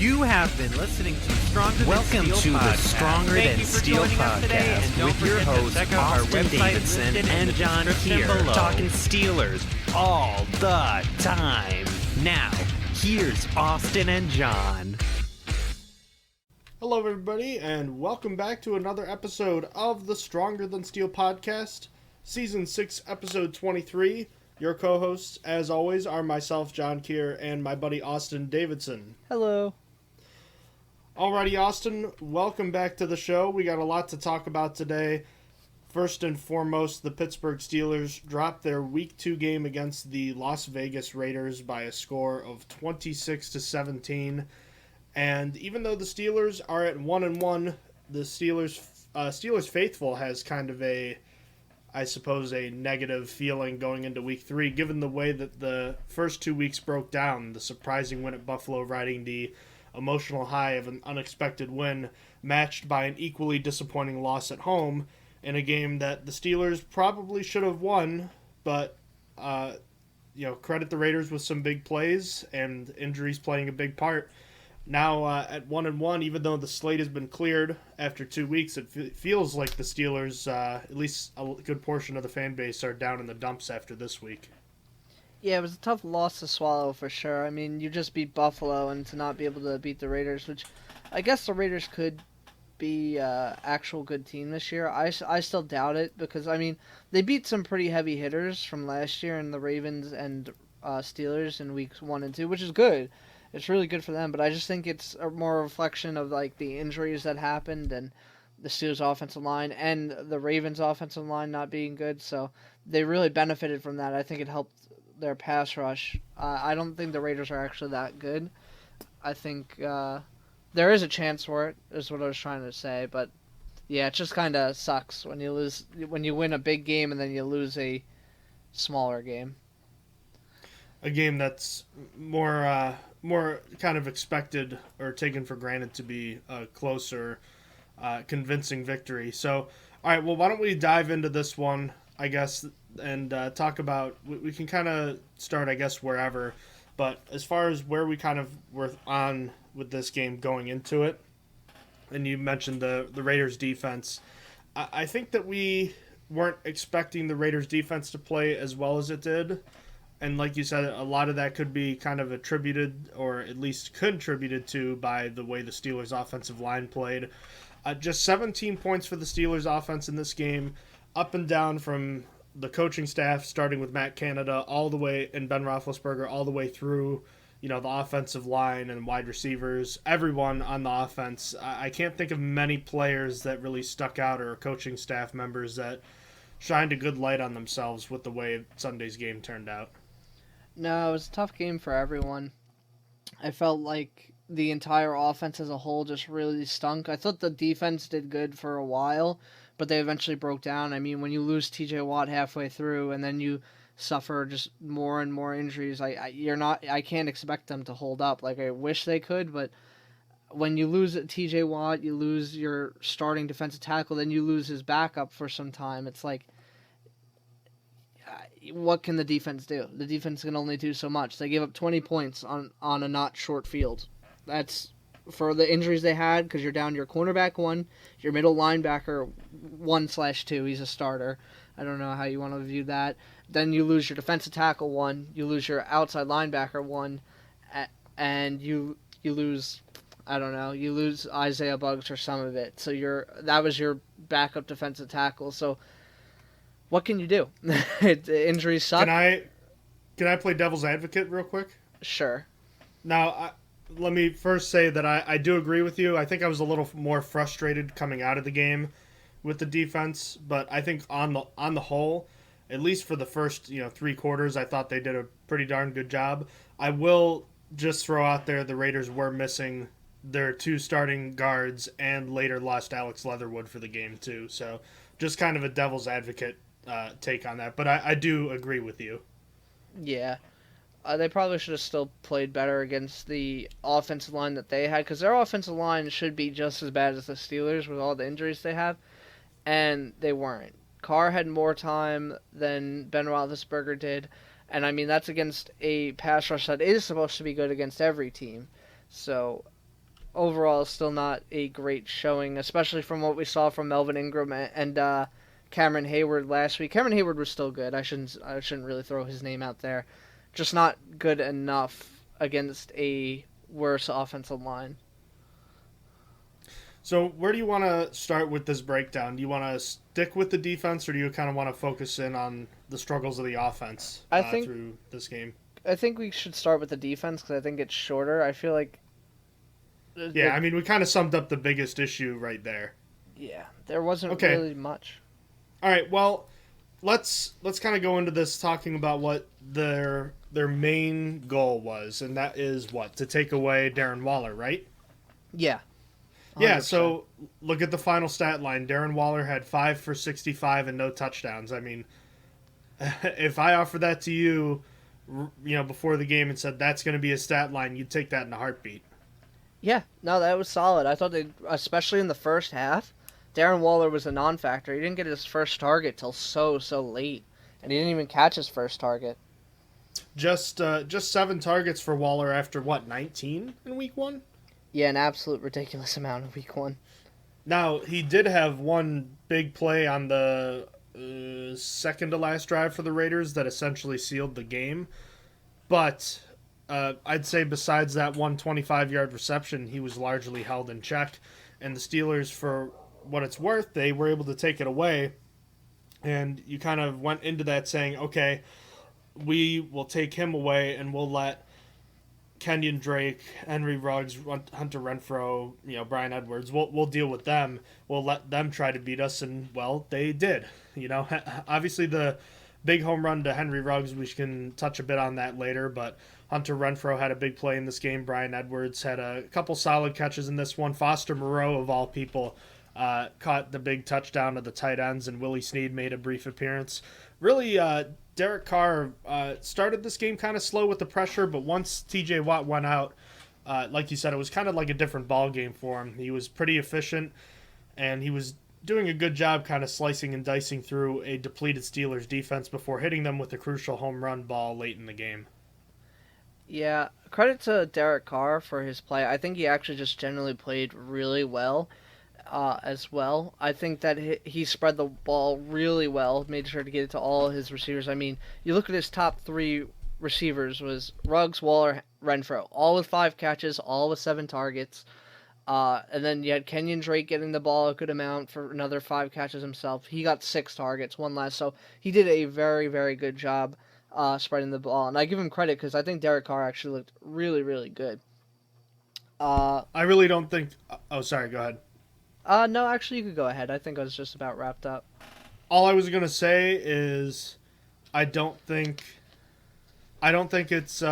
You have been listening to Stronger Welcome Than Steel to the podcast. Stronger Thank Than you for Steel joining us today, and podcast don't with your forget to hosts check out our Austin website Davidson listed in and the John description Keir, below. talking Steelers all the time. Now, here's Austin and John. Hello, everybody, and welcome back to another episode of the Stronger Than Steel podcast, Season 6, Episode 23. Your co-hosts, as always, are myself, John Keir, and my buddy Austin Davidson. Hello. Alrighty, Austin, welcome back to the show. We got a lot to talk about today. First and foremost, the Pittsburgh Steelers dropped their Week 2 game against the Las Vegas Raiders by a score of 26-17. And even though the Steelers are at 1-1, the Steelers faithful has kind of a negative feeling going into Week 3, given the way that the first 2 weeks broke down. The surprising win at Buffalo riding the emotional high of an unexpected win, matched by an equally disappointing loss at home in a game that the Steelers probably should have won, but credit the Raiders with some big plays and injuries playing a big part. Now at 1-1, even though the slate has been cleared after 2 weeks, it feels like the Steelers, at least a good portion of the fan base, are down in the dumps after this week. Yeah, it was a tough loss to swallow for sure. I mean, you just beat Buffalo, and to not be able to beat the Raiders, which I guess the Raiders could be actual good team this year. I still doubt it because, I mean, they beat some pretty heavy hitters from last year in the Ravens and Steelers in weeks 1 and 2, which is good. It's really good for them, but I just think it's a more reflection of like the injuries that happened and the Steelers' offensive line and the Ravens' offensive line not being good. So they really benefited from that. I think it helped their pass rush. I don't think the Raiders are actually that good. I think there is a chance for it, is what I was trying to say. But yeah, it just kind of sucks when you win a big game and then you lose a smaller game. A game that's more kind of expected or taken for granted to be a closer, convincing victory. So, all right, well, why don't we dive into this one, I guess, and talk about, we can kind of start, I guess, wherever, but as far as where we kind of were on with this game going into it, and you mentioned the Raiders defense, I think that we weren't expecting the Raiders defense to play as well as it did. And like you said, a lot of that could be kind of attributed, or at least contributed to, by the way the Steelers' offensive line played. Just 17 points for the Steelers' offense in this game, up and down from the coaching staff, starting with Matt Canada, all the way, and Ben Roethlisberger, all the way through, the offensive line and wide receivers, everyone on the offense. I can't think of many players that really stuck out, or coaching staff members that shined a good light on themselves with the way Sunday's game turned out. No, it was a tough game for everyone. I felt like the entire offense as a whole just really stunk. I thought the defense did good for a while, but they eventually broke down. I mean, when you lose TJ Watt halfway through and then you suffer just more and more injuries, I can't expect them to hold up. Like, I wish they could, but when you lose TJ Watt, you lose your starting defensive tackle, then you lose his backup for some time. It's like, what can the defense do? The defense can only do so much. They gave up 20 points on a not short field. That's for the injuries they had, because you're down your cornerback 1, your middle linebacker 1/2. He's a starter. I don't know how you want to view that. Then you lose your defensive tackle 1, you lose your outside linebacker 1, and you lose, I don't know, you lose Isaiah Buggs or some of it. So that was your backup defensive tackle. So what can you do? Injuries suck. Can I play devil's advocate real quick? Sure. Now, let me first say that I do agree with you. I think I was a little more frustrated coming out of the game with the defense, but I think on the whole, at least for the first 3 quarters, I thought they did a pretty darn good job. I will just throw out there the Raiders were missing their 2 starting guards and later lost Alex Leatherwood for the game too. So just kind of a devil's advocate take on that, but I do agree with you. Yeah. They probably should have still played better against the offensive line that they had, because their offensive line should be just as bad as the Steelers with all the injuries they have, and they weren't. Carr had more time than Ben Roethlisberger did, And I mean, that's against a pass rush that is supposed to be good against every team. So overall still not a great showing, especially from what we saw from Melvin Ingram and Cameron Hayward last week. Cameron Hayward was still good. I shouldn't really throw his name out there. Just not good enough against a worse offensive line. So where do you want to start with this breakdown? Do you want to stick with the defense, or do you kind of want to focus in on the struggles of the offense through this game? I think we should start with the defense because I think it's shorter. I feel like... Yeah, I mean, we kind of summed up the biggest issue right there. Yeah, there wasn't really much. All right, well, let's kind of go into this talking about what their main goal was, and that is what? To take away Darren Waller, right? Yeah. 100%. Yeah, so look at the final stat line. Darren Waller had 5 for 65 and no touchdowns. I mean, if I offered that to you, before the game and said that's going to be a stat line, you'd take that in a heartbeat. Yeah, no, that was solid. I thought they, especially in the first half, Darren Waller was a non-factor. He didn't get his first target till so late, and he didn't even catch his first target. Just 7 targets for Waller after, 19 in week 1? Yeah, an absolute ridiculous amount in week 1. Now, he did have one big play on the second to last drive for the Raiders that essentially sealed the game. But I'd say besides that 125-yard reception, he was largely held in check. And the Steelers, for what it's worth, they were able to take it away. And you kind of went into that saying, okay, we will take him away and we'll let Kenyon Drake, Henry Ruggs, Hunter Renfrow, Brian Edwards, we'll deal with them. We'll let them try to beat us, and, well, they did. Obviously the big home run to Henry Ruggs, we can touch a bit on that later, but Hunter Renfrow had a big play in this game. Brian Edwards had a couple solid catches in this one. Foster Moreau, of all people, caught the big touchdown to the tight ends, and Willie Snead made a brief appearance. Really, Derek Carr started this game kind of slow with the pressure, but once TJ Watt went out, like you said, it was kind of like a different ball game for him. He was pretty efficient, and he was doing a good job kind of slicing and dicing through a depleted Steelers defense before hitting them with a crucial home run ball late in the game. Yeah, credit to Derek Carr for his play. I think he actually just generally played really well. As well. I think that he spread the ball really well, made sure to get it to all his receivers. I mean, you look at his top 3 receivers was Ruggs, Waller, Renfrow, all with 5 catches, all with 7 targets. And then you had Kenyon Drake getting the ball a good amount for another 5 catches himself. He got 6 targets, 1 less. So he did a very, very good job spreading the ball. And I give him credit because I think Derek Carr actually looked really, really good. I really don't think... Oh, sorry, go ahead. No, actually, you could go ahead. I think I was just about wrapped up. All I was gonna say is, I don't think it's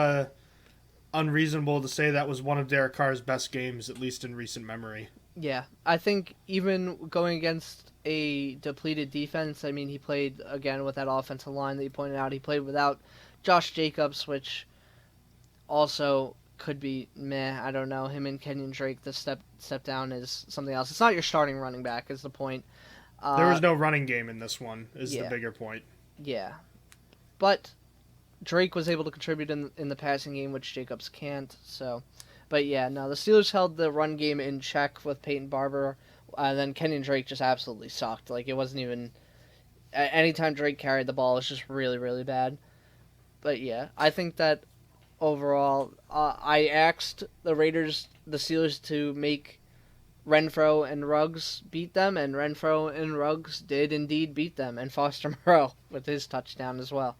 unreasonable to say that was one of Derek Carr's best games, at least in recent memory. Yeah, I think even going against a depleted defense, I mean, he played again with that offensive line that you pointed out. He played without Josh Jacobs, which also could be meh. I don't know. Him and Kenyon Drake, the step down is something else. It's not your starting running back, is the point. There was no running game in this one, is the bigger point. Yeah. But Drake was able to contribute in the passing game, which Jacobs can't. So, but yeah, no, the Steelers held the run game in check with Peyton Barber. Then Kenyon Drake just absolutely sucked. Like, it wasn't even... Anytime Drake carried the ball, it was just really, really bad. But yeah, I think that overall, I asked the Steelers to make Renfrow and Ruggs beat them, and Renfrow and Ruggs did indeed beat them, and Foster Moreau with his touchdown as well.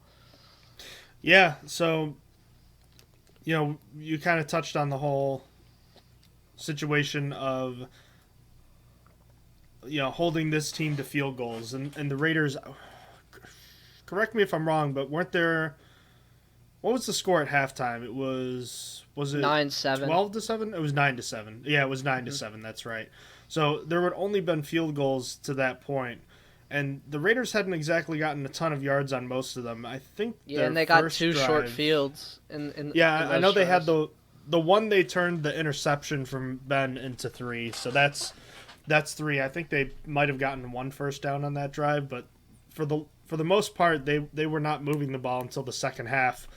Yeah, so, you kind of touched on the whole situation of, holding this team to field goals, and the Raiders, correct me if I'm wrong, but weren't there... What was the score at halftime? Was it 9-7? 12-7? It was 9-7. Yeah, it was 9-7. That's right. So there had only been field goals to that point, and the Raiders hadn't exactly gotten a ton of yards on most of them. I think. Yeah, and they got 2 short fields. I know they had the one they turned the interception from Ben into 3. So that's 3. I think they might have gotten 1 first down on that drive, but for the most part, they were not moving the ball until the second half,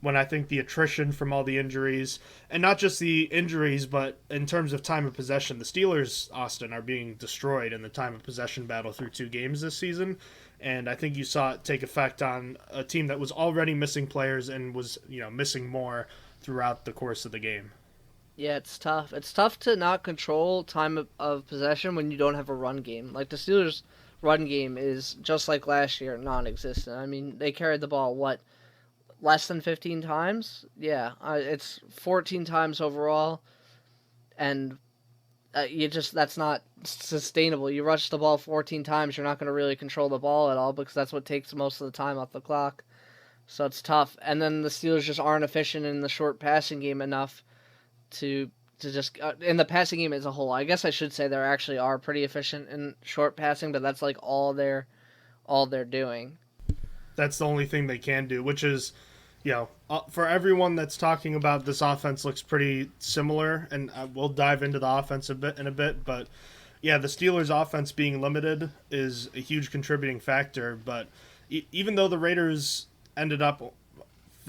when I think the attrition from all the injuries, and not just the injuries, but in terms of time of possession, the Steelers, Austin, are being destroyed in the time of possession battle through 2 games this season. And I think you saw it take effect on a team that was already missing players and was, missing more throughout the course of the game. Yeah, it's tough. It's tough to not control time of possession when you don't have a run game. Like the Steelers' run game is just like last year, non-existent. I mean, they carried the ball less than 15 times? Yeah, it's 14 times overall, and that's not sustainable. You rush the ball 14 times, you're not going to really control the ball at all because that's what takes most of the time off the clock. So it's tough. And then the Steelers just aren't efficient in the short passing game enough to just in the passing game as a whole. I guess I should say they actually are pretty efficient in short passing, but that's like all they're doing. That's the only thing they can do, which is, for everyone that's talking about this offense looks pretty similar, and we'll dive into the offense in a bit, but yeah, the Steelers' offense being limited is a huge contributing factor. But even though the Raiders ended up,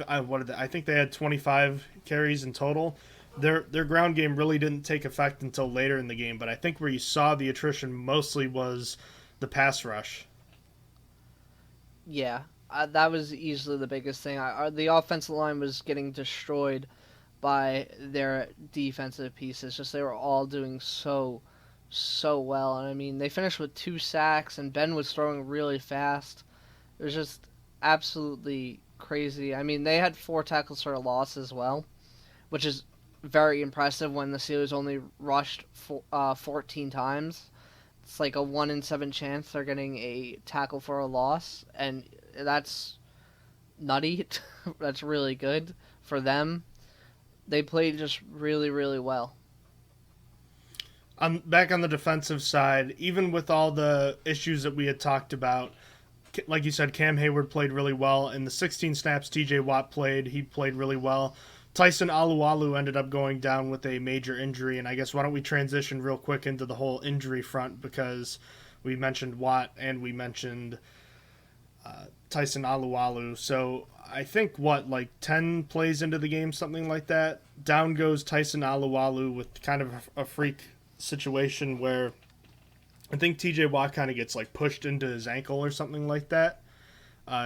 I think they had 25 carries in total. Their ground game really didn't take effect until later in the game, but I think where you saw the attrition mostly was the pass rush. Yeah, that was easily the biggest thing. The offensive line was getting destroyed by their defensive pieces. Just they were all doing so well. And I mean, they finished with 2 sacks, and Ben was throwing really fast. It was just absolutely crazy. I mean, they had 4 tackles for a loss as well, which is very impressive when the Steelers only rushed 14 times. It's like a 1 in 7 chance they're getting a tackle for a loss, and that's nutty. That's really good for them. They played just really, really well. Back on the defensive side, even with all the issues that we had talked about, like you said, Cam Hayward played really well. In the 16 snaps TJ Watt played, he played really well. Tyson Alualu ended up going down with a major injury, and I guess why don't we transition real quick into the whole injury front, because we mentioned Watt and we mentioned Tyson Alualu. So I think, 10 plays into the game, something like that, down goes Tyson Alualu with kind of a freak situation where I think TJ Watt kind of gets pushed into his ankle or something like that.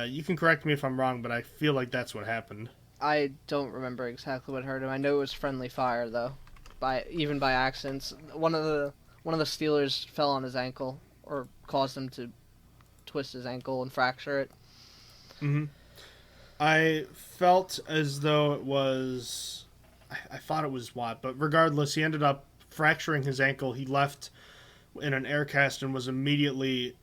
You can correct me if I'm wrong, but I feel like that's what happened. I don't remember exactly what hurt him. I know it was friendly fire though, by accidents. One of the Steelers fell on his ankle or caused him to twist his ankle and fracture it. Mm-hmm. I felt as though it was, I thought it was Watt, but regardless, he ended up fracturing his ankle. He left in an air cast and was immediately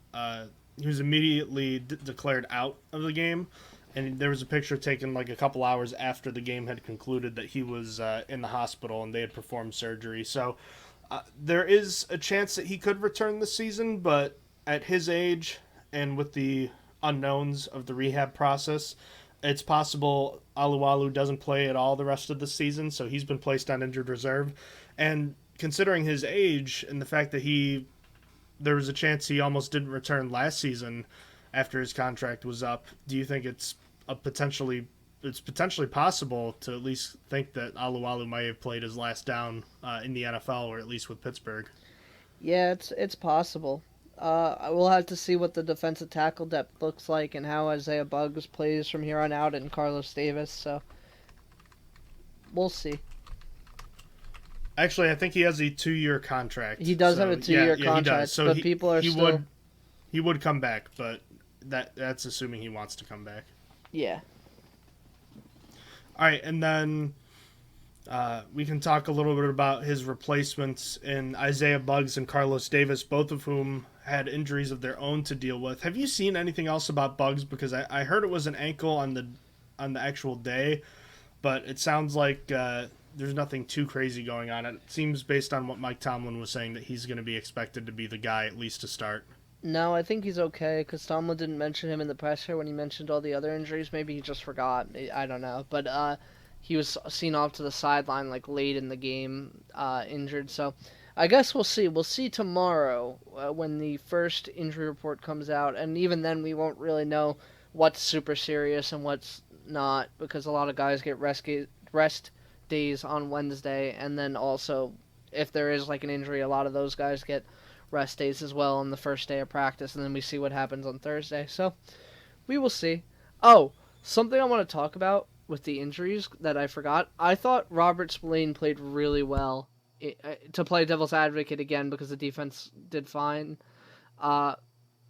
declared out of the game. And there was a picture taken a couple hours after the game had concluded that he was in the hospital and they had performed surgery. So there is a chance that he could return this season, but at his age and with the unknowns of the rehab process, it's possible Alualu doesn't play at all the rest of the season, so he's been placed on injured reserve. And considering his age and the fact that there was a chance he almost didn't return last season after his contract was up, do you think it's potentially possible to at least think that Alualu might have played his last down in the NFL, or at least with Pittsburgh? Yeah, it's possible. We'll have to see what the defensive tackle depth looks like and how Isaiah Buggs plays from here on out and Carlos Davis, so we'll see. Actually, I think he has a 2-year contract. He does have a 2-year contract, he does. So but people are still... He would come back, but that's assuming he wants to come back. Yeah. All right, and then we can talk a little bit about his replacements in Isaiah Buggs and Carlos Davis, both of whom had injuries of their own to deal with. Have you seen anything else about Buggs? Because I heard it was an ankle on the actual day, but it sounds like there's nothing too crazy going on. It seems, based on what Mike Tomlin was saying, that he's going to be expected to be the guy at least to start. No, I think he's okay, because Tomlin didn't mention him in the presser when he mentioned all the other injuries. Maybe he just forgot. I don't know. But he was seen off to the sideline late in the game, injured. So I guess we'll see. We'll see tomorrow when the first injury report comes out. And even then, we won't really know what's super serious and what's not, because a lot of guys get rest days on Wednesday, and then also if there is like an injury, a lot of those guys get rest days as well on the first day of practice, and then we see what happens on Thursday. So we will see. Oh, something I want to talk about with the injuries that I forgot. I thought Robert Spillane played really well to play devil's advocate again because the defense did fine.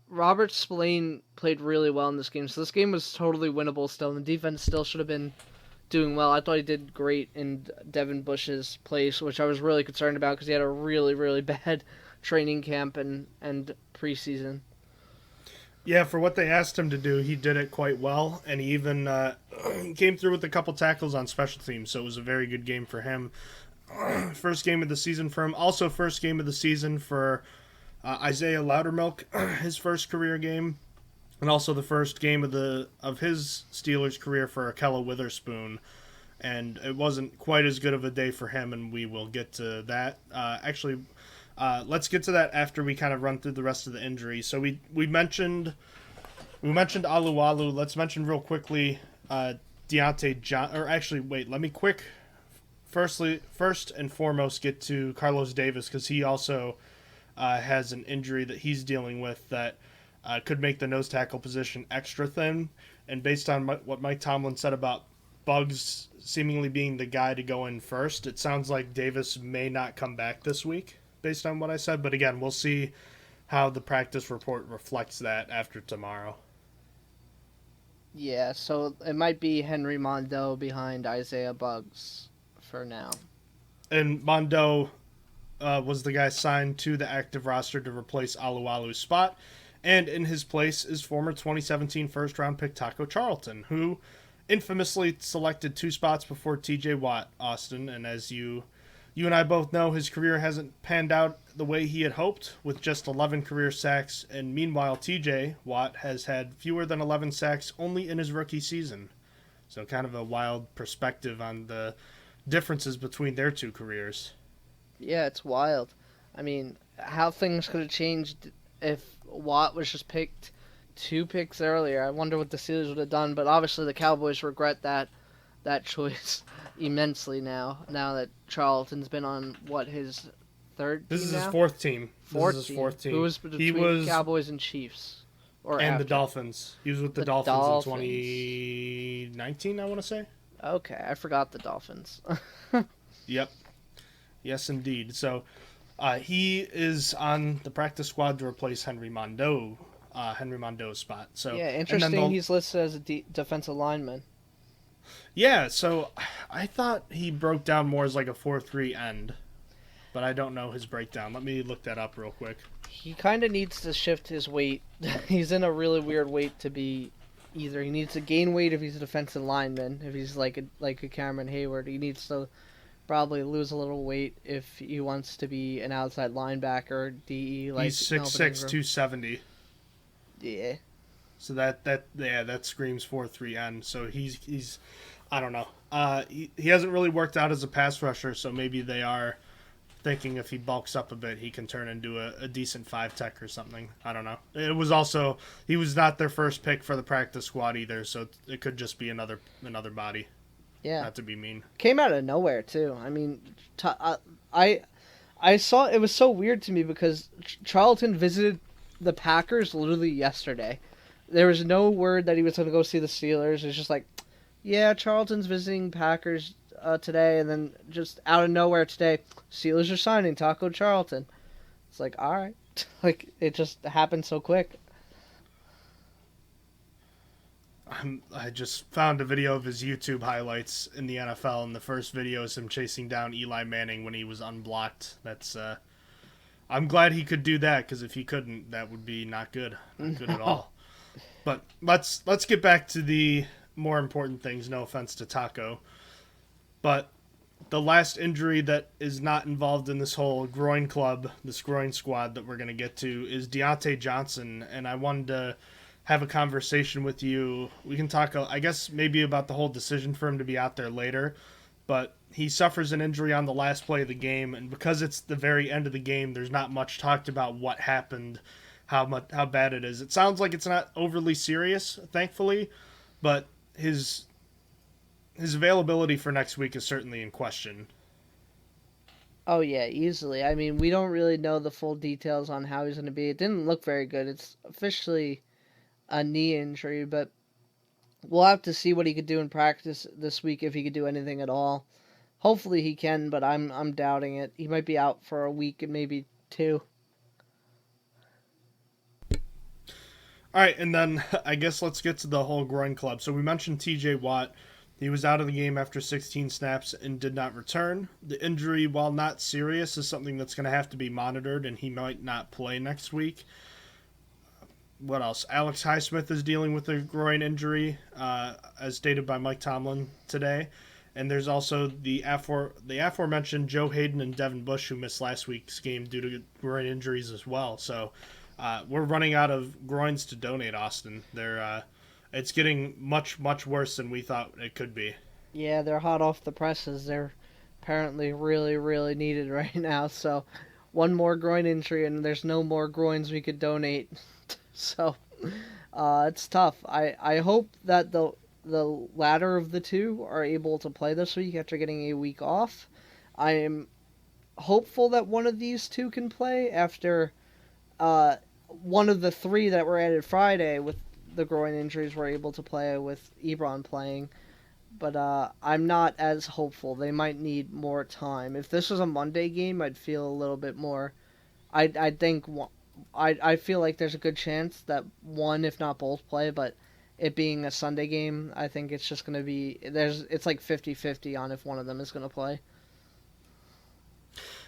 Robert Spillane played really well in this game, so this game was totally winnable still, and the defense still should have been doing well. I thought he did great in Devin Bush's place, which I was really concerned about because he had a really, really bad training camp and preseason. Yeah, for what they asked him to do, he did it quite well, and he even came through with a couple tackles on special teams, so it was a very good game for him. First game of the season for him. Also first game of the season for Isaiah Loudermilk, his first career game, and also the first game of his Steelers career for Akella Witherspoon. And it wasn't quite as good of a day for him, and we will get to that. Let's get to that after we kind of run through the rest of the injuries. So we mentioned Alualu. Let's mention real quickly Deontay John. Or actually, wait. Let me first and foremost get to Carlos Davis, because he also has an injury that he's dealing with that could make the nose tackle position extra thin. And based on what Mike Tomlin said about Buggs seemingly being the guy to go in first, it sounds like Davis may not come back this week, based on what I said. But again, we'll see how the practice report reflects that after tomorrow. Yeah, so it might be Henry Mondeau behind Isaiah Buggs for now. And Mondeau was the guy signed to the active roster to replace Alualu's spot. And in his place is former 2017 first-round pick Taco Charlton, who infamously selected 2 spots before TJ Watt, Austin. And as you and I both know, his career hasn't panned out the way he had hoped, with just 11 career sacks. And meanwhile, TJ Watt has had fewer than 11 sacks only in his rookie season. So kind of a wild perspective on the differences between their 2 careers. Yeah, it's wild. I mean, how things could have changed if Watt was just picked 2 picks earlier. I wonder what the Steelers would have done, but obviously the Cowboys regret that choice immensely now that Charlton's been on, his third team This is now? his 4th team. Fourth this is his team. 4th team. Who was between Cowboys and Chiefs? And after? the Dolphins. He was with the Dolphins in 2019, I want to say. Okay, I forgot the Dolphins. Yep. Yes, indeed. So he is on the practice squad to replace Henry Mondeau's spot. So yeah, interesting. He's listed as a defensive lineman. Yeah, so I thought he broke down more as like a 4-3 end, but I don't know his breakdown. Let me look that up real quick. He kind of needs to shift his weight. He's in a really weird weight to be. Either he needs to gain weight if he's a defensive lineman, if he's like a Cameron Hayward. He needs to probably lose a little weight if he wants to be an outside linebacker, DE. Like he's 6'6", 270. Yeah. So that screams 4-3 end. So he's I don't know. He hasn't really worked out as a pass rusher, so maybe they are thinking if he bulks up a bit, he can turn into a decent 5-tech or something. I don't know. It was also, he was not their first pick for the practice squad either, so it could just be another body. Yeah. Not to be mean. Came out of nowhere too. I mean, I saw, it was so weird to me because Charlton visited the Packers literally yesterday. There was no word that he was going to go see the Steelers. It's just like, yeah, Charlton's visiting Packers today, and then just out of nowhere today, Steelers are signing Taco Charlton. It's like, all right. Like, it just happened so quick. I just found a video of his YouTube highlights in the NFL, and the first video is him chasing down Eli Manning when he was unblocked. That's I'm glad he could do that, because if he couldn't, that would be not good. Not good at all. But let's get back to the more important things. No offense to Taco. But the last injury that is not involved in this whole groin club, this groin squad that we're going to get to, is Deontay Johnson. And I wanted to have a conversation with you. We can talk, I guess, maybe about the whole decision for him to be out there later. But he suffers an injury on the last play of the game. And because it's the very end of the game, there's not much talked about what happened, how bad it is. It sounds like it's not overly serious, thankfully. But his his availability for next week is certainly in question. Oh yeah, easily. I mean, we don't really know the full details on how he's going to be. It didn't look very good. It's officially a knee injury, but we'll have to see what he could do in practice this week if he could do anything at all. Hopefully he can, but I'm doubting it. He might be out for a week and maybe two. All right, and then I guess let's get to the whole groin club. So we mentioned T.J. Watt. He was out of the game after 16 snaps and did not return. The injury, while not serious, is something that's going to have to be monitored, and he might not play next week. What else? Alex Highsmith is dealing with a groin injury, as stated by Mike Tomlin today. And there's also the aforementioned Joe Hayden and Devin Bush, who missed last week's game due to groin injuries as well. So we're running out of groins to donate, Austin. It's getting much, much worse than we thought it could be. Yeah, they're hot off the presses. They're apparently really, really needed right now. So one more groin injury and there's no more groins we could donate. So it's tough. I hope that the latter of the two are able to play this week after getting a week off. I am hopeful that one of these two can play after one of the three that were added Friday with the groin injuries were able to play with Ebron playing. But I'm not as hopeful. They might need more time. If this was a Monday game, I'd feel a little bit more. I think I feel like there's a good chance that one, if not both, play. But it being a Sunday game, I think it's just going to be it's like 50-50 on if one of them is going to play.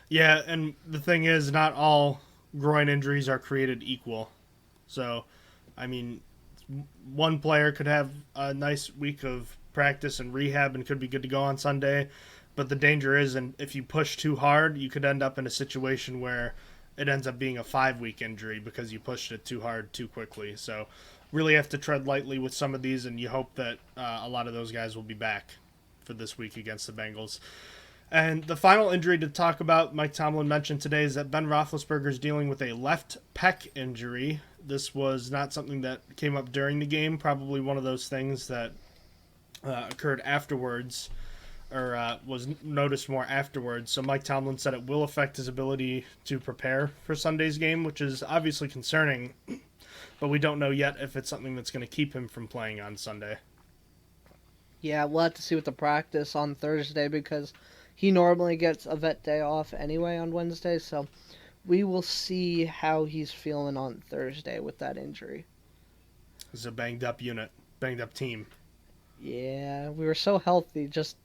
Yeah, and the thing is, not all groin injuries are created equal. So, I mean, one player could have a nice week of practice and rehab and could be good to go on Sunday, but the danger is, and if you push too hard, you could end up in a situation where it ends up being a 5-week injury because you pushed it too hard too quickly. So really have to tread lightly with some of these, and you hope that a lot of those guys will be back for this week against the Bengals. And the final injury to talk about, Mike Tomlin mentioned today, is that Ben Roethlisberger is dealing with a left pec injury. This was not something that came up during the game, probably one of those things that occurred afterwards, or was noticed more afterwards. So Mike Tomlin said it will affect his ability to prepare for Sunday's game, which is obviously concerning, but we don't know yet if it's something that's going to keep him from playing on Sunday. Yeah, we'll have to see with the practice on Thursday because he normally gets a vet day off anyway on Wednesday, so we will see how he's feeling on Thursday with that injury. It's a banged up unit, banged up team. Yeah, we were so healthy just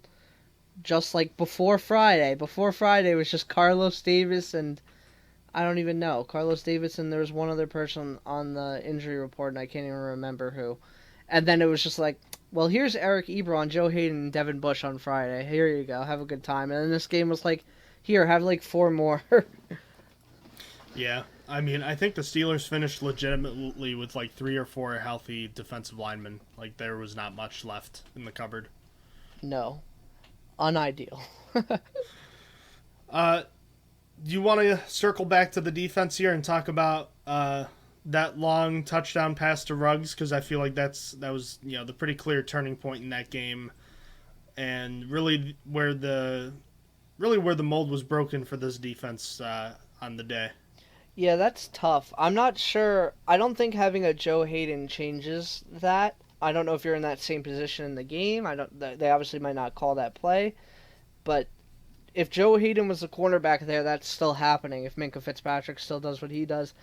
like before Friday. Before Friday was just Carlos Davis and I don't even know. Carlos Davis and there was one other person on the injury report and I can't even remember who. And then it was just like, well, here's Eric Ebron, Joe Hayden, and Devin Bush on Friday. Here you go. Have a good time. And then this game was like, here, have like 4 more. Yeah. I mean, I think the Steelers finished legitimately with like 3 or 4 healthy defensive linemen. Like, there was not much left in the cupboard. No. Unideal. Do you want to circle back to the defense here and talk about that long touchdown pass to Ruggs? Because I feel like that was the pretty clear turning point in that game, and really where the mold was broken for this defense on the day. Yeah, that's tough. I'm not sure. I don't think having a Joe Hayden changes that. I don't know if you're in that same position in the game. They obviously might not call that play, but if Joe Hayden was the cornerback there, that's still happening. If Minkah Fitzpatrick still does what he does,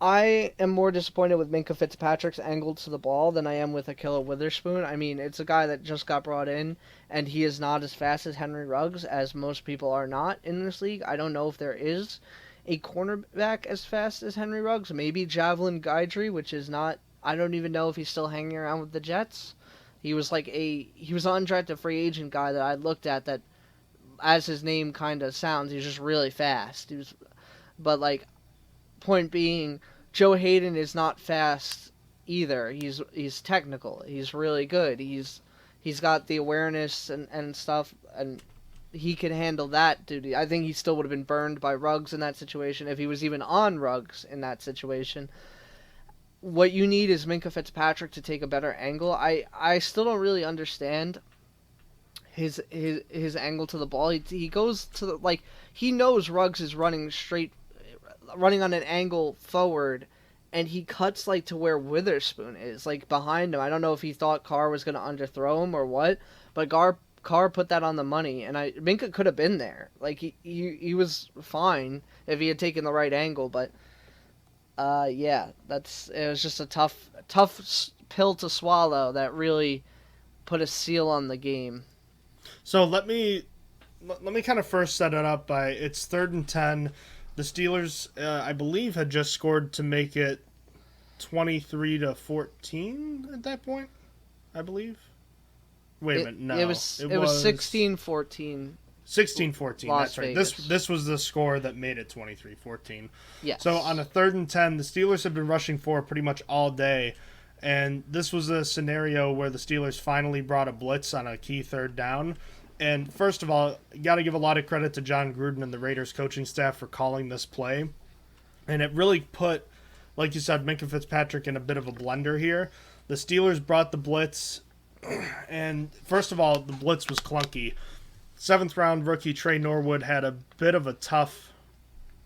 I am more disappointed with Minkah Fitzpatrick's angle to the ball than I am with Ahkello Witherspoon. I mean, it's a guy that just got brought in, and he is not as fast as Henry Ruggs, as most people are not in this league. I don't know if there is a cornerback as fast as Henry Ruggs. Maybe Javelin Guidry, which is not. I don't even know if he's still hanging around with the Jets. He was an undrafted free agent guy that I looked at that, as his name kind of sounds, he's just really fast. But like, point being, Joe Hayden is not fast either. He's technical. He's really good. He's got the awareness and stuff, and he can handle that duty. I think he still would have been burned by Ruggs in that situation if he was even on Ruggs in that situation. What you need is Minkah Fitzpatrick to take a better angle. I still don't really understand his angle to the ball. He goes to the, like, he knows Ruggs is running on an angle forward, and he cuts like to where Witherspoon is, like behind him. I don't know if he thought Carr was gonna underthrow him or what, but Carr put that on the money, and Minka could have been there. Like he was fine if he had taken the right angle, but yeah, it was just a tough pill to swallow that really put a seal on the game. So let me kind of first set it up by it's 3rd and 10. The Steelers, I believe, had just scored to make it 23-14 at that point. I believe. Wait a minute, no, it was 16-14. 16-14. Las That's right. Vegas. This was the score that made it 23-14. Yes. So on a 3rd and 10, the Steelers have been rushing forward pretty much all day, and this was a scenario where the Steelers finally brought a blitz on a key 3rd down. And first of all, you got to give a lot of credit to John Gruden and the Raiders coaching staff for calling this play. And it really put, like you said, Minka Fitzpatrick in a bit of a blender here. The Steelers brought the blitz, and first of all, the blitz was clunky. 7th-round rookie Trey Norwood had a bit of a tough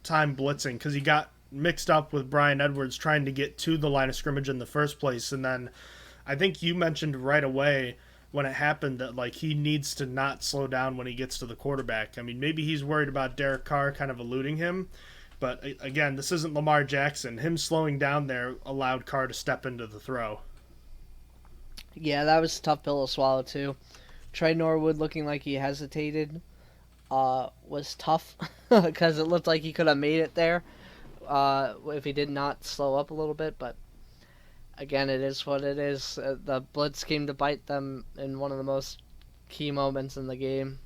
time blitzing because he got mixed up with Brian Edwards trying to get to the line of scrimmage in the first place. And then I think you mentioned right away when it happened that, like, he needs to not slow down when he gets to the quarterback. I mean, maybe he's worried about Derek Carr kind of eluding him, but again, this isn't Lamar Jackson. Him slowing down there allowed Carr to step into the throw. Yeah, that was a tough pill to swallow too. Trey Norwood looking like he hesitated was tough because it looked like he could have made it there if he did not slow up a little bit, but again, it is what it is. The blitz came to bite them in one of the most key moments in the game.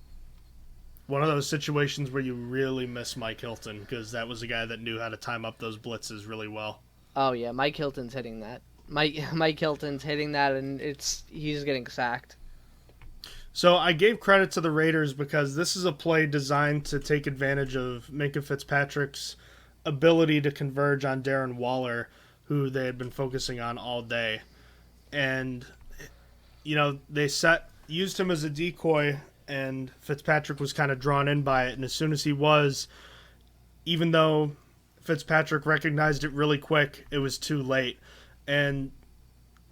One of those situations where you really miss Mike Hilton because that was a guy that knew how to time up those blitzes really well. Oh yeah, Mike Hilton's hitting that. Mike Hilton's hitting that, and he's getting sacked. So I gave credit to the Raiders because this is a play designed to take advantage of Minka Fitzpatrick's ability to converge on Darren Waller, who they had been focusing on all day. And, you know, they used him as a decoy, and Fitzpatrick was kind of drawn in by it. And as soon as he was, even though Fitzpatrick recognized it really quick, it was too late. And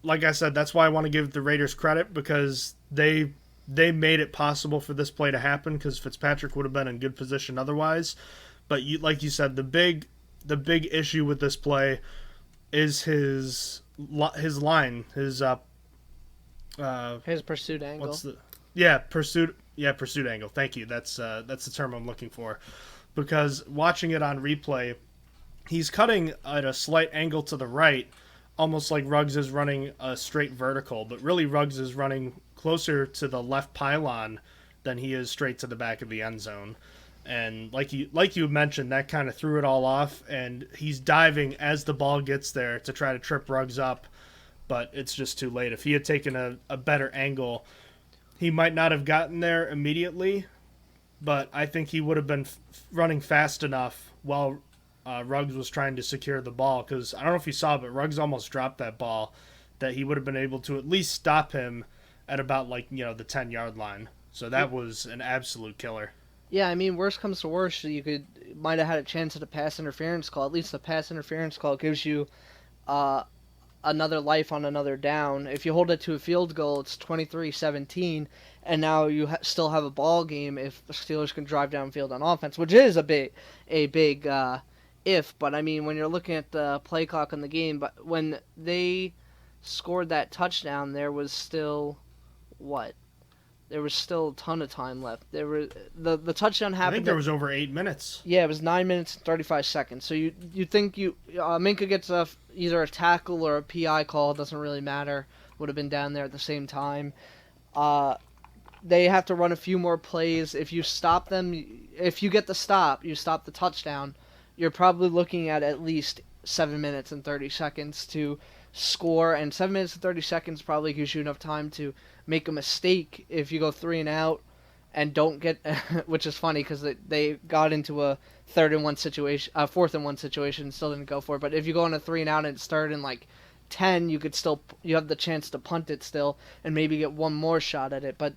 like I said, that's why I want to give the Raiders credit, because they made it possible for this play to happen, because Fitzpatrick would have been in good position otherwise. But like you said, the big issue with this play is his line, his pursuit angle. Pursuit angle. Thank you. That's the term I'm looking for. Because watching it on replay, he's cutting at a slight angle to the right, almost like Ruggs is running a straight vertical, but really Ruggs is running closer to the left pylon than he is straight to the back of the end zone. And like you mentioned, that kind of threw it all off, and he's diving as the ball gets there to try to trip Ruggs up, but it's just too late. If he had taken a better angle, he might not have gotten there immediately, but I think he would have been running fast enough while Ruggs was trying to secure the ball, because I don't know if you saw, but Ruggs almost dropped that ball, that he would have been able to at least stop him at about, like, you know, the 10-yard line. So that was an absolute killer. Yeah, I mean, worst comes to worst, you might have had a chance at a pass interference call. At least the pass interference call gives you another life on another down. If you hold it to a field goal, it's 23-17, and now you still have a ball game if the Steelers can drive downfield on offense, which is a big if. But I mean, when you're looking at the play clock in the game, but when they scored that touchdown, there was still There was still a ton of time left. The touchdown happened. I think there was over 8 minutes. Yeah, it was 9 minutes and 35 seconds. So you think Minka gets either a tackle or a PI call. It doesn't really matter. Would have been down there at the same time. They have to run a few more plays. If you stop them, if you get the stop, you stop the touchdown. You're probably looking at least 7 minutes and 30 seconds to score, and 7 minutes and 30 seconds probably gives you enough time to make a mistake if you go 3 and out and don't get, which is funny because they got into a 4th and 1 situation, still didn't go for it. But if you go on a 3 and out and it's 3rd and like 10, you have the chance to punt it still and maybe get one more shot at it. But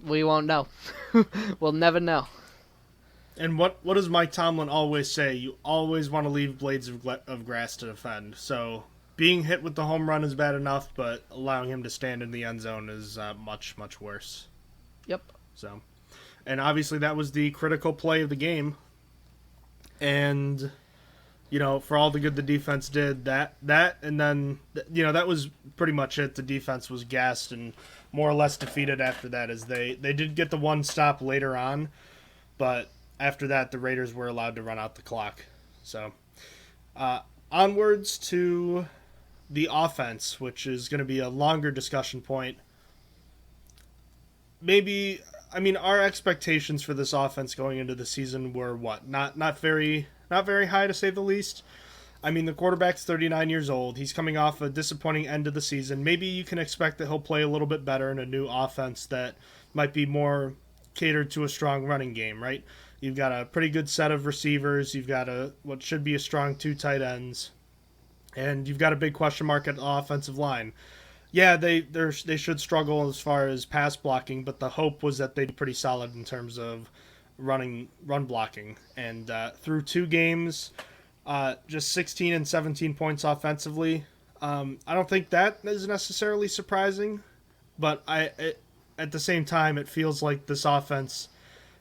We won't know. We'll never know. And what does Mike Tomlin always say? You always want to leave blades of grass to defend. So being hit with the home run is bad enough, but allowing him to stand in the end zone is much, much worse. Yep. So, and obviously that was the critical play of the game. And, you know, for all the good the defense did, that and then, you know, that was pretty much it. The defense was gassed and more or less defeated after that, as they did get the one stop later on, but after that, the Raiders were allowed to run out the clock. So, onwards to the offense, which is going to be a longer discussion point. Maybe, I mean, our expectations for this offense going into the season were what? Not very high, to say the least. I mean, the quarterback's 39 years old. He's coming off a disappointing end of the season. Maybe you can expect that he'll play a little bit better in a new offense that might be more catered to a strong running game, right? You've got a pretty good set of receivers. You've got what should be a strong 2 tight ends. And you've got a big question mark at the offensive line. Yeah, they should struggle as far as pass blocking, but the hope was that they'd be pretty solid in terms of run blocking. And through 2 games, just 16 and 17 points offensively. I don't think that is necessarily surprising, but at the same time, it feels like this offense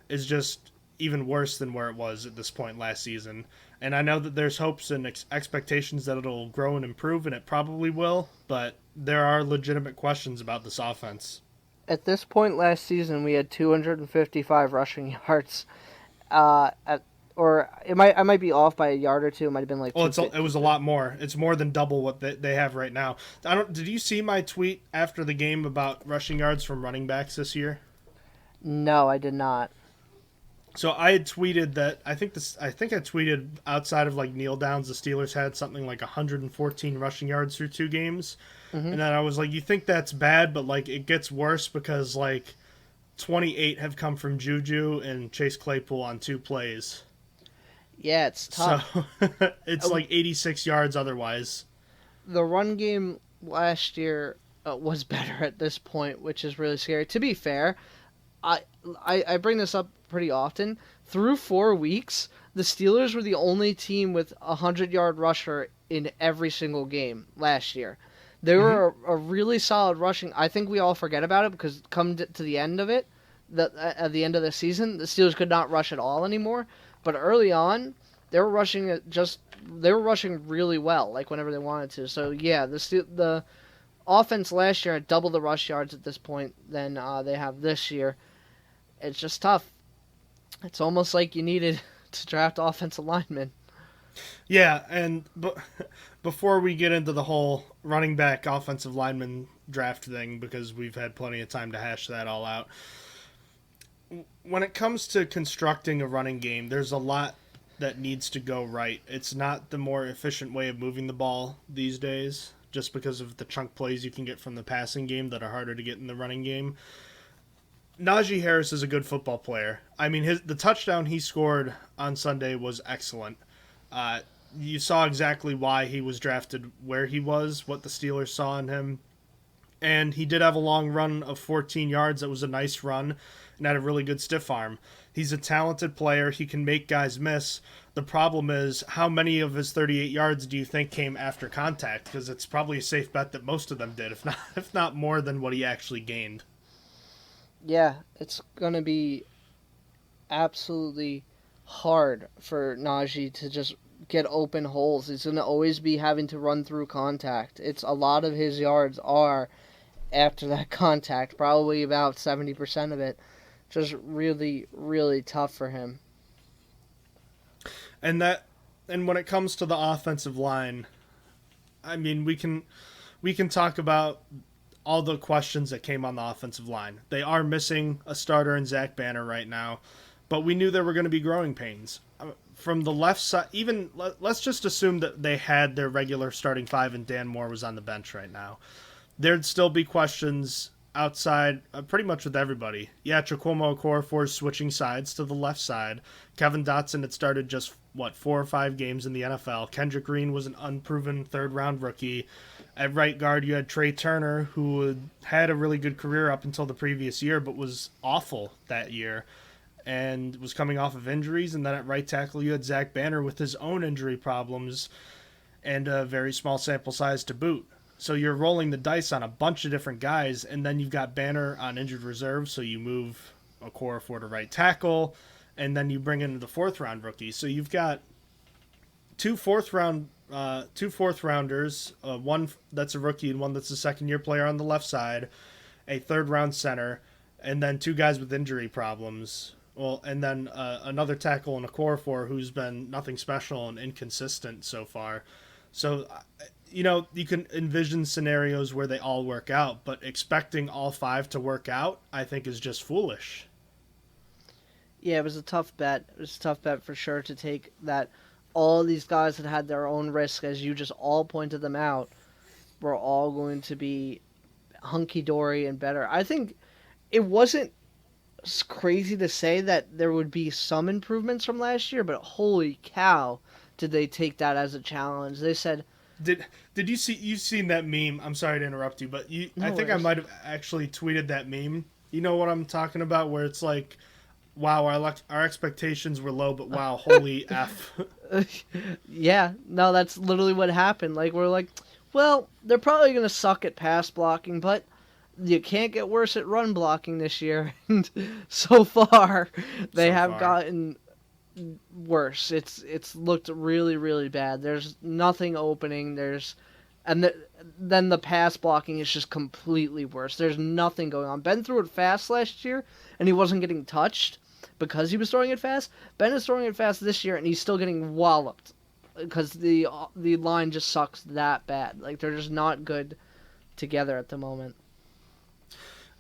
is just even worse than where it was at this point last season. And I know that there's hopes and expectations that it'll grow and improve, and it probably will, but there are legitimate questions about this offense. At this point last season, we had 255 rushing yards. Or I might be off by a yard or two. It might have been like. Well, it was a lot more. It's more than double what they have right now. Did you see my tweet after the game about rushing yards from running backs this year? No, I did not. So I had tweeted that I think I tweeted outside of like kneel downs, the Steelers had something like 114 rushing yards through 2 games, and then I was like, you think that's bad, but like it gets worse because like 28 have come from Juju and Chase Claypool on 2 plays. Yeah, it's tough. So it's like 86 yards otherwise. The run game last year was better at this point, which is really scary. To be fair, I bring this up pretty often. Through 4 weeks, the Steelers were the only team with a 100-yard rusher in every single game last year. They were a really solid rushing. I think we all forget about it because come to the end of it, at the end of the season, the Steelers could not rush at all anymore. But early on, they were rushing really well, like whenever they wanted to. So yeah, the offense last year had double the rush yards at this point than they have this year. It's just tough. It's almost like you needed to draft offensive linemen. Yeah, and before we get into the whole running back offensive lineman draft thing, because we've had plenty of time to hash that all out, when it comes to constructing a running game, there's a lot that needs to go right. It's not the more efficient way of moving the ball these days, just because of the chunk plays you can get from the passing game that are harder to get in the running game. Najee Harris is a good football player. I mean, the touchdown he scored on Sunday was excellent. You saw exactly why he was drafted where he was, what the Steelers saw in him. And he did have a long run of 14 yards. That was a nice run and had a really good stiff arm. He's a talented player. He can make guys miss. The problem is, how many of his 38 yards do you think came after contact? Because it's probably a safe bet that most of them did, if not more than what he actually gained. Yeah, it's going to be absolutely hard for Najee to just get open holes. He's going to always be having to run through contact. It's a lot of his yards are after that contact, probably about 70% of it. Just really, really tough for him. And when it comes to the offensive line, I mean, we can talk about all the questions that came on the offensive line. They are missing a starter in Zach Banner right now, but we knew there were going to be growing pains. From the left side, even let's just assume that they had their regular starting 5 and Dan Moore was on the bench right now. There'd still be questions outside pretty much with everybody. Yeah, Chukwuma Okorafor's switching sides to the left side. Kevin Dotson had started just, 4 or 5 games in the NFL. Kendrick Green was an unproven third-round rookie. At right guard, you had Trey Turner, who had a really good career up until the previous year, but was awful that year and was coming off of injuries. And then at right tackle, you had Zach Banner with his own injury problems and a very small sample size to boot. So you're rolling the dice on a bunch of different guys, and then you've got Banner on injured reserve, so you move Okorafor to right tackle, and then you bring in the 4th-round rookie. So you've got two fourth rounders, one that's a rookie and one that's a second-year player on the left side, a 3rd-round center, and then 2 guys with injury problems. Well, and then another tackle in Okorafor who's been nothing special and inconsistent so far. So, you can envision scenarios where they all work out, but expecting all 5 to work out, I think, is just foolish. Yeah, it was a tough bet. It was a tough bet for sure to take that all these guys that had their own risk, as you just all pointed them out, were all going to be hunky-dory and better. I think it wasn't crazy to say that there would be some improvements from last year, but holy cow, did they take that as a challenge. They said... Did you see, you've seen that meme? I'm sorry to interrupt you, but I think I might have actually tweeted that meme. You know what I'm talking about, where it's like, wow, our expectations were low, but wow, holy F. Yeah, no, that's literally what happened. Like, we're like, well, they're probably going to suck at pass blocking, but you can't get worse at run blocking this year. And so far, they have gotten worse. It's looked really, really bad. There's nothing opening. Then the pass blocking is just completely worse. There's nothing going on. Ben threw it fast last year, and he wasn't getting touched because he was throwing it fast. Ben is throwing it fast this year, and he's still getting walloped because the line just sucks that bad. Like, they're just not good together at the moment.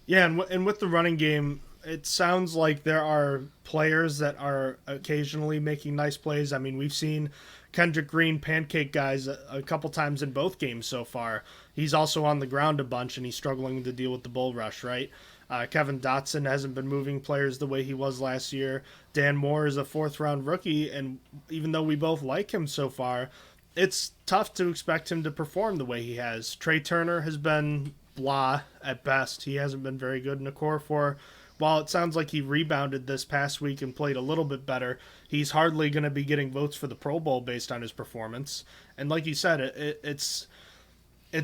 Yeah, and with the running game, it sounds like there are players that are occasionally making nice plays. I mean, we've seen Kendrick Green pancake guys a couple times in both games so far. He's also on the ground a bunch, and he's struggling to deal with the bull rush, right? Kevin Dotson hasn't been moving players the way he was last year. Dan Moore is a 4th-round rookie, and even though we both like him so far, it's tough to expect him to perform the way he has. Trey Turner has been blah at best. He hasn't been very good in Okorafor. While it sounds like he rebounded this past week and played a little bit better, he's hardly going to be getting votes for the Pro Bowl based on his performance. And like you said, it's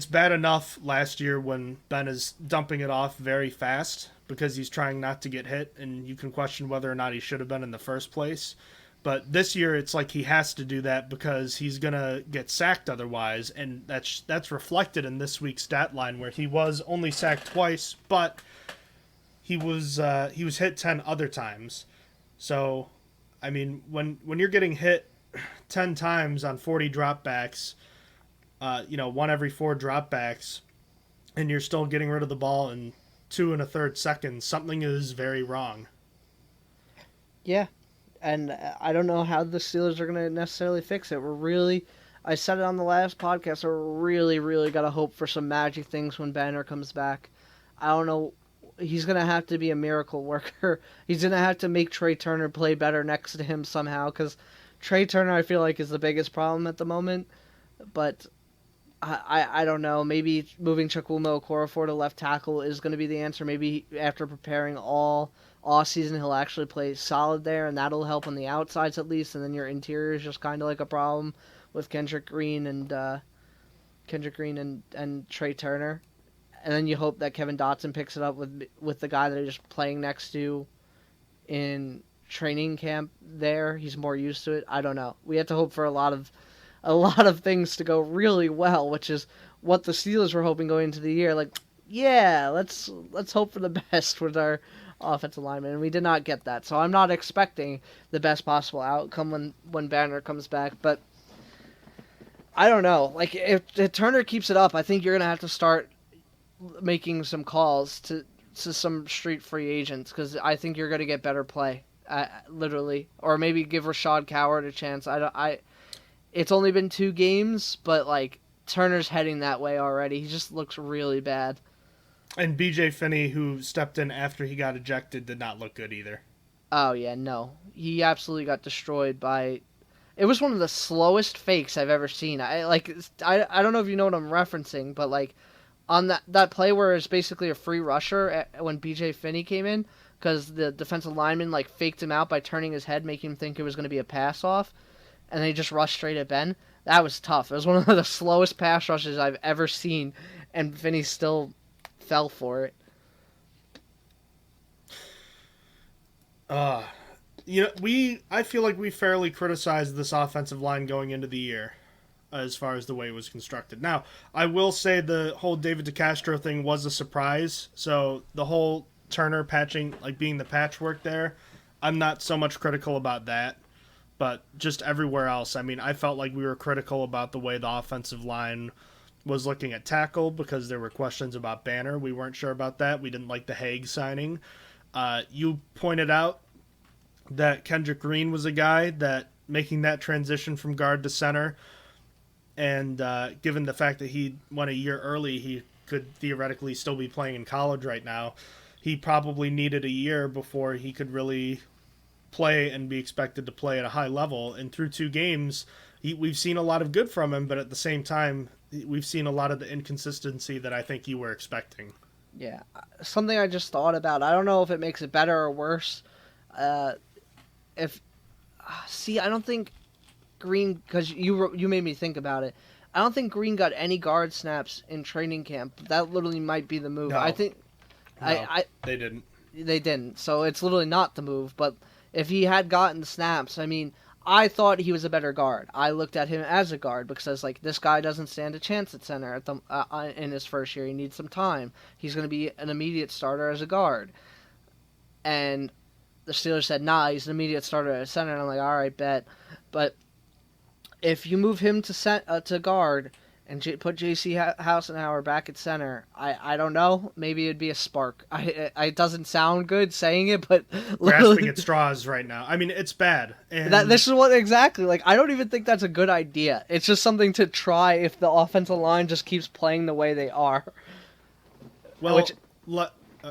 bad enough last year when Ben is dumping it off very fast because he's trying not to get hit, and you can question whether or not he should have been in the first place. But this year, it's like he has to do that because he's going to get sacked otherwise, and that's reflected in this week's stat line where he was only sacked twice, but he was hit 10 other times. So, I mean, when you're getting hit 10 times on 40 dropbacks, 1 every 4 dropbacks, and you're still getting rid of the ball in 2 1/3 seconds, something is very wrong. Yeah, and I don't know how the Steelers are going to necessarily fix it. I said it on the last podcast, we're really, really got to hope for some magic things when Banner comes back. I don't know. He's going to have to be a miracle worker. He's going to have to make Trey Turner play better next to him somehow, because Trey Turner, I feel like, is the biggest problem at the moment. But I don't know. Maybe moving Chukwuma Okorafor to left tackle is going to be the answer. Maybe after preparing all season, he'll actually play solid there, and that'll help on the outsides at least. And then your interior is just kind of like a problem with Kendrick Green and Trey Turner. And then you hope that Kevin Dotson picks it up with the guy that they're just playing next to in training camp there. He's more used to it. I don't know. We have to hope for a lot of things to go really well, which is what the Steelers were hoping going into the year. Like, yeah, let's hope for the best with our offensive lineman, and we did not get that. So I'm not expecting the best possible outcome when Banner comes back, but I don't know. Like, if Turner keeps it up, I think you're going to have to start making some calls to some street free agents, because I think you're going to get better play, literally, or maybe give Rashad Coward a chance. It's only been 2 games, but like Turner's heading that way already. He just looks really bad. And BJ Finney, who stepped in after he got ejected, did not look good either. Oh yeah, no, he absolutely got destroyed by. It was one of the slowest fakes I've ever seen. I don't know if you know what I'm referencing, but like on that play where it's basically a free rusher when BJ Finney came in because the defensive lineman like faked him out by turning his head, making him think it was going to be a pass off, and they just rushed straight at Ben. That was tough. It was one of the slowest pass rushes I've ever seen, and Finney still fell for it. I feel like we fairly criticized this offensive line going into the year as far as the way it was constructed. Now, I will say the whole David DeCastro thing was a surprise. So the whole Turner patching, like being the patchwork there, I'm not so much critical about that. But just everywhere else, I mean, I felt like we were critical about the way the offensive line was looking at tackle because there were questions about Banner. We weren't sure about that. We didn't like the Haig signing. You pointed out that Kendrick Green was a guy that making that transition from guard to center, and given the fact that he went a year early, he could theoretically still be playing in college right now. He probably needed a year before he could really play and be expected to play at a high level. And through 2 games, we've seen a lot of good from him, but at the same time, we've seen a lot of the inconsistency that I think you were expecting. Yeah, something I just thought about. I don't know if it makes it better or worse. I don't think Green, because you made me think about it. I don't think Green got any guard snaps in training camp. That literally might be the move. No. I think They didn't. They didn't. So it's literally not the move. But if he had gotten snaps, I mean, I thought he was a better guard. I looked at him as a guard because I was like, this guy doesn't stand a chance at center in his first year. He needs some time. He's going to be an immediate starter as a guard. And the Steelers said, nah, he's an immediate starter at center. And I'm like, all right, bet. But if you move him to guard and put J.C. Hassenauer back at center, I don't know. Maybe it'd be a spark. It doesn't sound good saying it, but Grasping at straws right now. I mean, it's bad. And this is what exactly. Like, I don't even think that's a good idea. It's just something to try if the offensive line just keeps playing the way they are. Well,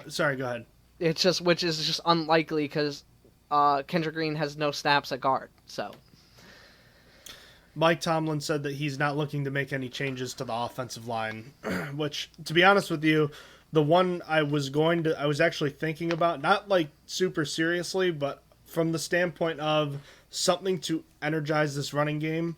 sorry, go ahead. Which is just unlikely because Kendrick Green has no snaps at guard. So Mike Tomlin said that he's not looking to make any changes to the offensive line, which, to be honest with you, the one I was actually thinking about, not like super seriously, but from the standpoint of something to energize this running game.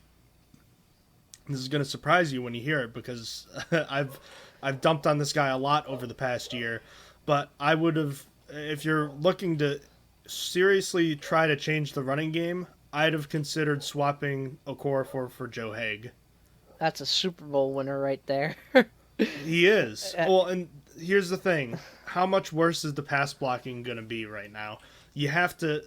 This is going to surprise you when you hear it because I've dumped on this guy a lot over the past year, but I would have, if you're looking to seriously try to change the running game, I'd have considered swapping Okorafor for Joe Haig. That's a Super Bowl winner right there. He is. Well, and here's the thing. How much worse is the pass blocking going to be right now? You have to...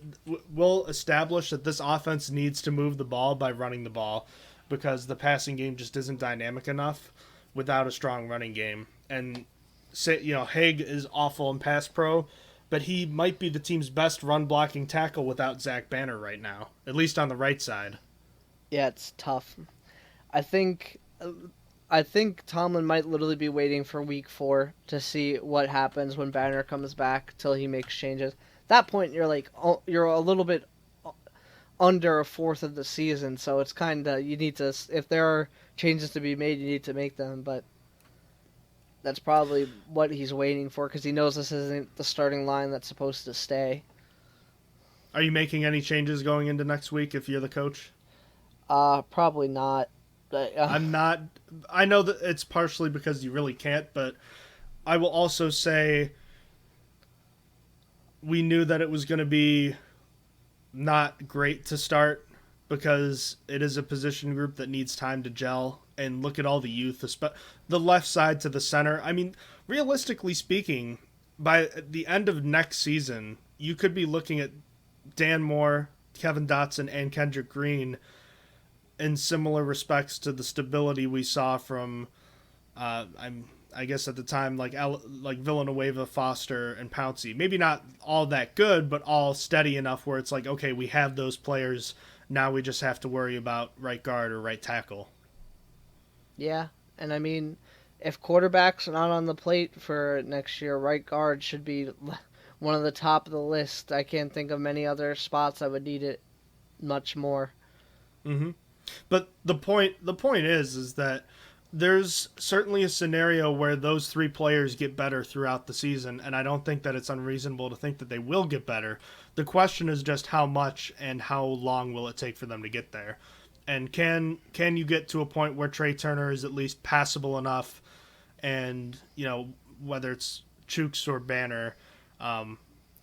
We'll establish that this offense needs to move the ball by running the ball because the passing game just isn't dynamic enough without a strong running game. And, Haig is awful in pass pro, but he might be the team's best run-blocking tackle without Zach Banner right now, at least on the right side. Yeah, it's tough. I think Tomlin might literally be waiting for week 4 to see what happens when Banner comes back till he makes changes. At that point, you're a little bit under a fourth of the season, so it's kind of, you need to, if there are changes to be made, you need to make them, but that's probably what he's waiting for because he knows this isn't the starting line that's supposed to stay. Are you making any changes going into next week if you're the coach? Probably not. I'm not. I know that it's partially because you really can't, but I will also say we knew that it was going to be not great to start because it is a position group that needs time to gel. And look at all the youth, the left side to the center. I mean, realistically speaking, by the end of next season, you could be looking at Dan Moore, Kevin Dotson, and Kendrick Green in similar respects to the stability we saw from, I guess at the time, like Villanueva, Foster, and Pouncey. Maybe not all that good, but all steady enough where it's like, okay, we have those players. Now we just have to worry about right guard or right tackle. Yeah, and I mean, if quarterbacks are not on the plate for next year, right guard should be one of the top of the list. I can't think of many other spots that would need it much more. Mm-hmm. But the point is that there's certainly a scenario where those three players get better throughout the season, and I don't think that it's unreasonable to think that they will get better. The question is just how much and how long will it take for them to get there. And can you get to a point where Trey Turner is at least passable enough, and whether it's Chooks or Banner,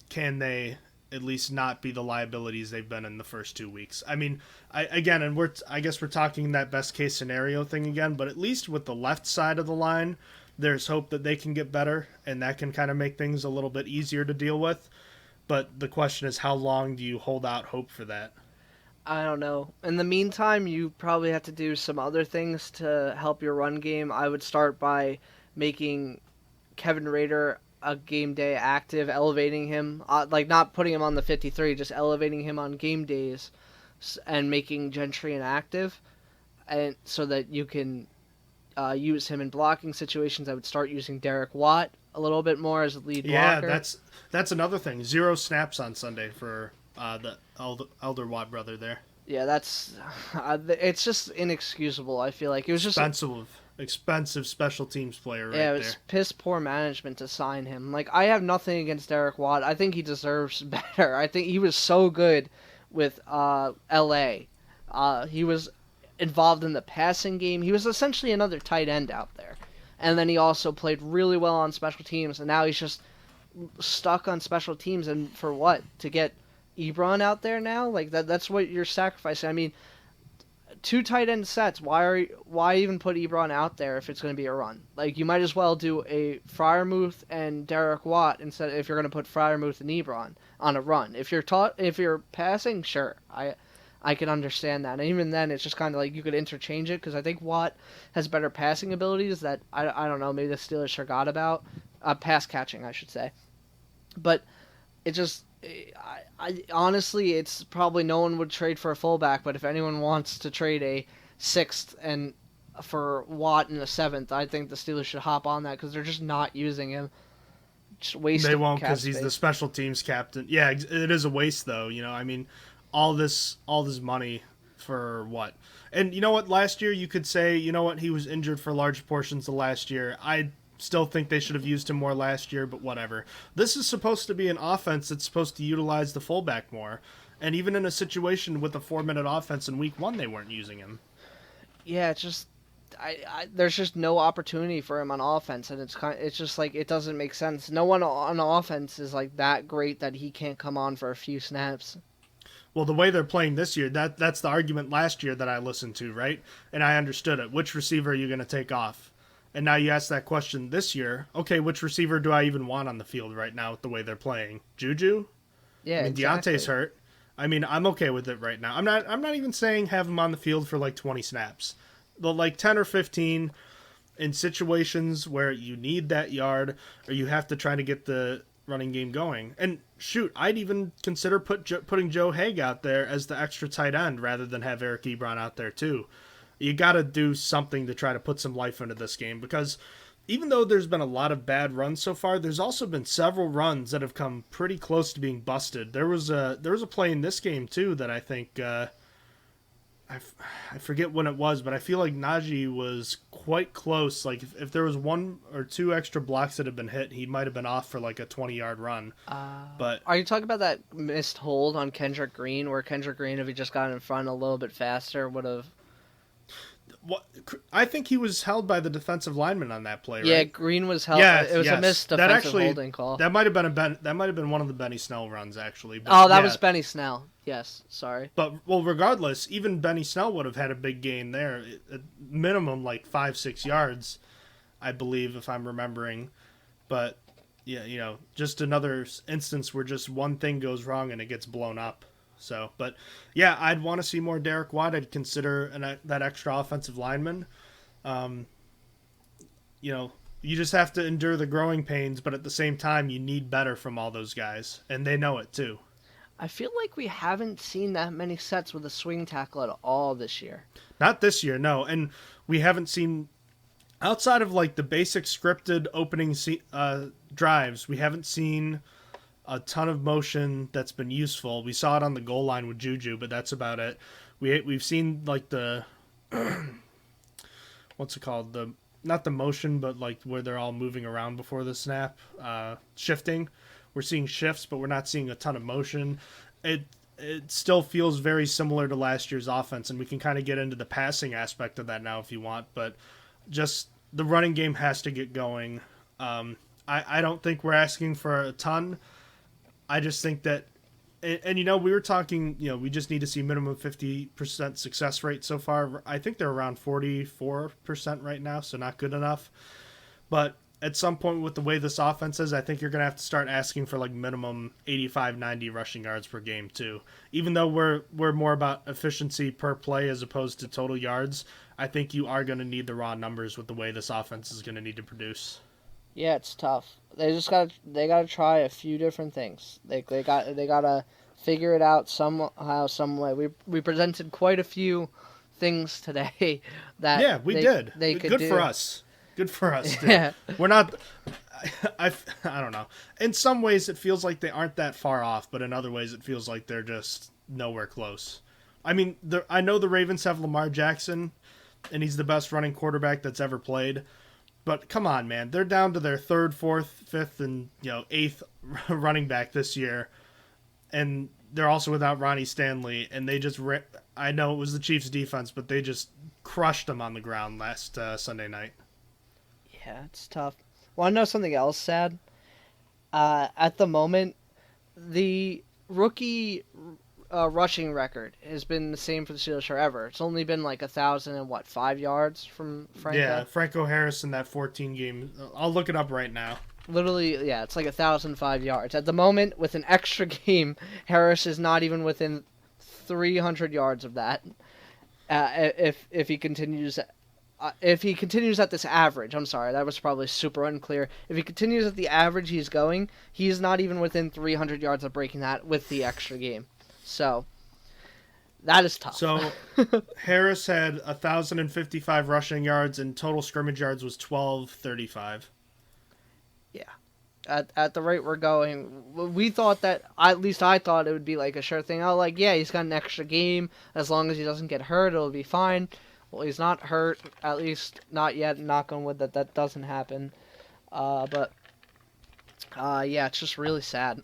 can they at least not be the liabilities they've been in the first 2 weeks? I mean, I guess we're talking that best case scenario thing again, but at least with the left side of the line, there's hope that they can get better, and that can kind of make things a little bit easier to deal with. But the question is, how long do you hold out hope for that? I don't know. In the meantime, you probably have to do some other things to help your run game. I would start by making Kevin Rader a game day active, elevating him, like not putting him on the 53, just elevating him on game days, and making Gentry inactive, and so that you can use him in blocking situations. I would start using Derek Watt a little bit more as a lead blocker. Yeah, that's another thing. 0 snaps on Sunday for the elder Watt brother there. Yeah, that's it's just inexcusable. I feel like it was just expensive special teams player right yeah, it there. was piss poor management to sign him. Like, I have nothing against Derek Watt. I think he deserves better. I think he was so good with L.A. He was involved in the passing game. He was essentially another tight end out there. And then he also played really well on special teams, and now he's just stuck on special teams. And for what? To get Ebron out there now? Like, that's what you're sacrificing. I mean, 2 tight end sets. Why even put Ebron out there if it's going to be a run? Like, you might as well do a Freiermuth and Derek Watt instead. If you're going to put Freiermuth and Ebron on a run, if you're passing, sure, I can understand that. And even then, it's just kind of like you could interchange it, because I think Watt has better passing abilities that I don't know, maybe the Steelers forgot about. Pass catching, I should say. But it just. I honestly, it's probably no one would trade for a fullback, but if anyone wants to trade a 6th and for Watt and a 7th, I think the Steelers should hop on that, because they're just not using him. Just waste. They won't, because he's the special teams captain. Yeah, it is a waste though. I mean, all this money for what? And you know what? Last year you could say, he was injured for large portions of last year. I still think they should have used him more last year, but whatever. This is supposed to be an offense that's supposed to utilize the fullback more. And even in a situation with a 4-minute offense in week 1, they weren't using him. Yeah, it's just there's just no opportunity for him on offense, and it's just like it doesn't make sense. No one on offense is like that great that he can't come on for a few snaps. Well, the way they're playing this year, that's the argument last year that I listened to, right? And I understood it. Which receiver are you going to take off? And now you ask that question this year. Okay, which receiver do I even want on the field right now with the way they're playing? Juju? Yeah, I mean, exactly. Deontay's hurt. I mean, I'm okay with it right now. I'm not even saying have him on the field for like 20 snaps. But like 10 or 15 in situations where you need that yard or you have to try to get the running game going. And shoot, I'd even consider putting Joe Haig out there as the extra tight end rather than have Eric Ebron out there too. You got to do something to try to put some life into this game, because even though there's been a lot of bad runs so far, there's also been several runs that have come pretty close to being busted. There was a play in this game too that I think I forget when it was, but I feel like Najee was quite close. Like if there was 1 or 2 extra blocks that had been hit, he might have been off for like a 20-yard run. But Are you talking about that missed hold on Kendrick Green, where Kendrick Green, if he just got in front a little bit faster, would have? I think he was held by the defensive lineman on that play, right? Yeah, Green was held. Yeah, it was a missed defensive holding call. That might have been one of the Benny Snell runs, actually. But, Oh, that was Benny Snell. Yes, sorry. But regardless, even Benny Snell would have had a big gain there, at minimum like 5-6 yards, I believe, if I'm remembering. But yeah, just another instance where just one thing goes wrong and it gets blown up. So, but yeah, I'd want to see more Derek Watt. I'd consider that extra offensive lineman. You just have to endure the growing pains, but at the same time, you need better from all those guys, and they know it too. I feel like we haven't seen that many sets with a swing tackle at all this year. Not this year, no, and we haven't seen outside of like the basic scripted opening drives, we haven't seen a ton of motion that's been useful. We saw it on the goal line with Juju, but that's about it. We've seen like the what's it called, the not the motion, but like where they're all moving around before the snap, shifting. We're seeing shifts, but we're not seeing a ton of motion. It still feels very similar to last year's offense, and we can kind of get into the passing aspect of that now if you want, but just the running game has to get going. I don't think we're asking for a ton. I just think that, and we were talking, we just need to see minimum 50% success rate so far. I think they're around 44% right now, so not good enough. But at some point with the way this offense is, I think you're going to have to start asking for like minimum 85, 90 rushing yards per game too. Even though we're more about efficiency per play as opposed to total yards, I think you are going to need the raw numbers with the way this offense is going to need to produce. Yeah, it's tough. They gotta try a few different things. They gotta figure it out somehow, some way. We presented quite a few things today that we did. They could Good do. for us. Good for us. Dude. Yeah. We're not. I don't know. In some ways, it feels like they aren't that far off, but in other ways, it feels like they're just nowhere close. I mean, I know the Ravens have Lamar Jackson, and he's the best running quarterback that's ever played. But come on, man. They're down to their third, fourth, fifth, and eighth running back this year. And they're also without Ronnie Stanley. And they just I know it was the Chiefs' defense, but they just crushed them on the ground last Sunday night. Yeah, it's tough. Want to know something else sad? At the moment, the rookie rushing record has been the same for the Steelers forever. It's only been like 5 yards from Franco. Yeah, Franco Harris in that 14 game. I'll look it up right now. Literally, yeah, it's like 1,005 yards. At the moment, with an extra game, Harris is not even within 300 yards of that. If he continues. If he continues at this average, I'm sorry, that was probably super unclear. If he continues at the average he's going, he's not even within 300 yards of breaking that with the extra game. So, that is tough. So, Harris had 1,055 rushing yards, and total scrimmage yards was 1,235. Yeah. At the rate we're going, we thought that, at least I thought it would be like a sure thing. Oh, like, yeah, he's got an extra game. As long as he doesn't get hurt, it'll be fine. Well, he's not hurt, at least not yet. Knock on wood that doesn't happen. But yeah, it's just really sad.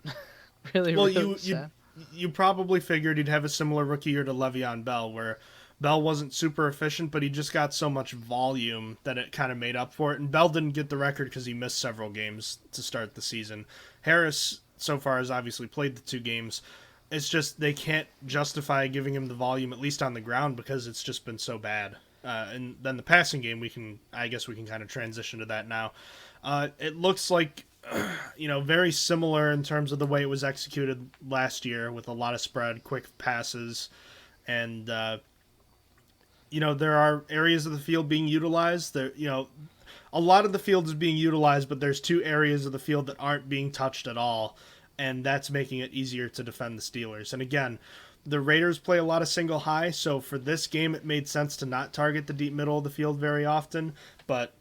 really sad. You probably figured he'd have a similar rookie year to Le'Veon Bell, where Bell wasn't super efficient, but he just got so much volume that it kind of made up for it. And Bell didn't get the record because he missed several games to start the season. Harris, so far, has obviously played the 2 games. It's just they can't justify giving him the volume, at least on the ground, because it's just been so bad. And then the passing game, I guess we can kind of transition to that now. It looks like very similar in terms of the way it was executed last year, with a lot of spread, quick passes, and there are areas of the field being utilized. There, a lot of the field is being utilized, but there's 2 areas of the field that aren't being touched at all, and that's making it easier to defend the Steelers. And again, the Raiders play a lot of single high, so for this game, it made sense to not target the deep middle of the field very often, but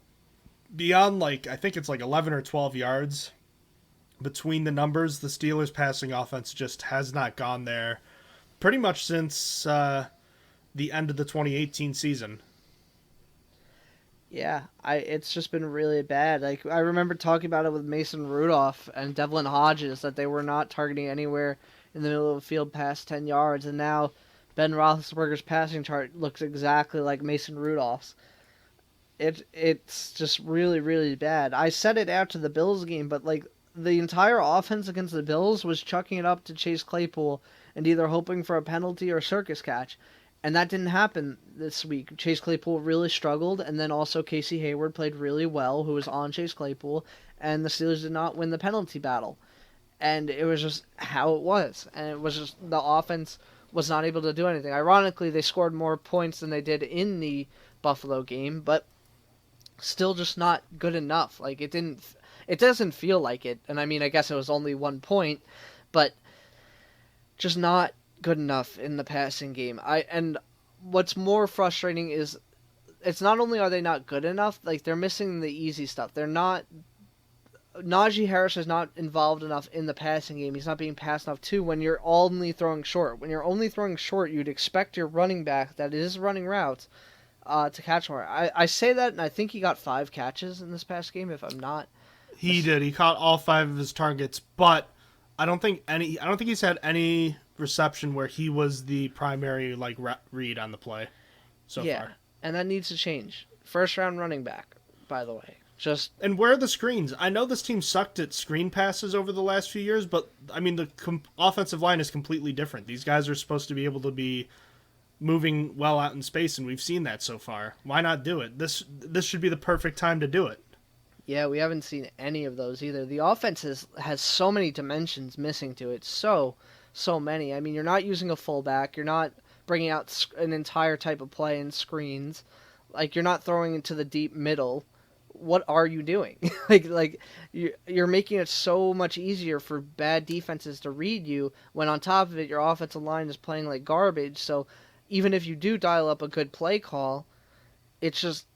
beyond I think it's 11 or 12 yards between the numbers, the Steelers' passing offense just has not gone there pretty much since the end of the 2018 season. Yeah, it's just been really bad. Like, I remember talking about it with Mason Rudolph and Devlin Hodges, that they were not targeting anywhere in the middle of the field past 10 yards, and now Ben Roethlisberger's passing chart looks exactly like Mason Rudolph's. It's just really, really bad. I said it after the Bills game, but the entire offense against the Bills was chucking it up to Chase Claypool and either hoping for a penalty or circus catch. And that didn't happen this week. Chase Claypool really struggled, and then also Casey Hayward played really well, who was on Chase Claypool, and the Steelers did not win the penalty battle. And it was just how it was. And it was just the offense was not able to do anything. Ironically, they scored more points than they did in the Buffalo game, but still just not good enough. It doesn't feel like it. And I mean, I guess it was only 1 point, but just not good enough in the passing game. And what's more frustrating is it's not only are they not good enough, like they're missing the easy stuff. They're not. Najee Harris is not involved enough in the passing game. He's not being passed enough too when you're only throwing short. When you're only throwing short, you'd expect your running back that is running routes to catch more. I say that, and I think he got 5 catches in this past game, if I'm not. He did. He caught all 5 of his targets, but I don't think he's had any reception where he was the primary read on the play so far. And that needs to change. First round running back, by the way. And where are the screens? I know this team sucked at screen passes over the last few years, but I mean the offensive line is completely different. These guys are supposed to be able to be moving well out in space, and we've seen that so far. Why not do it? This should be the perfect time to do it. Yeah, we haven't seen any of those either. The offense has so many dimensions missing to it. So many. I mean, you're not using a fullback. You're not bringing out an entire type of play in screens. Like, you're not throwing into the deep middle. What are you doing? You're making it so much easier for bad defenses to read you when on top of it your offensive line is playing like garbage. So even if you do dial up a good play call, it's just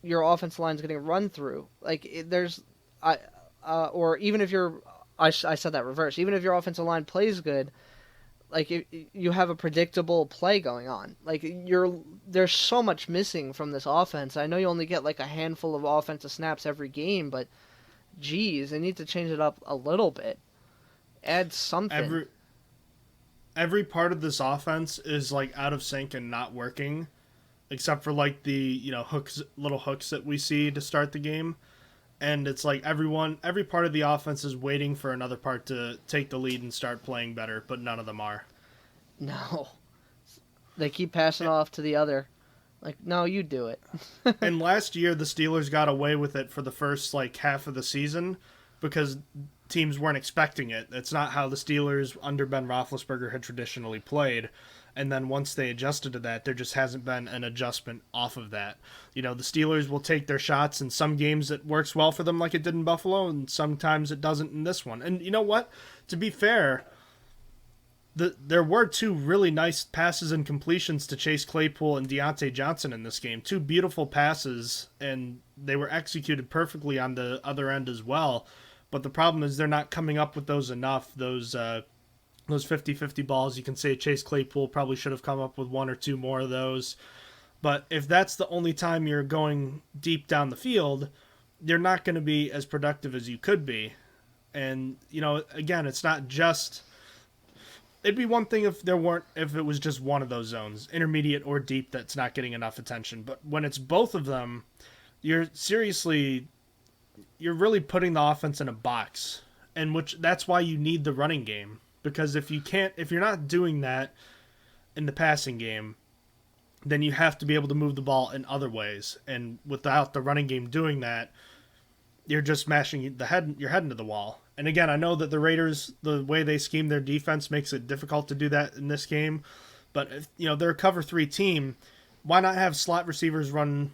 your offensive line's getting run through. Or even if I said that reverse. Even if your offensive line plays good, you have a predictable play going on. There's so much missing from this offense. I know you only get a handful of offensive snaps every game, but geez, they need to change it up a little bit. Add something. Every part of this offense is out of sync and not working, except for the little hooks that we see to start the game. And it's every part of the offense is waiting for another part to take the lead and start playing better, but none of them are. No. They keep passing off to the other. No, you do it. And last year, the Steelers got away with it for the first, half of the season because teams weren't expecting it. It's not how the Steelers under Ben Roethlisberger had traditionally played. And then once they adjusted to that, there just hasn't been an adjustment off of that. The Steelers will take their shots. In some games it works well for them like it did in Buffalo, and sometimes it doesn't in this one. And you know what? To be fair, there were 2 really nice passes and completions to Chase Claypool and Deontay Johnson in this game. 2 beautiful passes, and they were executed perfectly on the other end as well. But the problem is they're not coming up with those enough, those 50-50 balls. You can say Chase Claypool probably should have come up with 1 or 2 more of those. But if that's the only time you're going deep down the field, you're not going to be as productive as you could be. And, again, it's not just... It'd be one thing if it was just one of those zones, intermediate or deep, that's not getting enough attention. But when it's both of them, you're really putting the offense in a box. And that's why you need the running game. Because if you're not doing that in the passing game, then you have to be able to move the ball in other ways. And without the running game doing that, you're just smashing your head into the wall. And again, I know that the Raiders, the way they scheme their defense makes it difficult to do that in this game. But if, they're a cover 3 team, why not have slot receivers run,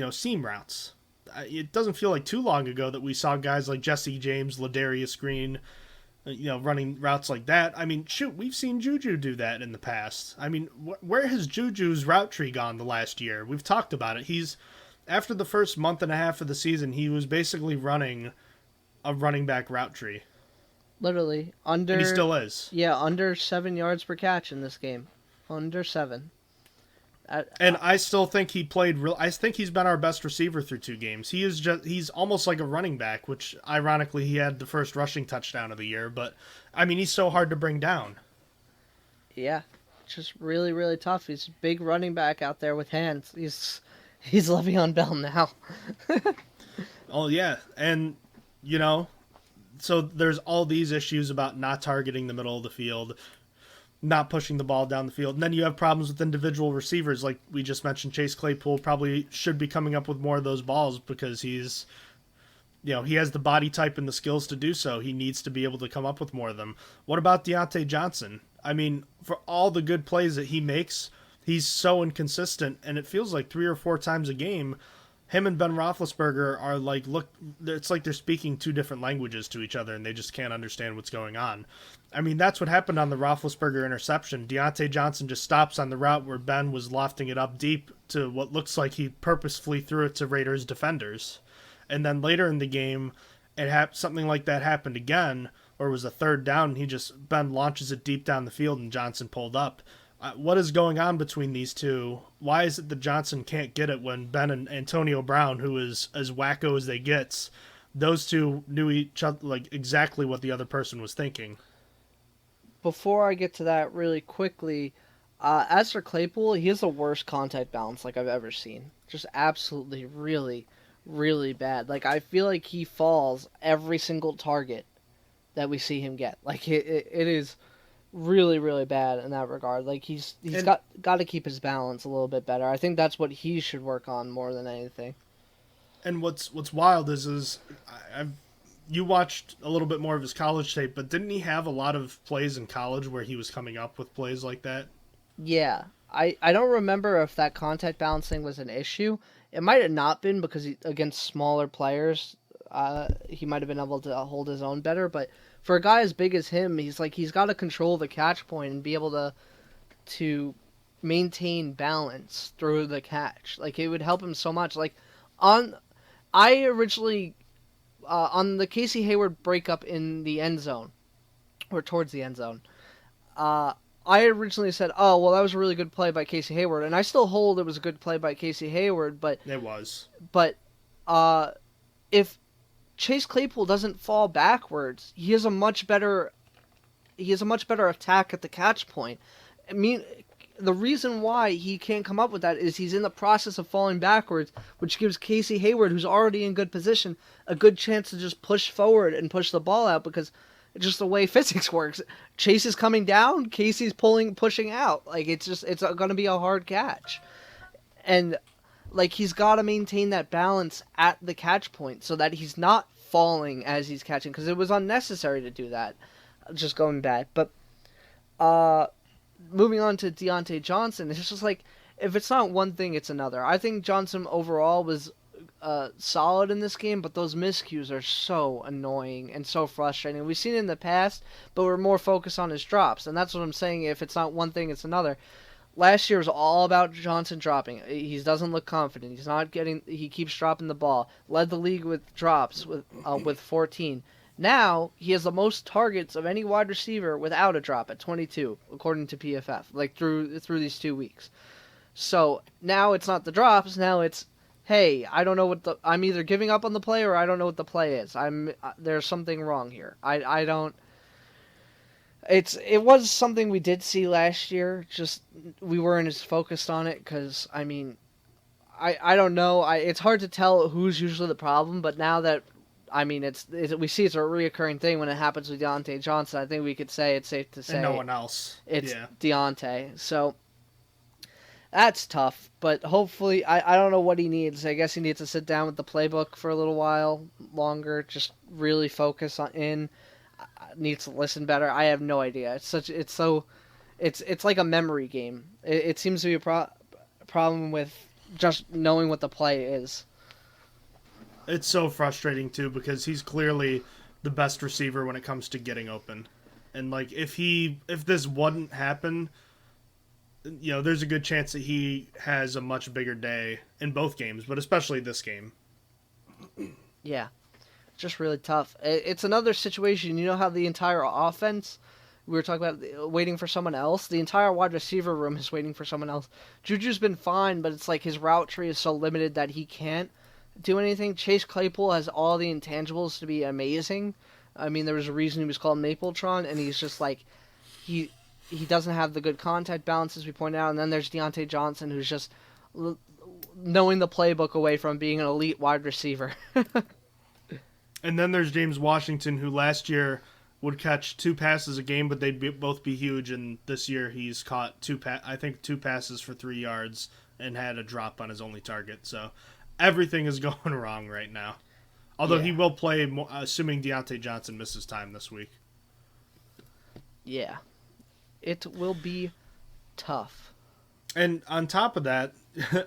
seam routes? It doesn't feel like too long ago that we saw guys like Jesse James, Ladarius Green, running routes like that. I mean, shoot, we've seen Juju do that in the past. I mean, where has Juju's route tree gone the last year? We've talked about it. After the first month and a half of the season, he was basically running a running back route tree. Literally. And he still is. Yeah, under 7 yards per catch in this game. Under 7. And I still think he played I think he's been our best receiver through 2 games. He's almost like a running back, which ironically he had the first rushing touchdown of the year, but I mean, he's so hard to bring down. Yeah. Just really, really tough. He's a big running back out there with hands. He's Le'Veon Bell now. Oh yeah. And so there's all these issues about not targeting the middle of the field, not pushing the ball down the field. And then you have problems with individual receivers. Like we just mentioned, Chase Claypool probably should be coming up with more of those balls because he has the body type and the skills to do so. He needs to be able to come up with more of them. What about Deontay Johnson? I mean, for all the good plays that he makes, he's so inconsistent, and it feels like 3 or 4 times a game him and Ben Roethlisberger are like, look, it's like they're speaking two different languages to each other, and they just can't understand what's going on. I mean, that's what happened on the Roethlisberger interception. Deontay Johnson just stops on the route where Ben was lofting it up deep to what looks like he purposefully threw it to Raiders defenders. And then later in the game, something like that happened again, or it was a third down, and Ben launches it deep down the field, and Johnson pulled up. What is going on between these two? Why is it that Johnson can't get it when Ben and Antonio Brown, who is as wacko as they get, those two knew each other, like exactly what the other person was thinking? Before I get to that really quickly, as for Claypool, he has the worst contact balance like I've ever seen. Just absolutely, really, really bad. Like, I feel like he falls every single target that we see him get. Like, it is really, really bad in that regard. Like, he's got to keep his balance a little bit better. I think that's what he should work on more than anything. And what's wild is you watched a little bit more of his college tape, but didn't he have a lot of plays in college where he was coming up with plays like that? Yeah. I don't remember if that contact balancing was an issue. It might have not been because against smaller players, he might have been able to hold his own better, but for a guy as big as him, he's got to control the catch point and be able to maintain balance through the catch. Like, it would help him so much. Like, I originally on the Casey Hayward breakup in the end zone, or towards the end zone, I originally said, "Oh, well, that was a really good play by Casey Hayward," and I still hold it was a good play by Casey Hayward. But it was. But if Chase Claypool doesn't fall backwards, he has a much better attack at the catch point. I mean, the reason why he can't come up with that is he's in the process of falling backwards, which gives Casey Hayward, who's already in good position, a good chance to just push forward and push the ball out, because it's just the way physics works. Chase is coming down, Casey's pushing out. Like, it's going to be a hard catch. And like, he's got to maintain that balance at the catch point so that he's not falling as he's catching, because it was unnecessary to do that. Just going back. But moving on to Deontay Johnson, it's just like, if it's not one thing, it's another. I think Johnson overall was solid in this game, but those miscues are so annoying and so frustrating. We've seen it in the past, but we're more focused on his drops, and that's what I'm saying. If it's not one thing, it's another. Last year was all about Johnson dropping. He doesn't look confident. He keeps dropping the ball. Led the league with drops with 14. Now he has the most targets of any wide receiver without a drop at 22, according to PFF. Like, through these 2 weeks. So now it's not the drops. Now it's, hey, I don't know I'm either giving up on the play or I don't know what the play is. There's something wrong here. I don't. It was something we did see last year. Just we weren't as focused on it because, I mean, I don't know. It's hard to tell who's usually the problem, but now that, I mean, we see it's a reoccurring thing when it happens with Deontay Johnson. I think we could say it's safe to say and no one else. It's Deontay. So that's tough, but hopefully, I don't know what he needs. I guess he needs to sit down with the playbook for a little while longer, just really focus needs to listen better. I have no idea. It's like a memory game. It seems to be a problem with just knowing what the play is. It's so frustrating too, because he's clearly the best receiver when it comes to getting open. And like, if this wouldn't happen, you know, there's a good chance that he has a much bigger day in both games, but especially this game. Yeah. Just really tough. It's another situation. You know how the entire offense, we were talking about waiting for someone else? The entire wide receiver room is waiting for someone else. Juju's been fine, but it's like his route tree is so limited that he can't do anything. Chase Claypool has all the intangibles to be amazing. I mean, there was a reason he was called Mapletron, and he's just like, he doesn't have the good contact balance, as we pointed out. And then there's Deontay Johnson, who's just knowing the playbook away from being an elite wide receiver. And then there's James Washington, who last year would catch 2 passes a game, but they'd both be huge. And this year he's caught 2 passes for 3 yards and had a drop on his only target. So everything is going wrong right now. Although he will play, assuming Deontay Johnson misses time this week. Yeah. It will be tough. And on top of that,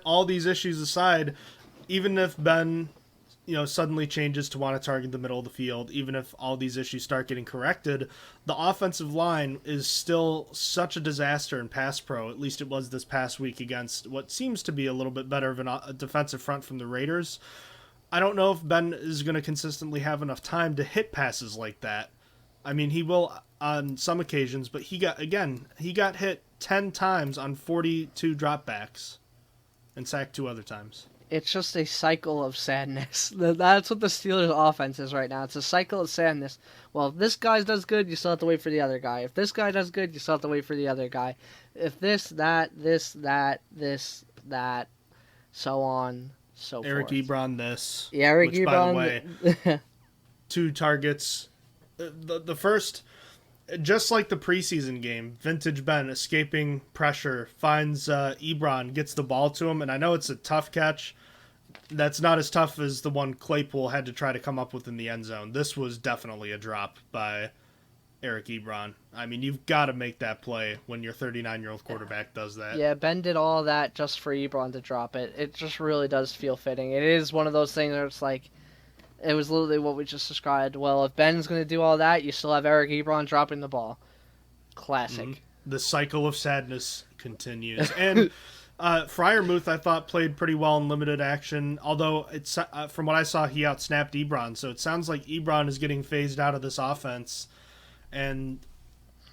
all these issues aside, even if Ben, suddenly changes to want to target the middle of the field, even if all these issues start getting corrected, the offensive line is still such a disaster in pass pro. At least it was this past week against what seems to be a little bit better of a defensive front from the Raiders. I don't know if Ben is going to consistently have enough time to hit passes like that. I mean, he will on some occasions, but he got hit 10 times on 42 dropbacks and sacked 2 other times. It's just a cycle of sadness. That's what the Steelers' offense is right now. It's a cycle of sadness. Well, if this guy does good, you still have to wait for the other guy. If this guy does good, you still have to wait for the other guy. If this, that, so on, so Eric forth. Ebron this. Yeah, Eric which, Ebron. by the way, 2 targets. The first, just like the preseason game, Vintage Ben escaping pressure, finds Ebron, gets the ball to him, and I know it's a tough catch. That's not as tough as the one Claypool had to try to come up with in the end zone. This was definitely a drop by Eric Ebron. I mean, you've got to make that play when your 39-year-old quarterback does that. Yeah, Ben did all that just for Ebron to drop it. It just really does feel fitting. It is one of those things where it's like, it was literally what we just described. Well, if Ben's going to do all that, you still have Eric Ebron dropping the ball. Classic. Mm-hmm. The cycle of sadness continues. And Freiermuth, I thought, played pretty well in limited action, although it's from what I saw, he outsnapped Ebron. So it sounds like Ebron is getting phased out of this offense. And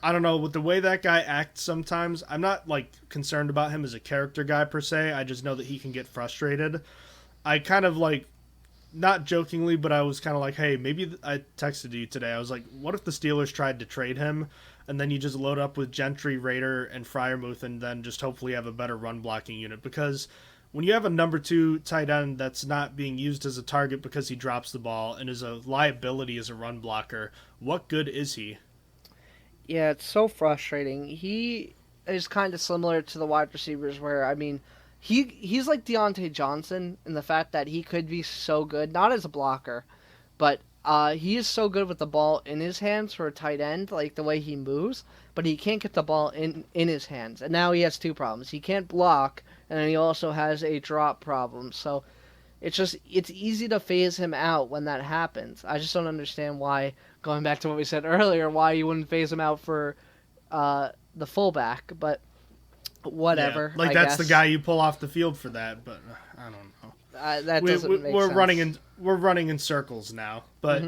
I don't know, with the way that guy acts sometimes, I'm not concerned about him as a character guy per se. I just know that he can get frustrated. I kind of not jokingly, but I was kind of like, hey, maybe I texted you today. I was like, what if the Steelers tried to trade him, and then you just load up with Gentry, Rader, and Freiermuth, and then just hopefully have a better run blocking unit? Because when you have a number 2 tight end that's not being used as a target because he drops the ball and is a liability as a run blocker, what good is he? Yeah, it's so frustrating. He is kind of similar to the wide receivers where, I mean, he's like Deontay Johnson in the fact that he could be so good, not as a blocker, but he is so good with the ball in his hands for a tight end, like the way he moves, but he can't get the ball in his hands. And now he has 2 problems. He can't block, and then he also has a drop problem. So it's easy to phase him out when that happens. I just don't understand why, going back to what we said earlier, why you wouldn't phase him out for the fullback, but whatever. Yeah, that's the guy you pull off the field for that, but I don't know. That doesn't make sense. We're running in circles now, but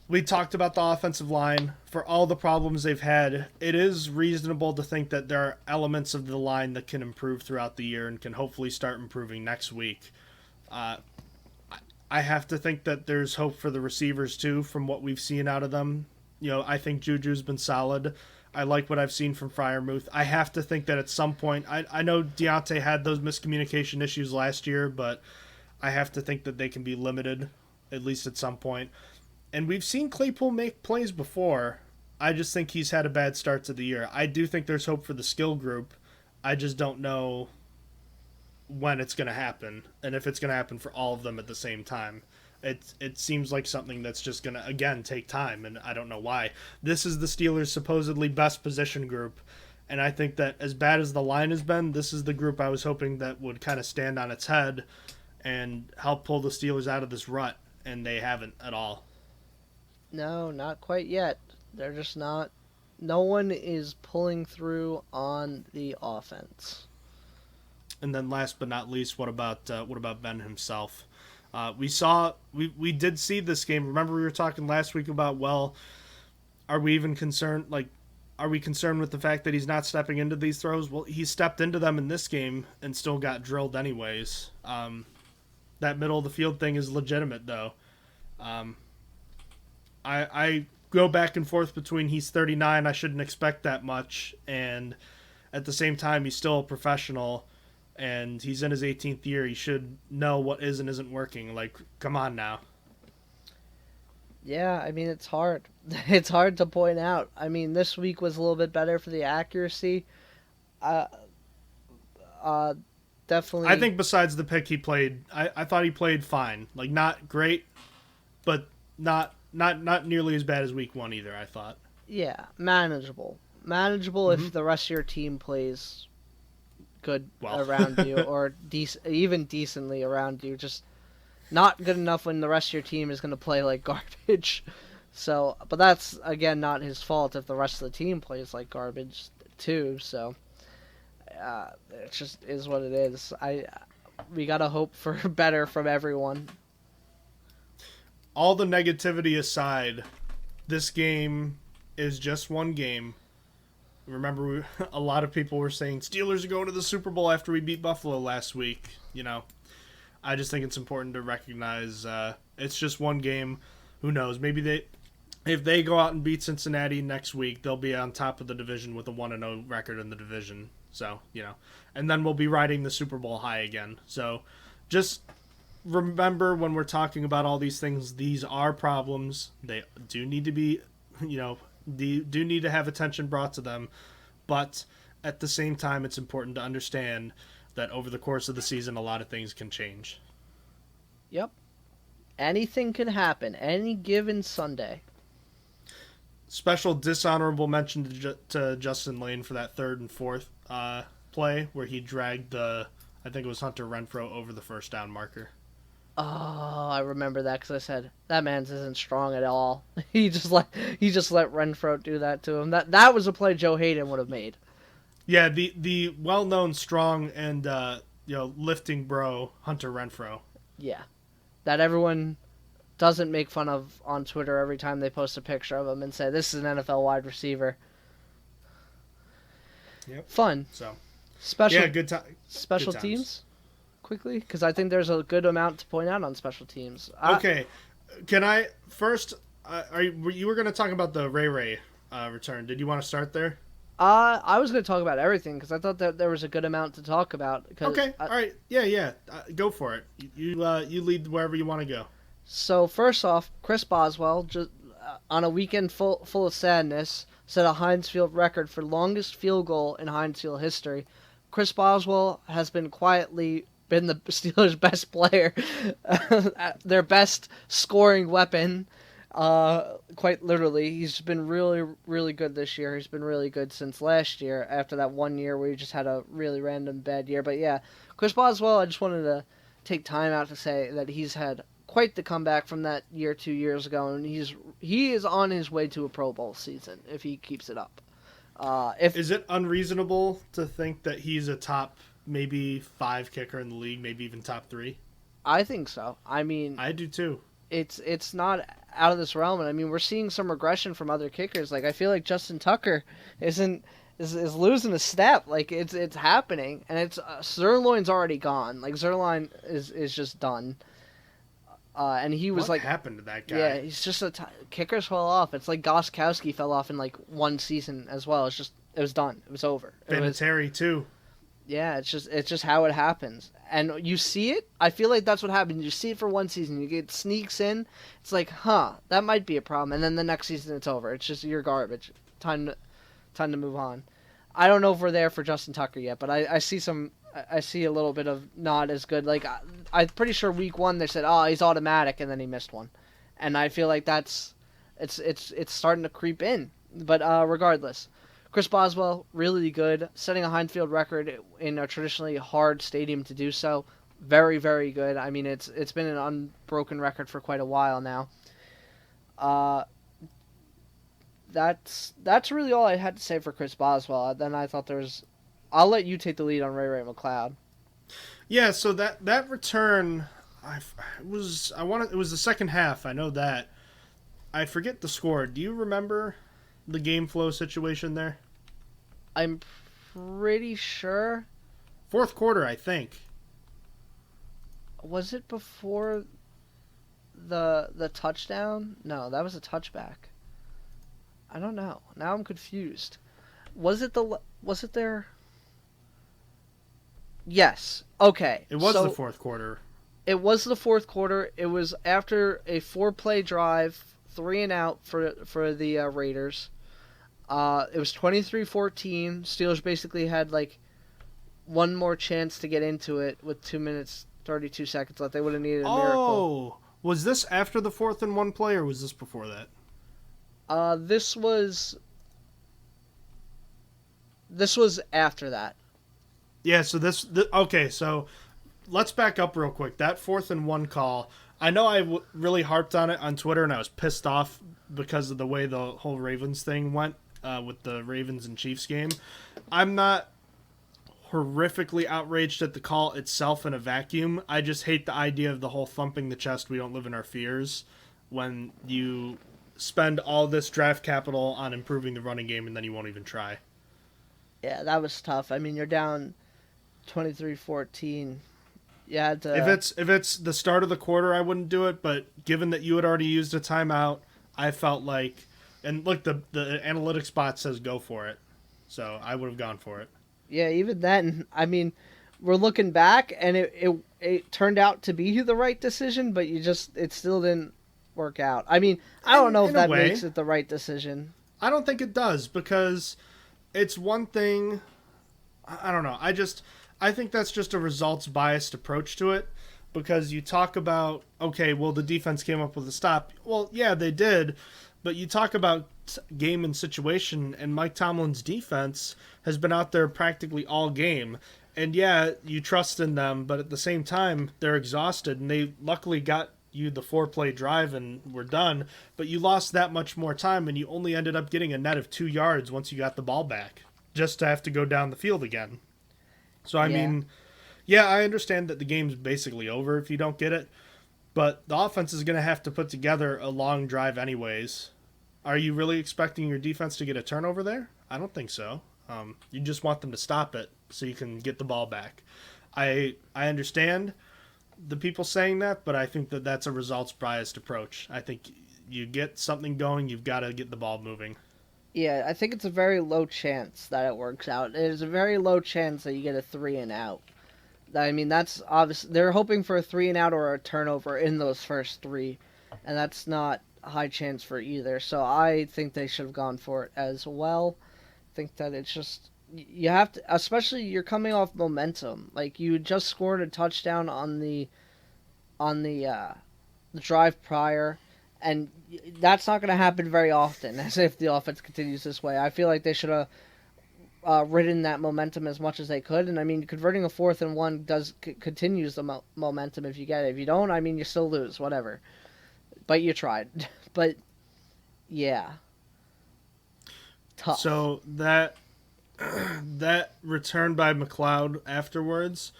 we talked about the offensive line. For all the problems they've had, it is reasonable to think that there are elements of the line that can improve throughout the year and can hopefully start improving next week. I have to think that there's hope for the receivers too, from what we've seen out of them. I think Juju's been solid. I like what I've seen from Freiermuth. I have to think that at some point, I know Deontay had those miscommunication issues last year, but I have to think that they can be limited, at least at some point. And we've seen Claypool make plays before. I just think he's had a bad start to the year. I do think there's hope for the skill group. I just don't know when it's going to happen, and if it's going to happen for all of them at the same time. It seems like something that's just going to, again, take time, and I don't know why. This is the Steelers' supposedly best position group, and I think that as bad as the line has been, this is the group I was hoping that would kind of stand on its head and help pull the Steelers out of this rut, and they haven't at all. No, not quite yet. They're just not. No one is pulling through on the offense. And then last but not least, what about Ben himself? We did see this game. Remember we were talking last week about, well, are we even concerned? Are we concerned with the fact that he's not stepping into these throws? Well, he stepped into them in this game and still got drilled anyways. That middle of the field thing is legitimate though. I go back and forth between he's 39, I shouldn't expect that much, and at the same time he's still a professional. And he's in his 18th year. He should know what is and isn't working. Come on now. Yeah, I mean, it's hard. It's hard to point out. I mean, this week was a little bit better for the accuracy. Definitely. I think besides the pick he played, I thought he played fine. Not great, but not nearly as bad as week 1 either, I thought. Yeah, manageable. Manageable if the rest of your team plays good Well. around you or even decently around you. Just not good enough when the rest of your team is going to play like garbage. So, but that's again not his fault if the rest of the team plays like garbage too. So, it just is what it is. We gotta hope for better from everyone. All the negativity aside, this game is just one game. Remember, a lot of people were saying Steelers are going to the Super Bowl after we beat Buffalo last week. I just think it's important to recognize it's just one game. Who knows? Maybe if they go out and beat Cincinnati next week, they'll be on top of the division with a 1-0 record in the division. So, and then we'll be riding the Super Bowl high again. So, just remember when we're talking about all these things, these are problems. They do need to be, do need to have attention brought to them. But at the same time, it's important to understand that over the course of the season, a lot of things can change. Yep. Anything can happen any given Sunday. Special dishonorable mention to Justin Lane for that 3rd and 4th play where he dragged I think it was Hunter Renfrow over the first down marker. Oh, I remember that because I said that man's isn't strong at all. he just let Renfrow do that to him. That was a play Joe Hayden would have made. Yeah, the well-known strong and lifting bro Hunter Renfrow. Yeah, that everyone doesn't make fun of on Twitter every time they post a picture of him and say this is an NFL wide receiver. Yep. Fun. So special good time. Special good teams, quickly, because I think there's a good amount to point out on special teams. Okay, can I first? You were going to talk about the Ray return? Did you want to start there? I was going to talk about everything because I thought that there was a good amount to talk about. Okay, all right, yeah, go for it. You lead wherever you want to go. So first off, Chris Boswell, just on a weekend full of sadness, set a Heinz Field record for longest field goal in Heinz Field history. Chris Boswell has been quietly been the Steelers' best player, their best scoring weapon. Quite literally, he's been really, really good this year. He's been really good since last year after that 1 year where he just had a really random bad year. But yeah, Chris Boswell, I just wanted to take time out to say that he's had quite the comeback from that year 2 years ago, and he is on his way to a Pro Bowl season if he keeps it up. Is it unreasonable to think that he's a top maybe 5 kicker in the league, maybe even top 3? I think so. I mean, I do too. It's not out of this realm, and I mean we're seeing some regression from other kickers. Like I feel like Justin Tucker is losing a step. Like it's happening, and it's Zerloin's already gone. Like Zerloin is just done. And he was what like, happened to that guy? Yeah, he's just kickers fell off. It's like Goskowski fell off in like one season as well. It was done. It was over. Vinatieri too. Yeah, it's just how it happens. And you see it. I feel like that's what happens. You see it for one season. You get sneaks in. It's like, that might be a problem. And then the next season it's over. It's just you're garbage. Time to move on. I don't know if we're there for Justin Tucker yet, but I see a little bit of not as good. Like I'm pretty sure week 1 they said, he's automatic, and then he missed one, and I feel like it's starting to creep in. But regardless, Chris Boswell really good, setting a Heinz Field record in a traditionally hard stadium to do so. Very, very good. I mean, it's been an unbroken record for quite a while now. That's really all I had to say for Chris Boswell. Then I thought I'll let you take the lead on Ray McLeod. Yeah, so that return, it was the second half. I know that. I forget the score. Do you remember the game flow situation there? I'm pretty sure. 4th quarter, I think. Was it before the touchdown? No, that was a touchback. I don't know. Now I'm confused. Was it there? Yes. Okay. It was the 4th quarter. It was the 4th quarter. It was after a 4-play drive, 3 and out for the Raiders. It was 23-14. Steelers basically had like one more chance to get into it with 2 minutes 32 seconds left. They would have needed a miracle. Oh, was this after the 4th and 1 play, or was this before that? This was after that. Yeah, so okay, so let's back up real quick. That 4th-and-1 call, I know really harped on it on Twitter, and I was pissed off because of the way the whole Ravens thing went with the Ravens and Chiefs game. I'm not horrifically outraged at the call itself in a vacuum. I just hate the idea of the whole thumping the chest, we don't live in our fears, when you spend all this draft capital on improving the running game and then you won't even try. Yeah, that was tough. I mean, you're down 23-14. You had to... If it's the start of the quarter, I wouldn't do it, but given that you had already used a timeout, I felt like, and look, the analytics bot says go for it, so I would have gone for it. Yeah, even then, I mean, we're looking back, and it turned out to be the right decision, but it still didn't work out. I mean, I don't know if that makes it the right decision. I don't think it does, because it's one thing, I don't know, I think that's just a results-biased approach to it, because you talk about, okay, well, the defense came up with a stop. Well, yeah, they did, but you talk about game and situation, and Mike Tomlin's defense has been out there practically all game. And yeah, you trust in them, but at the same time, they're exhausted, and they luckily got you the 4-play drive and we're done, but you lost that much more time, and you only ended up getting a net of 2 yards once you got the ball back, just to have to go down the field again. So, I mean, yeah, I understand that the game's basically over if you don't get it, but the offense is going to have to put together a long drive anyways. Are you really expecting your defense to get a turnover there? I don't think so. You just want them to stop it so you can get the ball back. I understand the people saying that, but I think that that's a results-biased approach. I think you get something going, you've got to get the ball moving. Yeah, I think it's a very low chance that it works out. It is a very low chance that you get a 3-and-out. I mean, that's obvious. They're hoping for a 3-and-out or a turnover in those first 3, and that's not a high chance for either. So I think they should have gone for it as well. I think that it's just, you have to, especially you're coming off momentum. Like, you just scored a touchdown on the drive prior, and that's not going to happen very often, as if the offense continues this way. I feel like they should have ridden that momentum as much as they could, and I mean, converting a 4th-and-1 continues the momentum if you get it. If you don't, I mean, you still lose, whatever. But you tried. But, yeah. Tough. So that return by McLeod afterwards,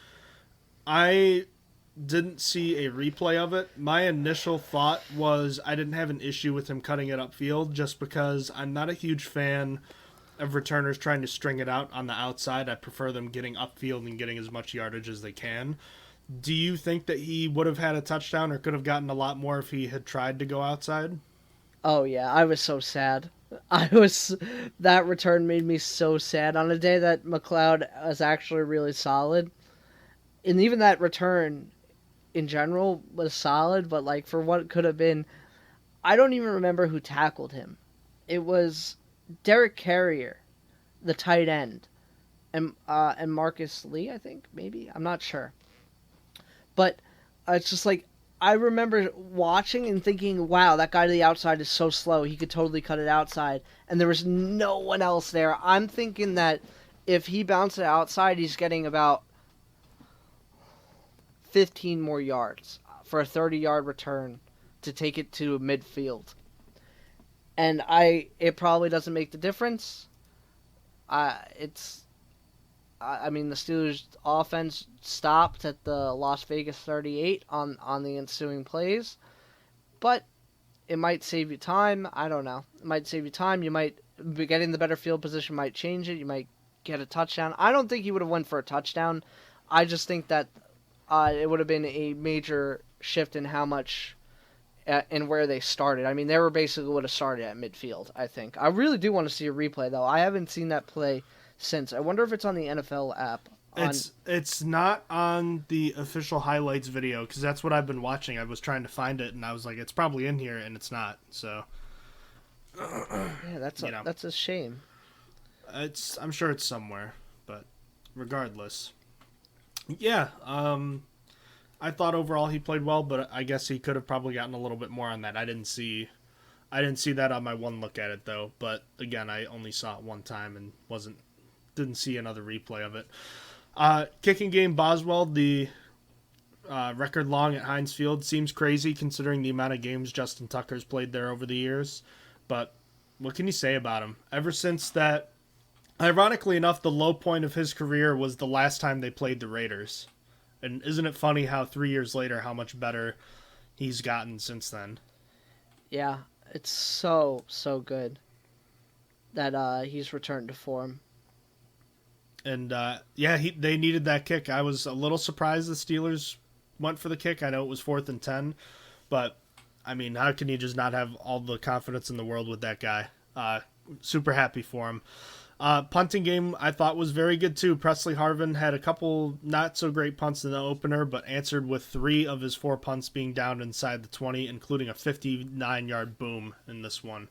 I didn't see a replay of it. My initial thought was I didn't have an issue with him cutting it upfield, just because I'm not a huge fan of returners trying to string it out on the outside. I prefer them getting upfield and getting as much yardage as they can. Do you think that he would have had a touchdown or could have gotten a lot more if he had tried to go outside? Oh yeah, I was so sad. That return made me so sad on a day that McLeod was actually really solid. And even that return in general was solid, but like for what it could have been, I don't even remember who tackled him. It was Derek Carrier, the tight end, and Marcus Lee, I think, maybe. I'm not sure. But it's just like, I remember watching and thinking, wow, that guy to the outside is so slow. He could totally cut it outside. And there was no one else there. I'm thinking that if he bounced it outside, he's getting about 15 more yards for a 30-yard return to take it to midfield. And it probably doesn't make the difference. I mean, the Steelers' offense stopped at the Las Vegas 38 on the ensuing plays, but it might save you time. I don't know. It might save you time. You might be getting the better field position might change it. You might get a touchdown. I don't think he would have went for a touchdown. I just think that it would have been a major shift in how much and where they started. I mean, they were basically would have started at midfield, I think. I really do want to see a replay, though. I haven't seen that play since. I wonder if it's on the NFL app. It's not on the official highlights video, because that's what I've been watching. I was trying to find it, and I was like, it's probably in here, and it's not. So, yeah, that's a shame. I'm sure it's somewhere, but regardless, yeah. I thought overall he played well, but I guess he could have probably gotten a little bit more on that. I didn't see that on my one look at it though. But again, I only saw it one time and didn't see another replay of it. Kicking game, Boswell, the record long at Heinz Field, seems crazy considering the amount of games Justin Tucker's played there over the years. But what can you say about him? Ever since that, ironically enough, the low point of his career was the last time they played the Raiders. And isn't it funny how 3 years later, how much better he's gotten since then? Yeah, it's so good that he's returned to form. And they needed that kick. I was a little surprised the Steelers went for the kick. I know it was 4th and 10, but I mean, how can you just not have all the confidence in the world with that guy? Super happy for him. Punting game I thought was very good too. Presley Harvin had a couple not so great punts in the opener, but answered with 3 of his 4 punts being down inside the 20, including a 59-yard boom in this one.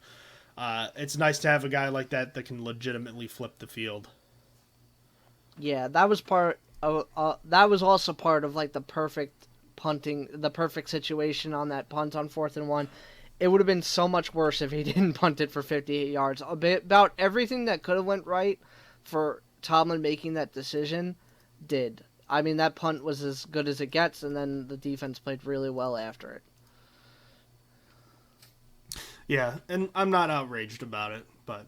It's nice to have a guy like that can legitimately flip the field. Yeah, that was that was also part of like the perfect situation on that punt on 4th and 1. It would have been so much worse if he didn't punt it for 58 yards. About everything that could have went right for Tomlin making that decision did. I mean, that punt was as good as it gets, and then the defense played really well after it. Yeah, and I'm not outraged about it, but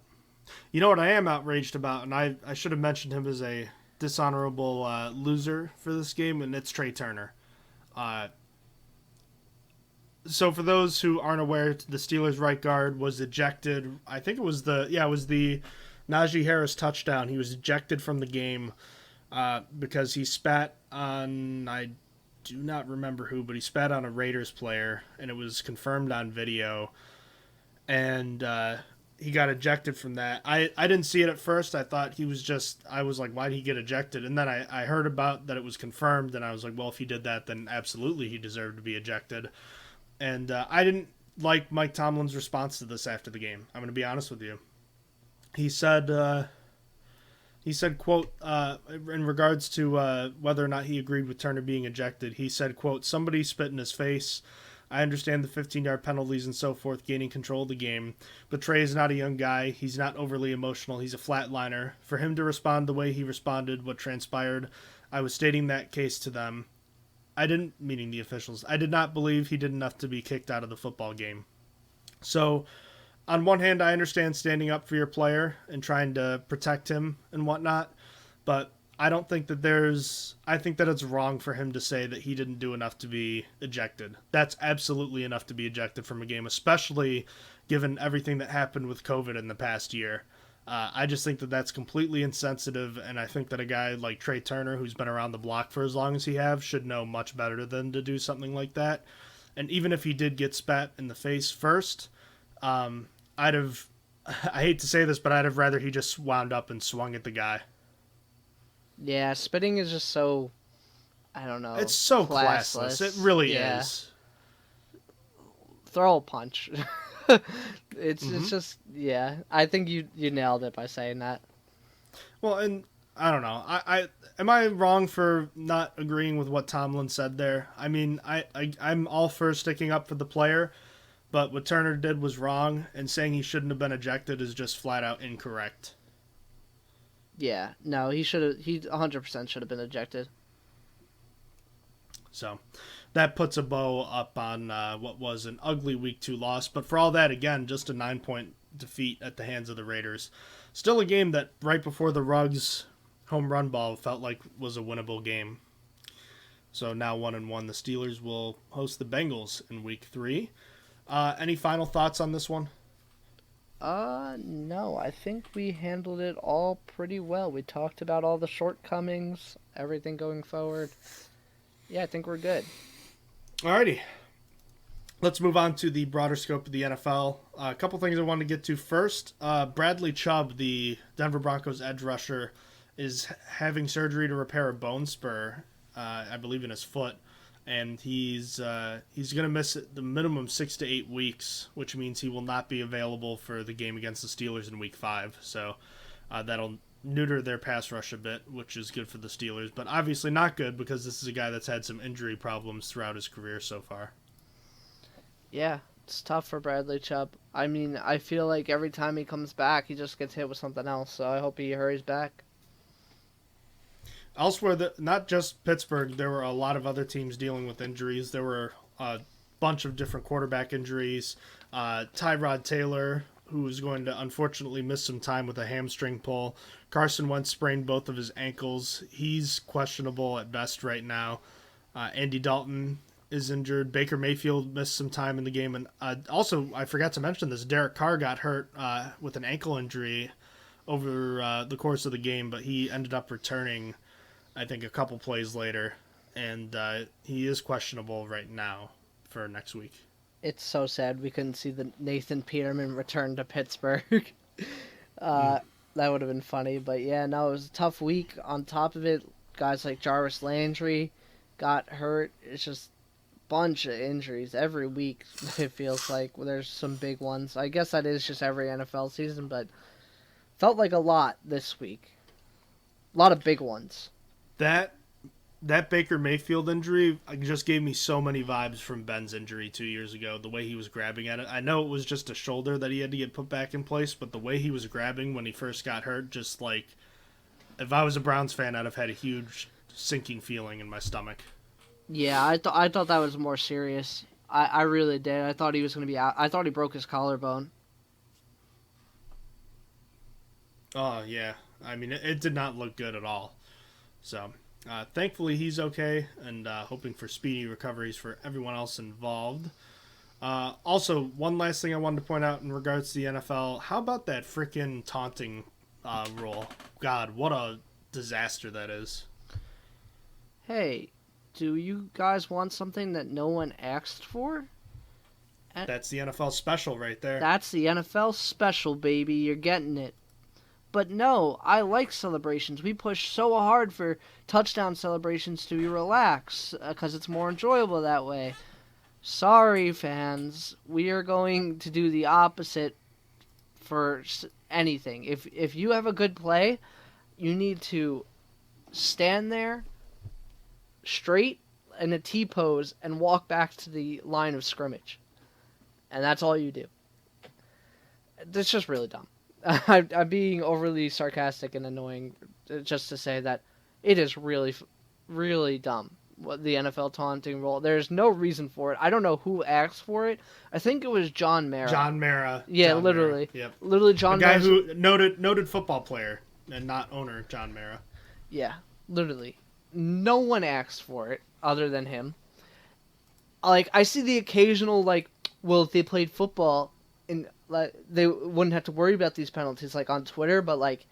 you know what I am outraged about, and I should have mentioned him as a dishonorable loser for this game, and it's Trey Turner. So for those who aren't aware, the Steelers' right guard was ejected. I think it was the Najee Harris touchdown. He was ejected from the game because he spat on, I do not remember who, but he spat on a Raiders player, and it was confirmed on video. And he got ejected from that. I didn't see it at first. I thought I was like, why'd he get ejected? And then I heard about that it was confirmed, and I was like, well, if he did that, then absolutely he deserved to be ejected. And I didn't like Mike Tomlin's response to this after the game. I'm going to be honest with you. He said, quote, in regards to whether or not he agreed with Turner being ejected, he said, quote, somebody spit in his face. I understand the 15-yard penalties and so forth, gaining control of the game. But Trey is not a young guy. He's not overly emotional. He's a flatliner. For him to respond the way he responded, what transpired, I was stating that case to them. Meaning the officials, I did not believe he did enough to be kicked out of the football game. So, on one hand, I understand standing up for your player and trying to protect him and whatnot, but I don't think that I think that it's wrong for him to say that he didn't do enough to be ejected. That's absolutely enough to be ejected from a game, especially given everything that happened with COVID in the past year. I just think that that's completely insensitive, and I think that a guy like Trey Turner, who's been around the block for as long as he have, should know much better than to do something like that. And even if he did get spat in the face first, I hate to say this, but I'd have rather he just wound up and swung at the guy. Yeah, spitting is just so, I don't know. It's so classless. It really is. Throw a punch. It's just, yeah. I think you nailed it by saying that. Well, and I don't know. Am I wrong for not agreeing with what Tomlin said there? I mean, I'm all for sticking up for the player, but what Turner did was wrong, and saying he shouldn't have been ejected is just flat out incorrect. Yeah, no, he 100% should have been ejected. So that puts a bow up on what was an ugly Week 2 loss. But for all that, again, just a 9-point defeat at the hands of the Raiders. Still a game that right before the Ruggs home run ball felt like was a winnable game. So now 1-1, the Steelers will host the Bengals in Week 3. Any final thoughts on this one? No, I think we handled it all pretty well. We talked about all the shortcomings, everything going forward. Yeah, I think we're good. Alrighty. Let's move on to the broader scope of the NFL. A couple things I wanted to get to first. Bradley Chubb, the Denver Broncos edge rusher, is having surgery to repair a bone spur, I believe in his foot. And he's going to miss the minimum 6 to 8 weeks, which means he will not be available for the game against the Steelers in Week 5. So that'll neuter their pass rush a bit, which is good for the Steelers, but obviously not good because this is a guy that's had some injury problems throughout his career so far. Yeah, it's tough for Bradley Chubb. I mean, I feel like every time he comes back, he just gets hit with something else, so I hope he hurries back. Elsewhere, not just Pittsburgh, there were a lot of other teams dealing with injuries. There were a bunch of different quarterback injuries. Tyrod Taylor, who is going to unfortunately miss some time with a hamstring pull. Carson Wentz sprained both of his ankles. He's questionable at best right now. Andy Dalton is injured. Baker Mayfield missed some time in the game. And also, I forgot to mention this, Derek Carr got hurt with an ankle injury over the course of the game, but he ended up returning, I think, a couple plays later. And he is questionable right now for next week. It's so sad we couldn't see the Nathan Peterman return to Pittsburgh. That would have been funny. But yeah, no, it was a tough week. On top of it, guys like Jarvis Landry got hurt. It's just a bunch of injuries every week, it feels like. There's some big ones. I guess that is just every NFL season, but felt like a lot this week. A lot of big ones. That Baker Mayfield injury just gave me so many vibes from Ben's injury 2 years ago, the way he was grabbing at it. I know it was just a shoulder that he had to get put back in place, but the way he was grabbing when he first got hurt, just like, if I was a Browns fan, I'd have had a huge sinking feeling in my stomach. Yeah, I thought that was more serious. I really did. I thought he was going to be out. I thought he broke his collarbone. Oh, yeah. I mean, it did not look good at all. So... thankfully, he's okay, and hoping for speedy recoveries for everyone else involved. Also, one last thing I wanted to point out in regards to the NFL, how about that freaking taunting rule? God, what a disaster that is. Hey, do you guys want something that no one asked for? That's the NFL special right there. That's the NFL special, baby. You're getting it. But no, I like celebrations. We push so hard for touchdown celebrations to be relaxed because it's more enjoyable that way. Sorry, fans. We are going to do the opposite for anything. If you have a good play, you need to stand there straight in a T-pose and walk back to the line of scrimmage. And that's all you do. It's just really dumb. I'm being overly sarcastic and annoying just to say that it is really, really dumb, the NFL taunting rule. There's no reason for it. I don't know who asked for it. I think it was John Mara. John Mara. Yeah, John literally. Mara. Yep. Literally John Mara. The guy Mara's... who noted football player and not owner, John Mara. Yeah, literally. No one asked for it other than him. Like, I see the occasional, like, well, if they played football... Like, they wouldn't have to worry about these penalties, like, on Twitter, but, like,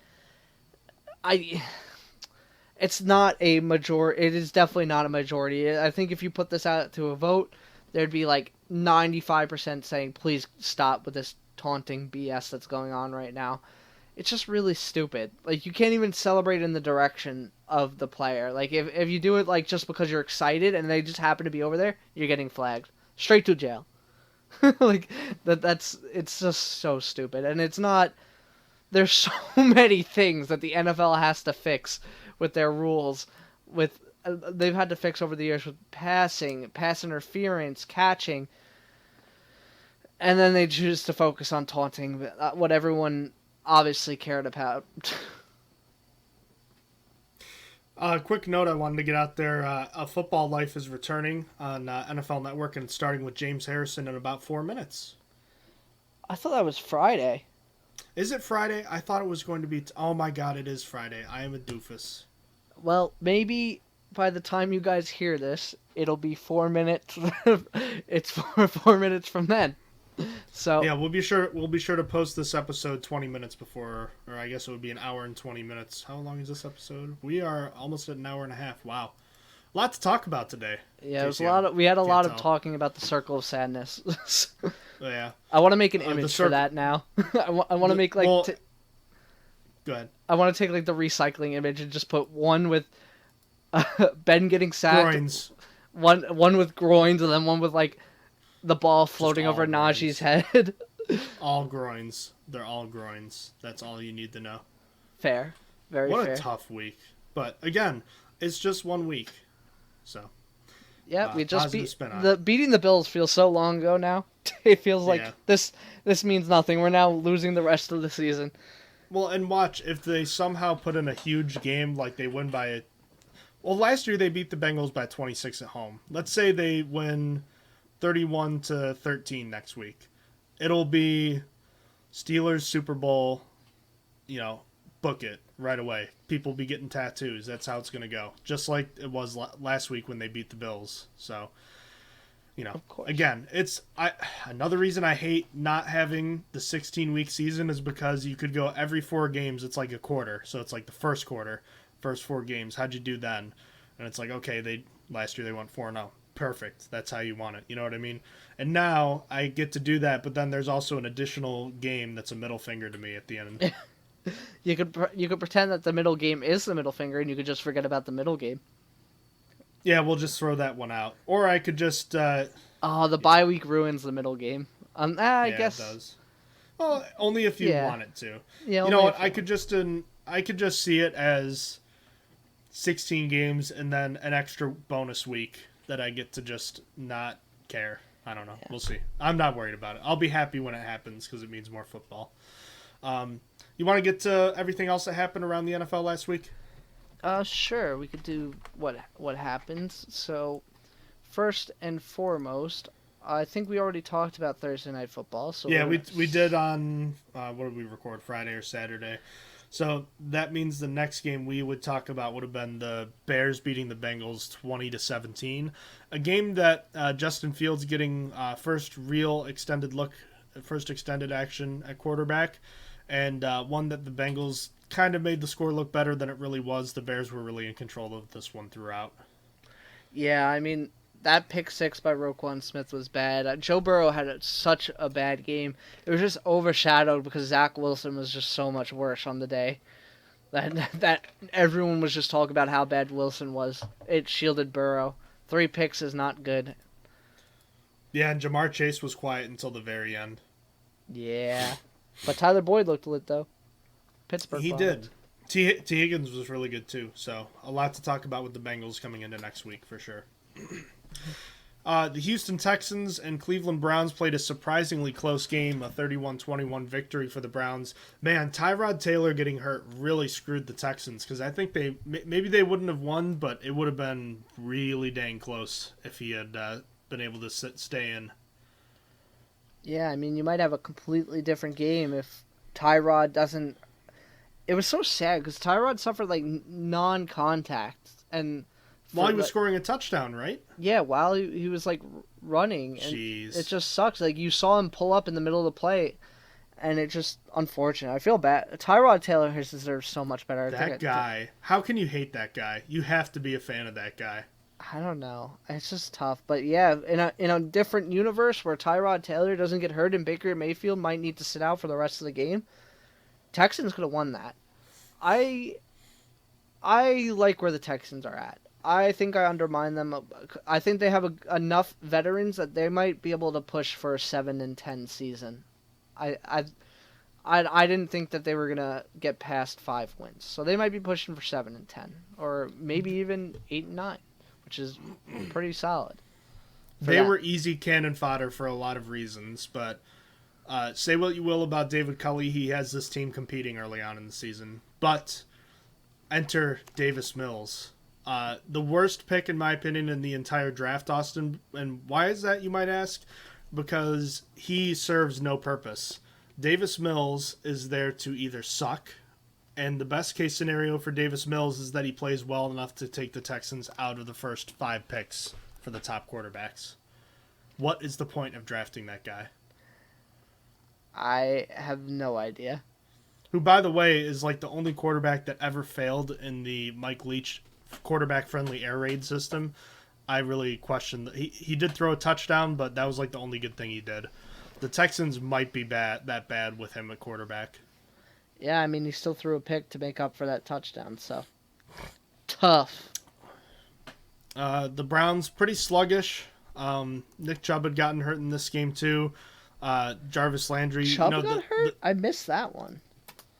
it's not a majority. It is definitely not a majority. I think if you put this out to a vote, there'd be, like, 95% saying, please stop with this taunting BS that's going on right now. It's just really stupid. Like, you can't even celebrate in the direction of the player. Like, if you do it, like, just because you're excited and they just happen to be over there, you're getting flagged. Straight to jail. Like, it's just so stupid. And it's not, there's so many things that the NFL has to fix with their rules. They've had to fix over the years with passing, pass interference, catching. And then they choose to focus on taunting, what everyone obviously cared about. Quick note I wanted to get out there. A Football Life is returning on NFL Network, and it's starting with James Harrison in about 4 minutes. I thought that was Friday. Is it Friday? I thought it was going to be... Oh my god, it is Friday. I am a doofus. Well, maybe by the time you guys hear this, it'll be 4 minutes. It's 4 minutes from then. So yeah, we'll be sure to post this episode 20 minutes before, or I guess it would be an hour and 20 minutes. How long is this episode? We are almost at an hour and a half. Wow, a lot to talk about today. Yeah, it was a lot. We had a lot of talking about the circle of sadness. Yeah, I want to make an image for that now. I want to make like. Well, go ahead. I want to take like the recycling image and just put one with Ben getting sacked, groins. One with groins, and then one with like the ball floating over Najee's head. All groins. They're all groins. That's all you need to know. Fair. Very fair. What a tough week. But again, it's just 1 week. So. Yeah, we just beating the Bills feels so long ago now. It feels like this means nothing. We're now losing the rest of the season. Well, and watch, if they somehow put in a huge game, like they win by Well, last year they beat the Bengals by 26 at home. Let's say they win 31-13 next week. It'll be Steelers Super Bowl, book it right away. People be getting tattoos. That's how it's going to go. Just like it was last week when they beat the Bills. So, Of course. again, another reason I hate not having the 16-week season is because you could go every 4 games. It's like a quarter. So it's like the first quarter, first 4 games. How'd you do then? And it's like, okay, last year they went 4-0. Perfect. That's how you want it. You know what I mean? And now I get to do that, but then there's also an additional game that's a middle finger to me at the end. You could pretend that the middle game is the middle finger, and you could just forget about the middle game. Yeah, we'll just throw that one out. Or I could just... the bye week ruins the middle game. I yeah, guess... it does. Well, only if you want it to. Yeah, you know what? I could just see it as 16 games and then an extra bonus week that I get to just not care. I don't know. Yeah. We'll see. I'm not worried about it. I'll be happy when it happens because it means more football. You want to get to everything else that happened around the NFL last week? Sure. We could do what happens. So, first and foremost, I think we already talked about Thursday Night Football. So yeah, we did on what did we record, Friday or Saturday? So that means the next game we would talk about would have been the Bears beating the Bengals 20-17, a game that Justin Fields getting first extended action at quarterback, and one that the Bengals kind of made the score look better than it really was. The Bears were really in control of this one throughout. Yeah, I mean, that pick 6 by Roquan Smith was bad. Joe Burrow had such a bad game. It was just overshadowed because Zach Wilson was just so much worse on the day. That everyone was just talking about how bad Wilson was. It shielded Burrow. 3 picks is not good. Yeah, and Jamar Chase was quiet until the very end. Yeah. But Tyler Boyd looked lit, though. Pittsburgh. He did. T. Higgins was really good, too. So, a lot to talk about with the Bengals coming into next week, for sure. The Houston Texans and Cleveland Browns played a surprisingly close game, a 31-21 victory for the Browns. Man, Tyrod Taylor getting hurt really screwed the Texans because I think maybe they wouldn't have won, but it would have been really dang close if he had been able to stay in. Yeah, I mean, you might have a completely different game if Tyrod doesn't... It was so sad because Tyrod suffered, non-contact, and... While he was scoring a touchdown, right? Yeah, while he was, running. And Jeez. it just sucks. You saw him pull up in the middle of the play, and it just... Unfortunate. I feel bad. Tyrod Taylor has deserved so much better. That guy. How can you hate that guy? You have to be a fan of that guy. I don't know. It's just tough. But yeah, in a different universe where Tyrod Taylor doesn't get hurt and Baker Mayfield might need to sit out for the rest of the game, Texans could have won that. I like where the Texans are at. I think I undermine them. I think they have enough veterans that they might be able to push for a 7-10 season. I didn't think that they were gonna get past 5 wins, so they might be pushing for 7-10, or maybe even 8-9, which is pretty solid. They were easy cannon fodder for a lot of reasons, but say what you will about David Culley, he has this team competing early on in the season. But enter Davis Mills. The worst pick, in my opinion, in the entire draft, Austin. And why is that, you might ask? Because he serves no purpose. Davis Mills is there to either suck, and the best case scenario for Davis Mills is that he plays well enough to take the Texans out of the first 5 picks for the top quarterbacks. What is the point of drafting that guy? I have no idea. Who, by the way, is the only quarterback that ever failed in the Mike Leach quarterback-friendly air raid system. I really question that. He did throw a touchdown, but that was the only good thing he did. The Texans might be that bad with him at quarterback. Yeah, I mean, he still threw a pick to make up for that touchdown, so tough. The Browns pretty sluggish. Nick Chubb had gotten hurt in this game too. Jarvis Landry. Chubb got hurt? I missed that one.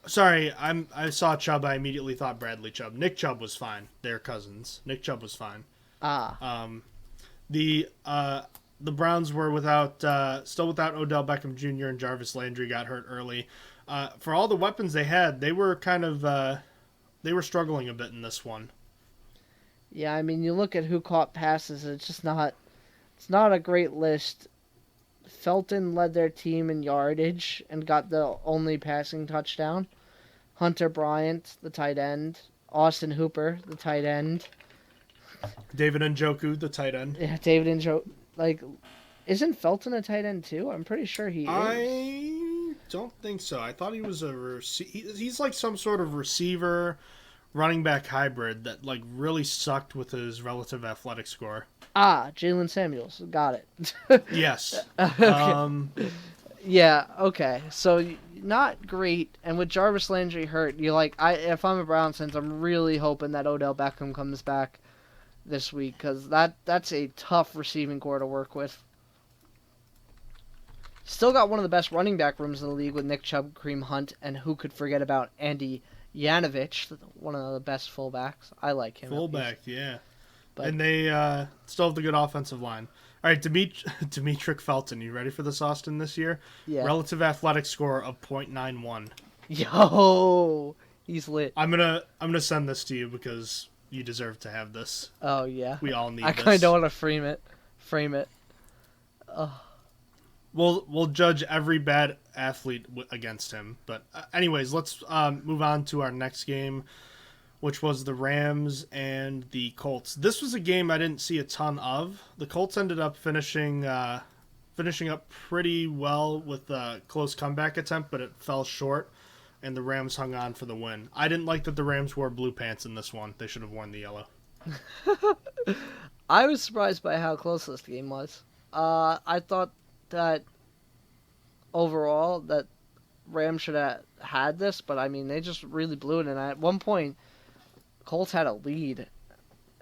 Sorry, I saw Chubb. I immediately thought Bradley Chubb. Nick Chubb was fine. They're cousins. Nick Chubb was fine. The Browns were still without Odell Beckham Jr. and Jarvis Landry got hurt early. For all the weapons they had, they were kind of they were struggling a bit in this one. Yeah, I mean, you look at who caught passes, it's not a great list. Felton led their team in yardage and got the only passing touchdown. Hunter Bryant, the tight end. Austin Hooper, the tight end. David Njoku, the tight end. Yeah, David Njoku. Like, isn't Felton a tight end too? I'm pretty sure he is. I don't think so. I thought he was he's like some sort of receiver, running back hybrid that like really sucked with his relative athletic score. Jalen Samuels. Got it. Yes. Okay. Yeah, okay. So not great, and with Jarvis Landry hurt, if I'm a Browns fan, I'm really hoping that Odell Beckham comes back this week, because that's a tough receiving core to work with. Still got one of the best running back rooms in the league with Nick Chubb, Kareem Hunt, and who could forget about Andy Yanovich, one of the best fullbacks. I like him. Fullback, yeah. But, and they still have the good offensive line. All right, Demetric Felton, you ready for this, Austin, this year? yeah. Relative athletic score of .91. Yo, he's lit. I'm gonna send this to you because you deserve to have this. Oh yeah. We all need I this. kind of want to frame it. Oh. We'll judge every bad athlete against him. But anyways, let's move on to our next game, which was the Rams and the Colts. This was a game I didn't see a ton of. The Colts ended up finishing up pretty well with a close comeback attempt, but it fell short, and the Rams hung on for the win. I didn't like that the Rams wore blue pants in this one. They should have worn the yellow. I was surprised by how close this game was. I thought that overall that Rams should have had this, but I mean, they just really blew it, and at one point Colts had a lead.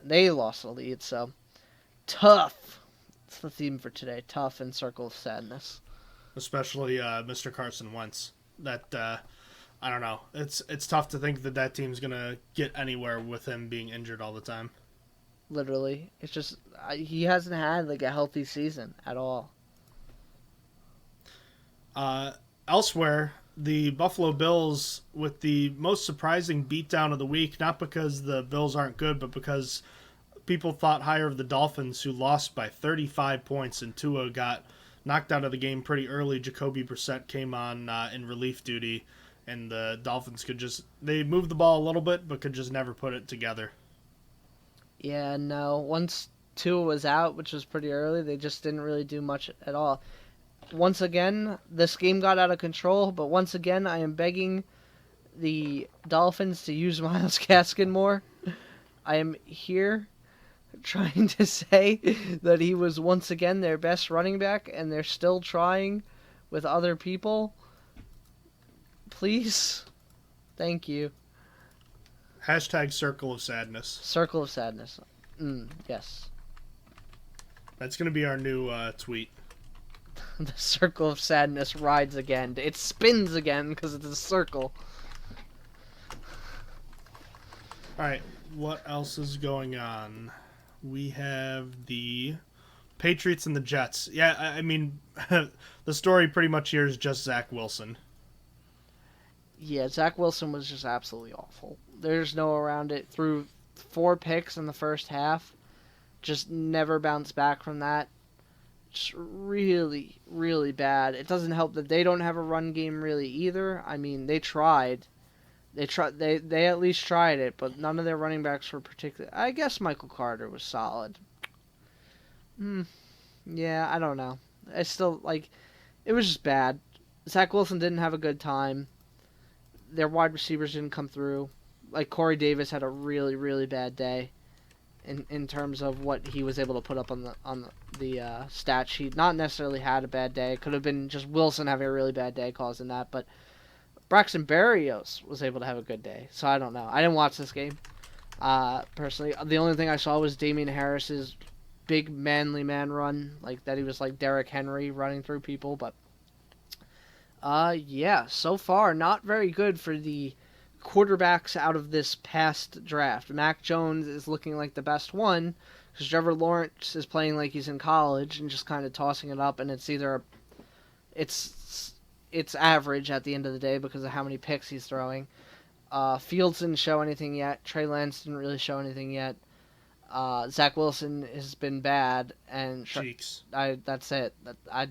They lost the lead, so tough. It's the theme for today. Tough and circle of sadness. Especially Mr. Carson Wentz. That I don't know. It's tough to think that team's gonna get anywhere with him being injured all the time. Literally, it's just he hasn't had like a healthy season at all. Elsewhere, the Buffalo Bills with the most surprising beatdown of the week, not because the Bills aren't good, but because people thought higher of the Dolphins, who lost by 35 points, and Tua got knocked out of the game pretty early. Jacoby Brissett came on in relief duty, and the Dolphins they moved the ball a little bit, but could just never put it together. Yeah, no. Once Tua was out, which was pretty early, they just didn't really do much at all. Once again, this game got out of control, but once again, I am begging the Dolphins to use Myles Gaskin more. I am here trying to say that he was once again their best running back, and they're still trying with other people. Please. Thank you. Hashtag Circle of Sadness. Circle of Sadness. Yes. That's going to be our new tweet. The Circle of Sadness rides again. It spins again because it's a circle. Alright, what else is going on? We have the Patriots and the Jets. Yeah, I mean, the story pretty much here is just Zach Wilson. Yeah, Zach Wilson was just absolutely awful. There's no around it. Threw 4 picks in the first half. Just never bounced back from that. Just really, really bad. It doesn't help that they don't have a run game really either. I mean, they tried. They at least tried it, but none of their running backs were particularly... I guess Michael Carter was solid. Yeah, I don't know. I still, it was just bad. Zach Wilson didn't have a good time. Their wide receivers didn't come through. Corey Davis had a really, really bad day in terms of what he was able to put up on the stat sheet. Not necessarily had a bad day. It could have been just Wilson having a really bad day causing that, but Braxton Berrios was able to have a good day. So I don't know. I didn't watch this game personally. The only thing I saw was Damian Harris's big manly man run, that he was like Derrick Henry running through people, but yeah, so far not very good for the quarterbacks out of this past draft. Mac Jones is looking like the best one because Trevor Lawrence is playing like he's in college and just kind of tossing it up, and it's average at the end of the day because of how many picks he's throwing. Fields didn't show anything yet. Trey Lance didn't really show anything yet. Zach Wilson has been bad, and Cheeks. that's it.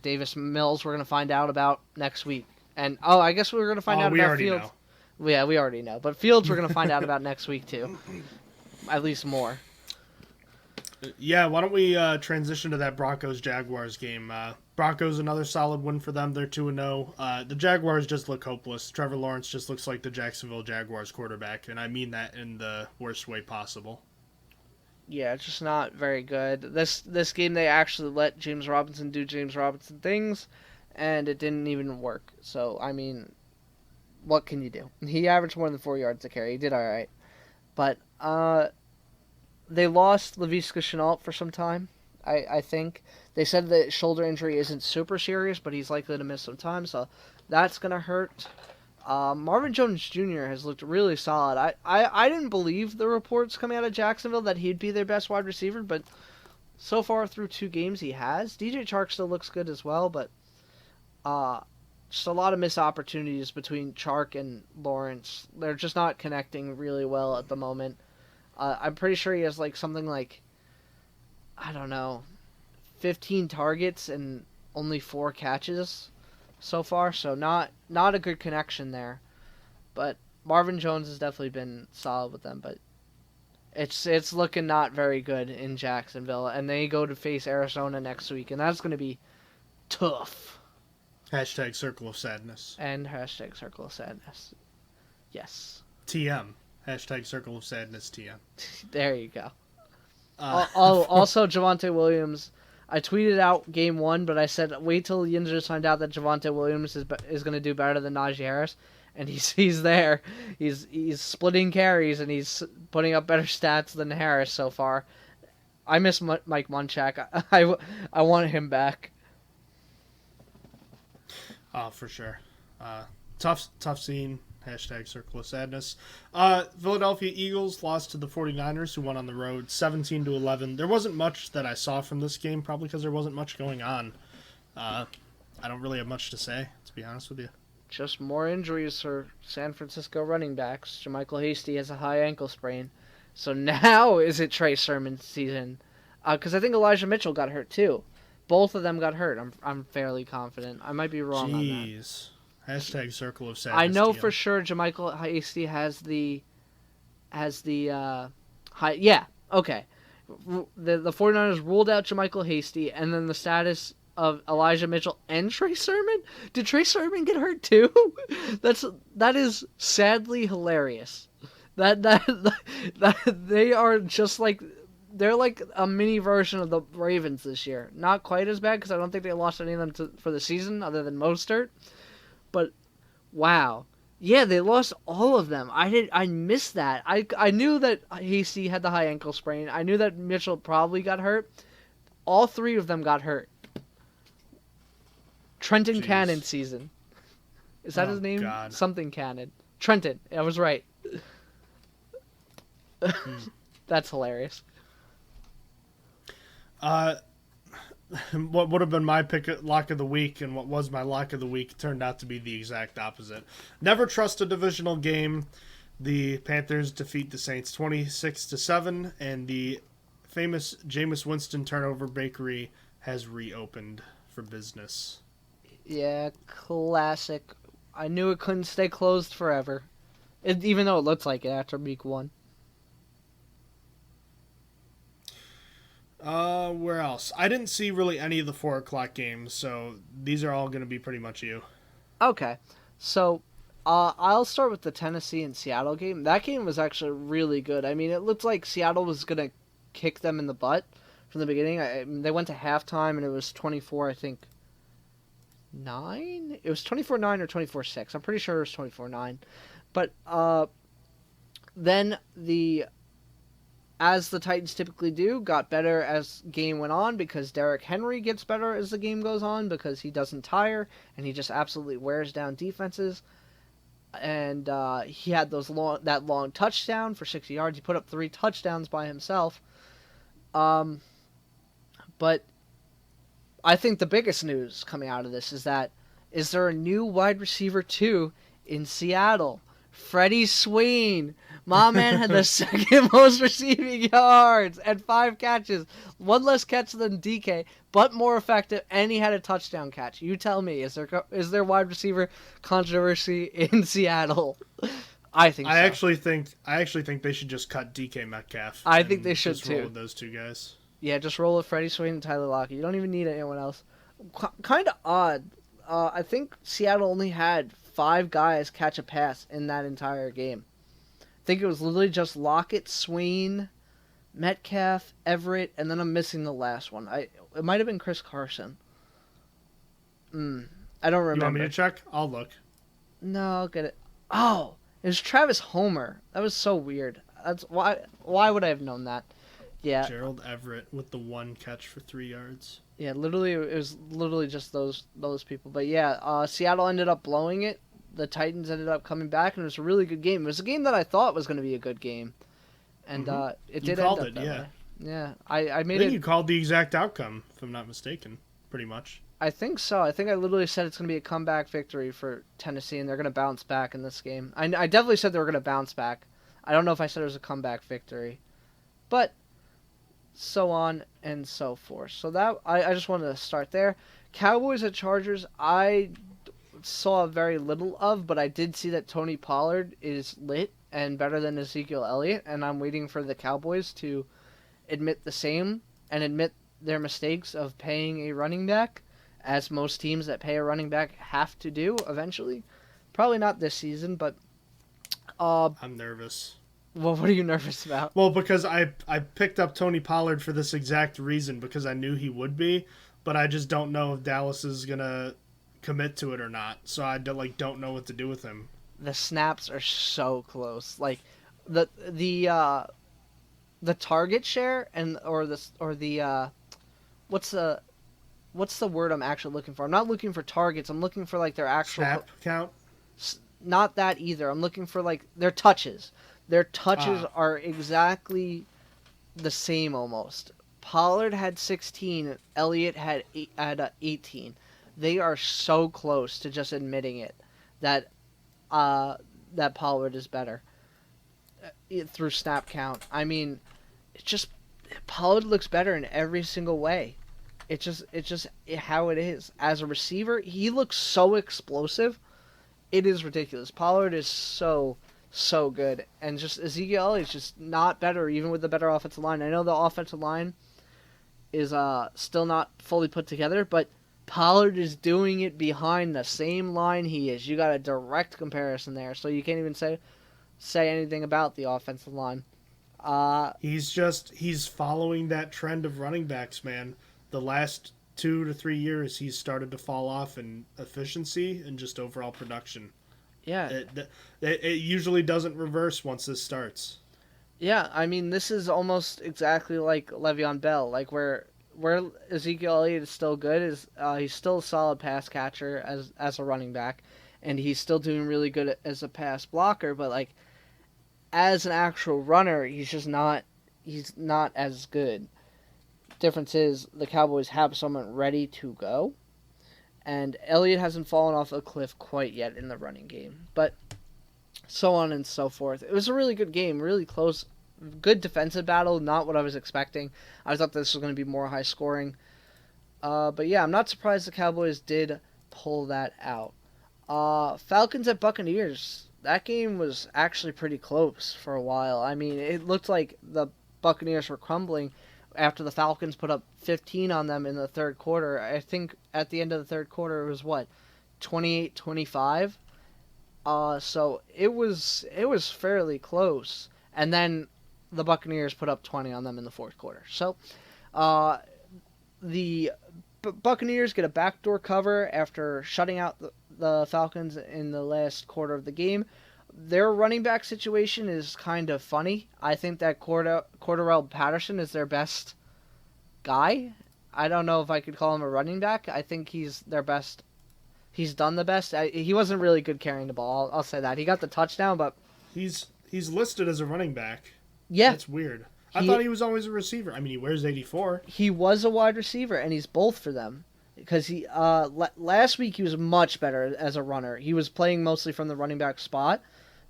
Davis Mills we're gonna find out about next week, and I guess we're gonna find out we about already Fields. know. Yeah, we already know, but Fields we're gonna find out about next week too, at least more. Yeah, why don't we transition to that Broncos-Jaguars game? Broncos, another solid win for them. They're 2-0. The Jaguars just look hopeless. Trevor Lawrence just looks like the Jacksonville Jaguars quarterback, and I mean that in the worst way possible. Yeah, it's just not very good. This game they actually let James Robinson do James Robinson things, and it didn't even work. So I mean, what can you do? He averaged more than 4 yards a carry. He did all right, but they lost Laviska Shenault for some time. I think they said that shoulder injury isn't super serious, but he's likely to miss some time, so that's gonna hurt. Marvin Jones Jr. has looked really solid. I didn't believe the reports coming out of Jacksonville that he'd be their best wide receiver, but so far through 2 games he has. DJ Chark still looks good as well, but just a lot of missed opportunities between Chark and Lawrence. They're just not connecting really well at the moment. I'm pretty sure he has something like, I don't know, 15 targets and only 4 catches so far, so not a good connection there. But Marvin Jones has definitely been solid with them, but it's looking not very good in Jacksonville, and they go to face Arizona next week, and that's going to be tough. Hashtag Circle of Sadness. And hashtag Circle of Sadness. Yes. TM. Hashtag Circle of Sadness TM. There you go. Also, Javonte Williams. I tweeted out game 1, but I said wait till the Yinzers find out that Javonte Williams is going to do better than Najee Harris, and he's there. He's splitting carries and he's putting up better stats than Harris so far. I miss Mike Munchak. I want him back. Oh, for sure. Tough scene. Hashtag Circle of Sadness. Philadelphia Eagles lost to the 49ers, who won on the road 17-11. There wasn't much that I saw from this game, probably because there wasn't much going on. I don't really have much to say, to be honest with you. Just more injuries for San Francisco running backs. JaMychal Hasty has a high ankle sprain. So now is it Trey Sermon's season? Because I think Elijah Mitchell got hurt too. Both of them got hurt. I'm fairly confident. I might be wrong on that. Jeez. Hashtag Circle of Sadness. I know TM. for sure JaMychal Hasty has the high. Yeah, okay. The 49ers ruled out JaMychal Hasty, and then the status of Elijah Mitchell and Trey Sermon. Did Trey Sermon get hurt too? That is sadly hilarious. That they are just like. They're like a mini version of the Ravens this year. Not quite as bad because I don't think they lost any of them for the season other than Mostert. But wow, yeah, they lost all of them. I missed that. I knew that Hasty had the high ankle sprain. I knew that Mitchell probably got hurt. All 3 of them got hurt. Trenton Cannon season. Is that his name? God. Something Cannon. Trenton. I was right. That's hilarious. What would have been my lock of the week and what was my lock of the week turned out to be the exact opposite. Never trust a divisional game. The Panthers defeat the Saints 26-7, and the famous Jameis Winston turnover bakery has reopened for business. Yeah, classic. I knew it couldn't stay closed forever, even though it looks like it after week 1. Where else? I didn't see really any of the 4 o'clock games, so these are all going to be pretty much you. Okay, so I'll start with the Tennessee and Seattle game. That game was actually really good. I mean, it looked like Seattle was going to kick them in the butt from the beginning. They went to halftime, and it was 24, I think, 9? It was 24-9 or 24-6. I'm pretty sure it was 24-9. But then as the Titans typically do, got better as game went on because Derrick Henry gets better as the game goes on because he doesn't tire and he just absolutely wears down defenses. And he had that long touchdown for 60 yards. He put up 3 touchdowns by himself. But I think the biggest news coming out of this is there a new wide receiver 2 in Seattle? Freddie Swain. My man had the second most receiving yards and 5 catches. One less catch than DK, but more effective, and he had a touchdown catch. You tell me, is there wide receiver controversy in Seattle? I think so. I actually think they should just cut DK Metcalf. I think they should just too. Roll with those two guys. Yeah, just roll with Freddie Swain and Tyler Lockett. You don't even need anyone else. Kind of odd. I think Seattle only had 5 guys catch a pass in that entire game. I think it was literally just Lockett, Swain, Metcalf, Everett, and then I'm missing the last one. It might have been Chris Carson. I don't remember. You want me to check? I'll look. No, I'll get it. Oh, it was Travis Homer. That was so weird. That's why would I have known that? Yeah. Gerald Everett with the 1 catch for 3 yards. Yeah, literally, it was literally just those people. But yeah, Seattle ended up blowing it. The Titans ended up coming back, and it was a really good game. It was a game that I thought was going to be a good game, and it did end up that way. Yeah, I made it. I think you called the exact outcome, if I'm not mistaken, pretty much. I think so. I think I literally said it's going to be a comeback victory for Tennessee, and they're going to bounce back in this game. I definitely said they were going to bounce back. I don't know if I said it was a comeback victory, but so on and so forth. So that I just wanted to start there. Cowboys at Chargers, I saw very little of, but I did see that Tony Pollard is lit and better than Ezekiel Elliott, and I'm waiting for the Cowboys to admit the same and admit their mistakes of paying a running back, as most teams that pay a running back have to do eventually. Probably not this season, but I'm nervous. Well, what are you nervous about? Well, because I picked up Tony Pollard for this exact reason, because I knew he would be, but I just don't know if Dallas is gonna commit to it or not. So I don't know what to do with him. The snaps are so close. Like the target share what's the word I'm actually looking for? I'm not looking for targets. I'm looking for like their actual snap count. Not that either. I'm looking for like their touches. Their touches are exactly the same almost. Pollard had 16. Elliott had 18. They are so close to just admitting it that Pollard is better through snap count. I mean, Pollard looks better in every single way. It's just how it is. As a receiver, he looks so explosive. It is ridiculous. Pollard is so good, and just Ezekiel Elliott's just not better, even with the better offensive line. I know the offensive line is still not fully put together, but Pollard is doing it behind the same line he is. You got a direct comparison there, so you can't even say anything about the offensive line. He's following that trend of running backs, man. The last 2 to 3 years, he's started to fall off in efficiency and just overall production. Yeah. It usually doesn't reverse once this starts. Yeah, I mean, this is almost exactly like Le'Veon Bell, like where Ezekiel Elliott is still good, is he's still a solid pass catcher as a running back, and he's still doing really good as a pass blocker, but like as an actual runner, he's not as good. Difference is the Cowboys have someone ready to go, and Elliott hasn't fallen off a cliff quite yet in the running game, but so on and so forth. It was a really good game, really close. Good defensive battle, not what I was expecting. I thought this was going to be more high scoring. But yeah, I'm not surprised the Cowboys did pull that out. Falcons at Buccaneers. That game was actually pretty close for a while. I mean, it looked like the Buccaneers were crumbling after the Falcons put up 15 on them in the third quarter. I think at the end of the third quarter it was 28-25. So it was fairly close. And then the Buccaneers put up 20 on them in the fourth quarter. So, the Buccaneers get a backdoor cover after shutting out the Falcons in the last quarter of the game. Their running back situation is kind of funny. I think that Cordarrelle Patterson is their best guy. I don't know if I could call him a running back. I think he's their best. He's done the best. He wasn't really good carrying the ball. I'll say that. He got the touchdown, but he's listed as a running back. Yeah. That's weird. I thought he was always a receiver. I mean, he wears 84. He was a wide receiver, and he's both for them. Because he last week he was much better as a runner. He was playing mostly from the running back spot.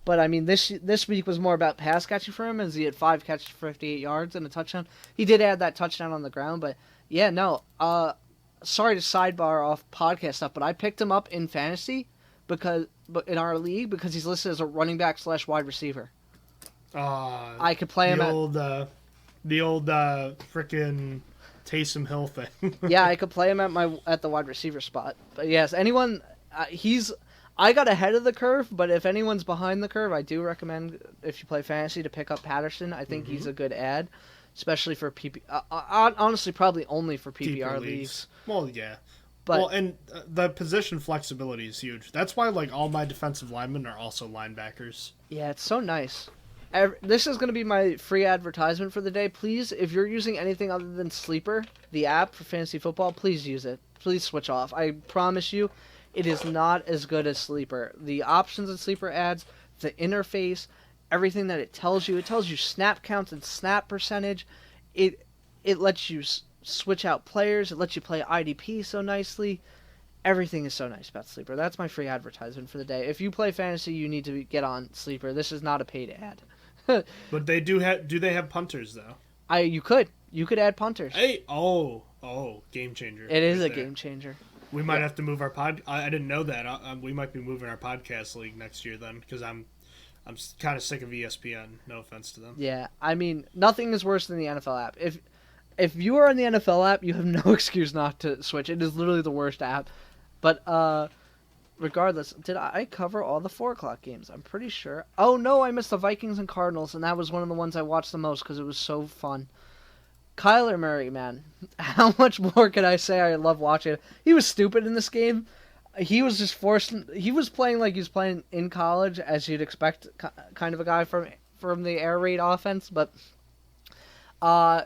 But I mean, this week was more about pass catching for him, as he had 5 catches for 58 yards and a touchdown. He did add that touchdown on the ground, but yeah, no. Sorry to sidebar off podcast stuff, but I picked him up in fantasy but in our league because he's listed as a running back / wide receiver. I could play him the old frickin' Taysom Hill thing. Yeah, I could play him at the wide receiver spot. But yes, anyone, I got ahead of the curve, but if anyone's behind the curve, I do recommend, if you play fantasy, to pick up Patterson. I think he's a good ad, especially for honestly, probably only for PPR leagues. Well, yeah. But, and the position flexibility is huge. That's why like all my defensive linemen are also linebackers. Yeah, it's so nice. This is going to be my free advertisement for the day. Please, if you're using anything other than Sleeper, the app for fantasy football, please use it. Please switch off. I promise you, it is not as good as Sleeper. The options in Sleeper adds, the interface, everything that it tells you snap counts and snap percentage. It lets you switch out players. It lets you play IDP so nicely. Everything is so nice about Sleeper. That's my free advertisement for the day. If you play fantasy, you need to get on Sleeper. This is not a paid ad. But they do they have punters though? You could add punters. Hey, game changer. It is a game changer. We might have to move our pod. I didn't know that. We might be moving our podcast league next year then, because I'm kind of sick of ESPN. No offense to them. Yeah, I mean, nothing is worse than the NFL app. If you are on the NFL app, you have no excuse not to switch. It is literally the worst app. But regardless, did I cover all the 4 o'clock games? I'm pretty sure. Oh no, I missed the Vikings and Cardinals, and that was one of the ones I watched the most because it was so fun. Kyler Murray, man, how much more can I say? I love watching it. He was stupid in this game. He was just forced. He was playing like he was playing in college, as you'd expect, kind of a guy from the air raid offense. But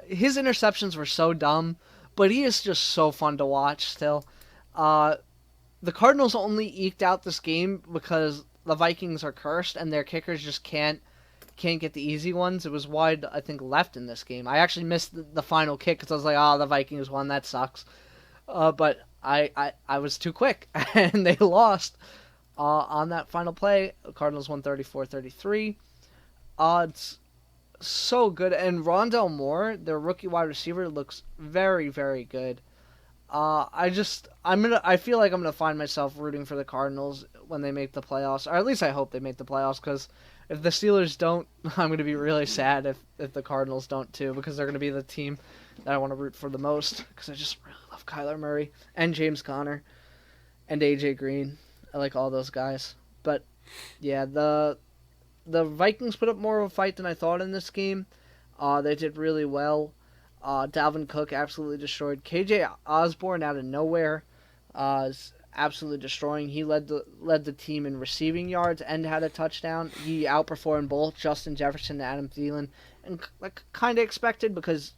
his interceptions were so dumb, but he is just so fun to watch still. The Cardinals only eked out this game because the Vikings are cursed and their kickers just can't get the easy ones. It was wide, I think, left in this game. I actually missed the final kick because I was like, the Vikings won. That sucks. But I was too quick, and they lost on that final play. The Cardinals won 34-33. It's so good. And Rondell Moore, their rookie wide receiver, looks very, very good. I feel like I'm gonna find myself rooting for the Cardinals when they make the playoffs, or at least I hope they make the playoffs. Because if the Steelers don't, I'm gonna be really sad if the Cardinals don't too, because they're gonna be the team that I want to root for the most. Because I just really love Kyler Murray and James Conner and AJ Green. I like all those guys. But yeah, the Vikings put up more of a fight than I thought in this game. They did really well. Dalvin Cook absolutely destroyed. KJ Osborne out of nowhere is absolutely destroying. He led the team in receiving yards and had a touchdown. He outperformed both Justin Jefferson and Adam Thielen, and kind of expected because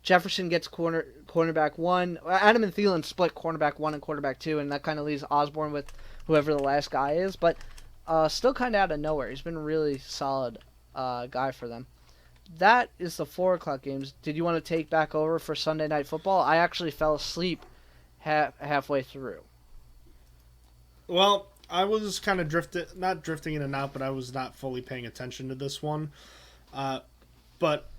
Jefferson gets cornerback 1. Adam and Thielen split cornerback 1 and quarterback 2, and that kind of leaves Osborne with whoever the last guy is. But still kind of out of nowhere. He's been a really solid guy for them. That is the 4 o'clock games. Did you want to take back over for Sunday Night Football? I actually fell asleep halfway through. Well, I was kind of not drifting in and out, but I was not fully paying attention to this one. But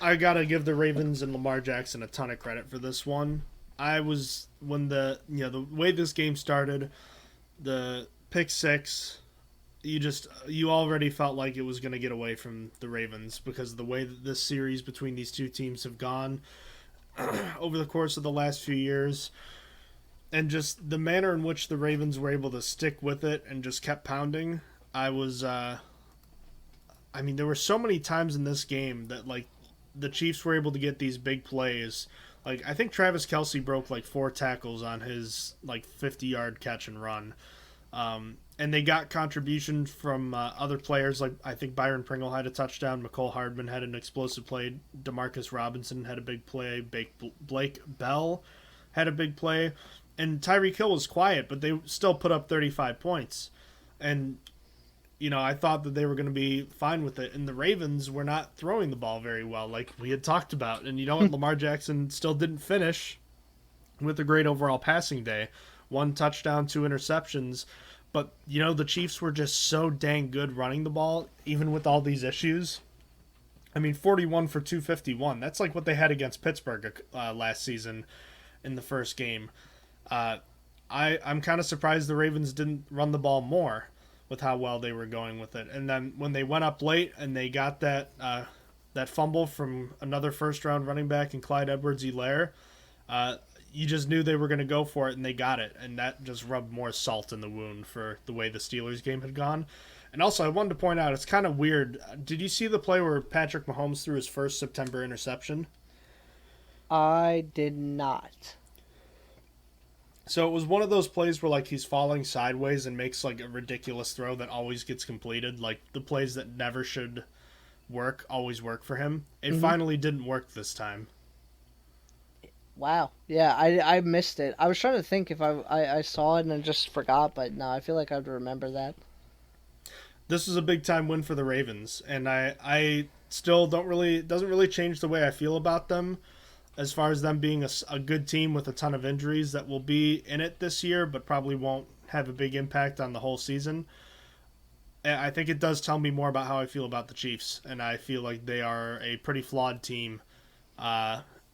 I gotta give the Ravens and Lamar Jackson a ton of credit for this one. When the way this game started, the pick 6. You already felt like it was going to get away from the Ravens because of the way that this series between these two teams have gone over the course of the last few years, and just the manner in which the Ravens were able to stick with it and just kept pounding. There were so many times in this game that like the Chiefs were able to get these big plays. Like I think Travis Kelce broke like 4 tackles on his like 50-yard catch and run. And they got contributions from other players, like I think Byron Pringle had a touchdown, McCole Hardman had an explosive play, Demarcus Robinson had a big play, Blake Bell had a big play, and Tyreek Hill was quiet, but they still put up 35 points. And, I thought that they were going to be fine with it, and the Ravens were not throwing the ball very well, like we had talked about. And Lamar Jackson still didn't finish with a great overall passing day. 1 touchdown, 2 interceptions. But, the Chiefs were just so dang good running the ball, even with all these issues. I mean, 41 for 251. That's like what they had against Pittsburgh last season in the first game. I'm kind of surprised the Ravens didn't run the ball more with how well they were going with it. And then when they went up late and they got that fumble from another first-round running back in Clyde Edwards-Helaire, you just knew they were going to go for it, and they got it. And that just rubbed more salt in the wound for the way the Steelers game had gone. And also, I wanted to point out, it's kind of weird. Did you see the play where Patrick Mahomes threw his first September interception? I did not. So it was one of those plays where, like, he's falling sideways and makes, like, a ridiculous throw that always gets completed. Like, the plays that never should work always work for him. It finally didn't work this time. Wow. Yeah, I missed it. I was trying to think if I saw it and I just forgot, but no, I feel like I'd remember that. This is a big time win for the Ravens, and I still doesn't really change the way I feel about them as far as them being a good team with a ton of injuries that will be in it this year, but probably won't have a big impact on the whole season. I think it does tell me more about how I feel about the Chiefs, and I feel like they are a pretty flawed team.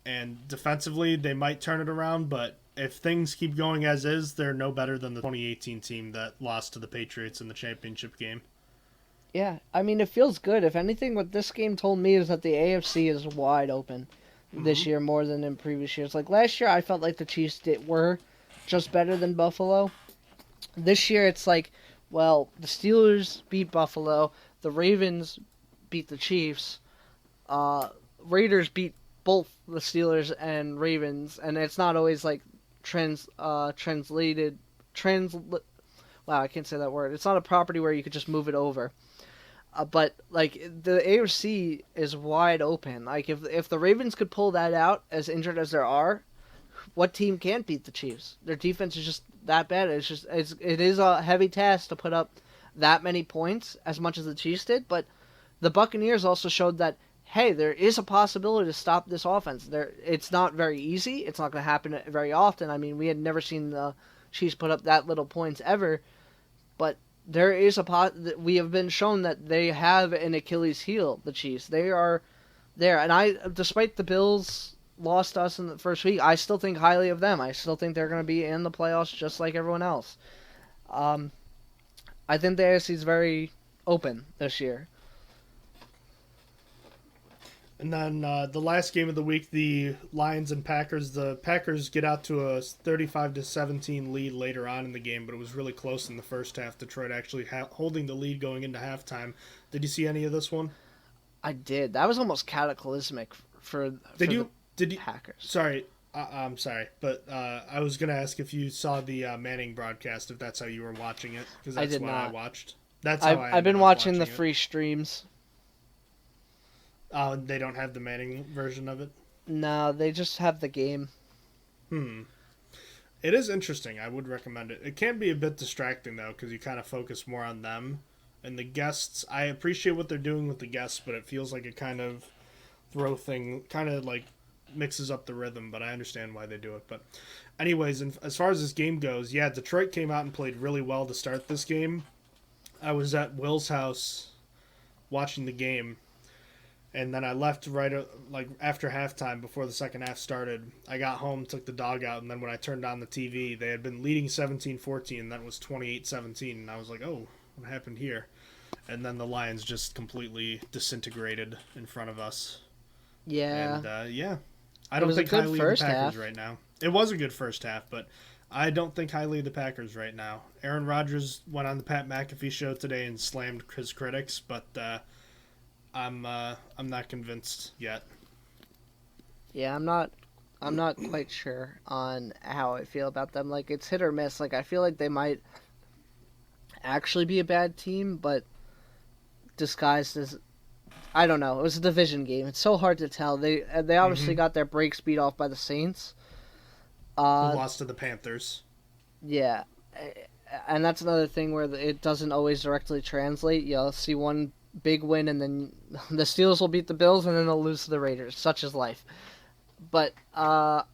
And defensively, they might turn it around, but if things keep going as is, they're no better than the 2018 team that lost to the Patriots in the championship game. Yeah, I mean, it feels good. If anything, what this game told me is that the AFC is wide open this year more than in previous years. Like last year, I felt like the Chiefs were just better than Buffalo. This year, it's like, well, the Steelers beat Buffalo, the Ravens beat the Chiefs, Raiders beat both the Steelers and Ravens, and it's not always like wow, I can't say that word. It's not a property where you could just move it over. But like the AFC is wide open. Like if the Ravens could pull that out, as injured as there are, what team can't beat the Chiefs? Their defense is just that bad. It is a heavy task to put up that many points as much as the Chiefs did. But the Buccaneers also showed that, hey, there is a possibility to stop this offense. It's not very easy. It's not going to happen very often. I mean, we had never seen the Chiefs put up that little points ever, but there is we have been shown that they have an Achilles heel, the Chiefs. They are there, and despite the Bills lost us in the first week, I still think highly of them. I still think they're going to be in the playoffs just like everyone else. I think the AFC is very open this year. And then the last game of the week, the Lions and Packers. The Packers get out to a 35-17 lead later on in the game, but it was really close in the first half. Detroit actually holding the lead going into halftime. Did you see any of this one? I did. That was almost cataclysmic for the Packers. Sorry, I'm sorry, but I was going to ask if you saw the Manning broadcast, if that's how you were watching it, because that's what I watched. That's how I've been watching the free streams. They don't have the Manning version of it? No, they just have the game. It is interesting. I would recommend it. It can be a bit distracting, though, because you kind of focus more on them. And the guests, I appreciate what they're doing with the guests, but it feels like a kind of throw thing, kind of like mixes up the rhythm, but I understand why they do it. But anyways, as far as this game goes, yeah, Detroit came out and played really well to start this game. I was at Will's house watching the game, and then I left right after halftime, before the second half started. I got home, took the dog out, and then when I turned on the TV, they had been leading 17-14, and that was 28-17, and I was like, oh, what happened here? And then the Lions just completely disintegrated in front of us. Yeah. And, I don't think highly of the Packers right now. It was a good first half, but I don't think highly of the Packers right now. Aaron Rodgers went on the Pat McAfee show today and slammed his critics, but I'm not convinced yet. Yeah, I'm not quite sure on how I feel about them. Like, it's hit or miss. Like, I feel like they might actually be a bad team, but disguised as, I don't know. It was a division game. It's so hard to tell. They obviously got their breaks beat off by the Saints. Who lost to the Panthers. Yeah. And that's another thing where it doesn't always directly translate. You'll see one big win, and then the Steelers will beat the Bills, and then they'll lose to the Raiders. Such is life. But I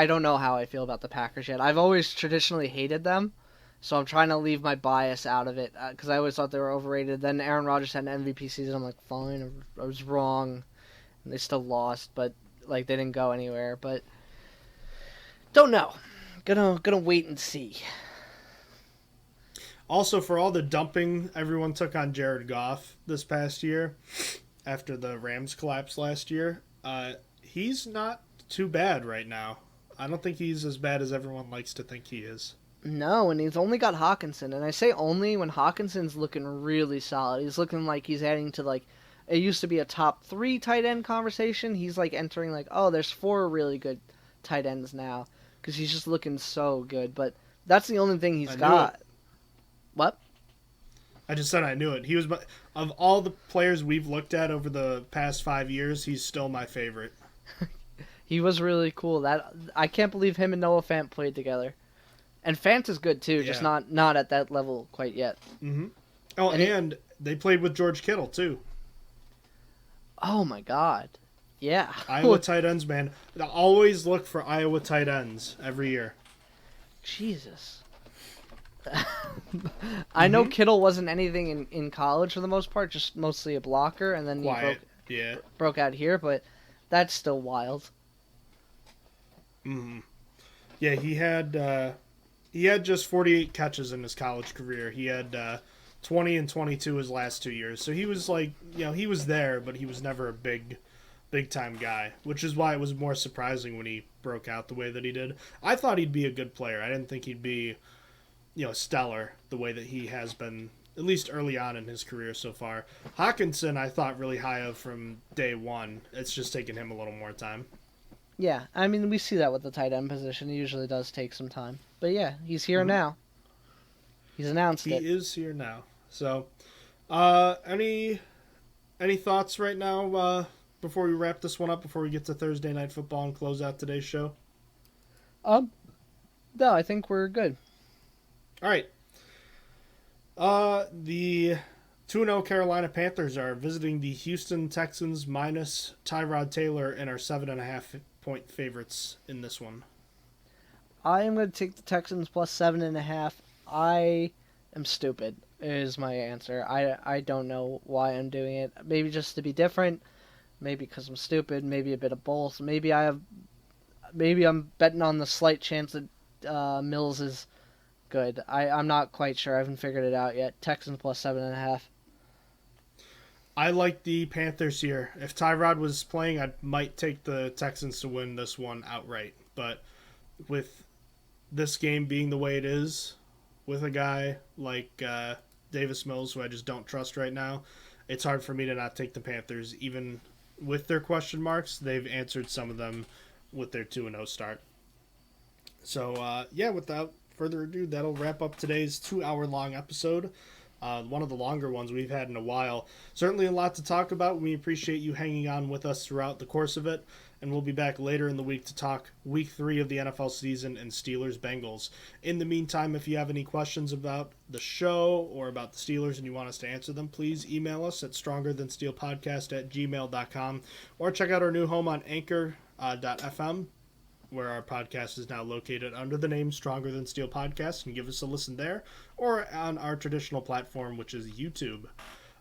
don't know how I feel about the Packers yet. I've always traditionally hated them, So I'm trying to leave my bias out of it because I always thought they were overrated. Then Aaron Rodgers had an MVP season. I'm like, fine, I was wrong. And they still lost, but like they didn't go anywhere. But don't know. Gonna wait and see. Also, for all the dumping everyone took on Jared Goff this past year, after the Rams collapse last year, he's not too bad right now. I don't think he's as bad as everyone likes to think he is. No, and he's only got Hawkinson. And I say only when Hawkinson's looking really solid. He's looking like he's adding to, like, it used to be a top 3 tight end conversation. He's, like, entering, like, oh, there's 4 really good tight ends now. Because he's just looking so good. But that's the only thing he's got. What? I just said I knew it. He was, of all the players we've looked at over the past 5 years, he's still my favorite. He was really cool. That I can't believe him and Noah Fant played together. And Fant is good too, just not at that level quite yet. Mm-hmm. Oh, and they played with George Kittle too. Oh my God. Yeah. Iowa tight ends, man. Always look for Iowa tight ends every year. Jesus. I know Kittle wasn't anything in college for the most part, just mostly a blocker, and then he broke out here, but that's still wild. Mm-hmm. Yeah, he had just 48 catches in his college career. He had 20 and 22 his last 2 years. So he was like, he was there, but he was never a big time guy, which is why it was more surprising when he broke out the way that he did. I thought he'd be a good player. I didn't think he'd be stellar the way that he has been, at least early on in his career so far. Hawkinson, I thought really high of from day one. It's just taken him a little more time. Yeah, I mean, we see that with the tight end position. It usually does take some time. But yeah, he's here now. He's announced it. He is here now. So, any thoughts right now before we wrap this one up, before we get to Thursday Night Football and close out today's show? No, I think we're good. All right. The 2-0 Carolina Panthers are visiting the Houston Texans minus Tyrod Taylor and are 7.5-point favorites in this one. I am going to take the Texans plus 7.5. I am stupid is my answer. I don't know why I'm doing it. Maybe just to be different. Maybe because I'm stupid. Maybe a bit of both. Maybe I'm betting on the slight chance that Mills is good. I'm not quite sure. I haven't figured it out yet. Texans plus 7.5. I like the Panthers here. If Tyrod was playing, I might take the Texans to win this one outright. But with this game being the way it is, with a guy like Davis Mills, who I just don't trust right now, it's hard for me to not take the Panthers. Even with their question marks, they've answered some of them with their 2-0 start. So, without further ado, that'll wrap up today's 2-hour-long episode. One of the longer ones we've had in a while. Certainly a lot to talk about. We appreciate you hanging on with us throughout the course of it. And we'll be back later in the week to talk Week 3 of the NFL season and Steelers-Bengals. In the meantime, if you have any questions about the show or about the Steelers and you want us to answer them, please email us at strongerthansteelpodcast@gmail.com or check out our new home on anchor.fm, where our podcast is now located under the name Stronger Than Steel Podcast, and give us a listen there, or on our traditional platform, which is YouTube.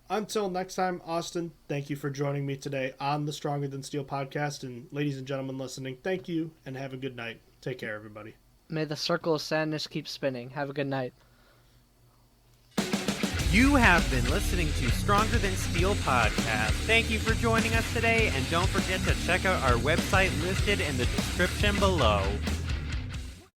Until next time, Austin, thank you for joining me today on the Stronger Than Steel Podcast, and ladies and gentlemen listening, thank you, and have a good night. Take care, everybody. May the circle of sadness keep spinning. Have a good night. You have been listening to Stronger Than Steel Podcast. Thank you for joining us today, and don't forget to check out our website listed in the description below.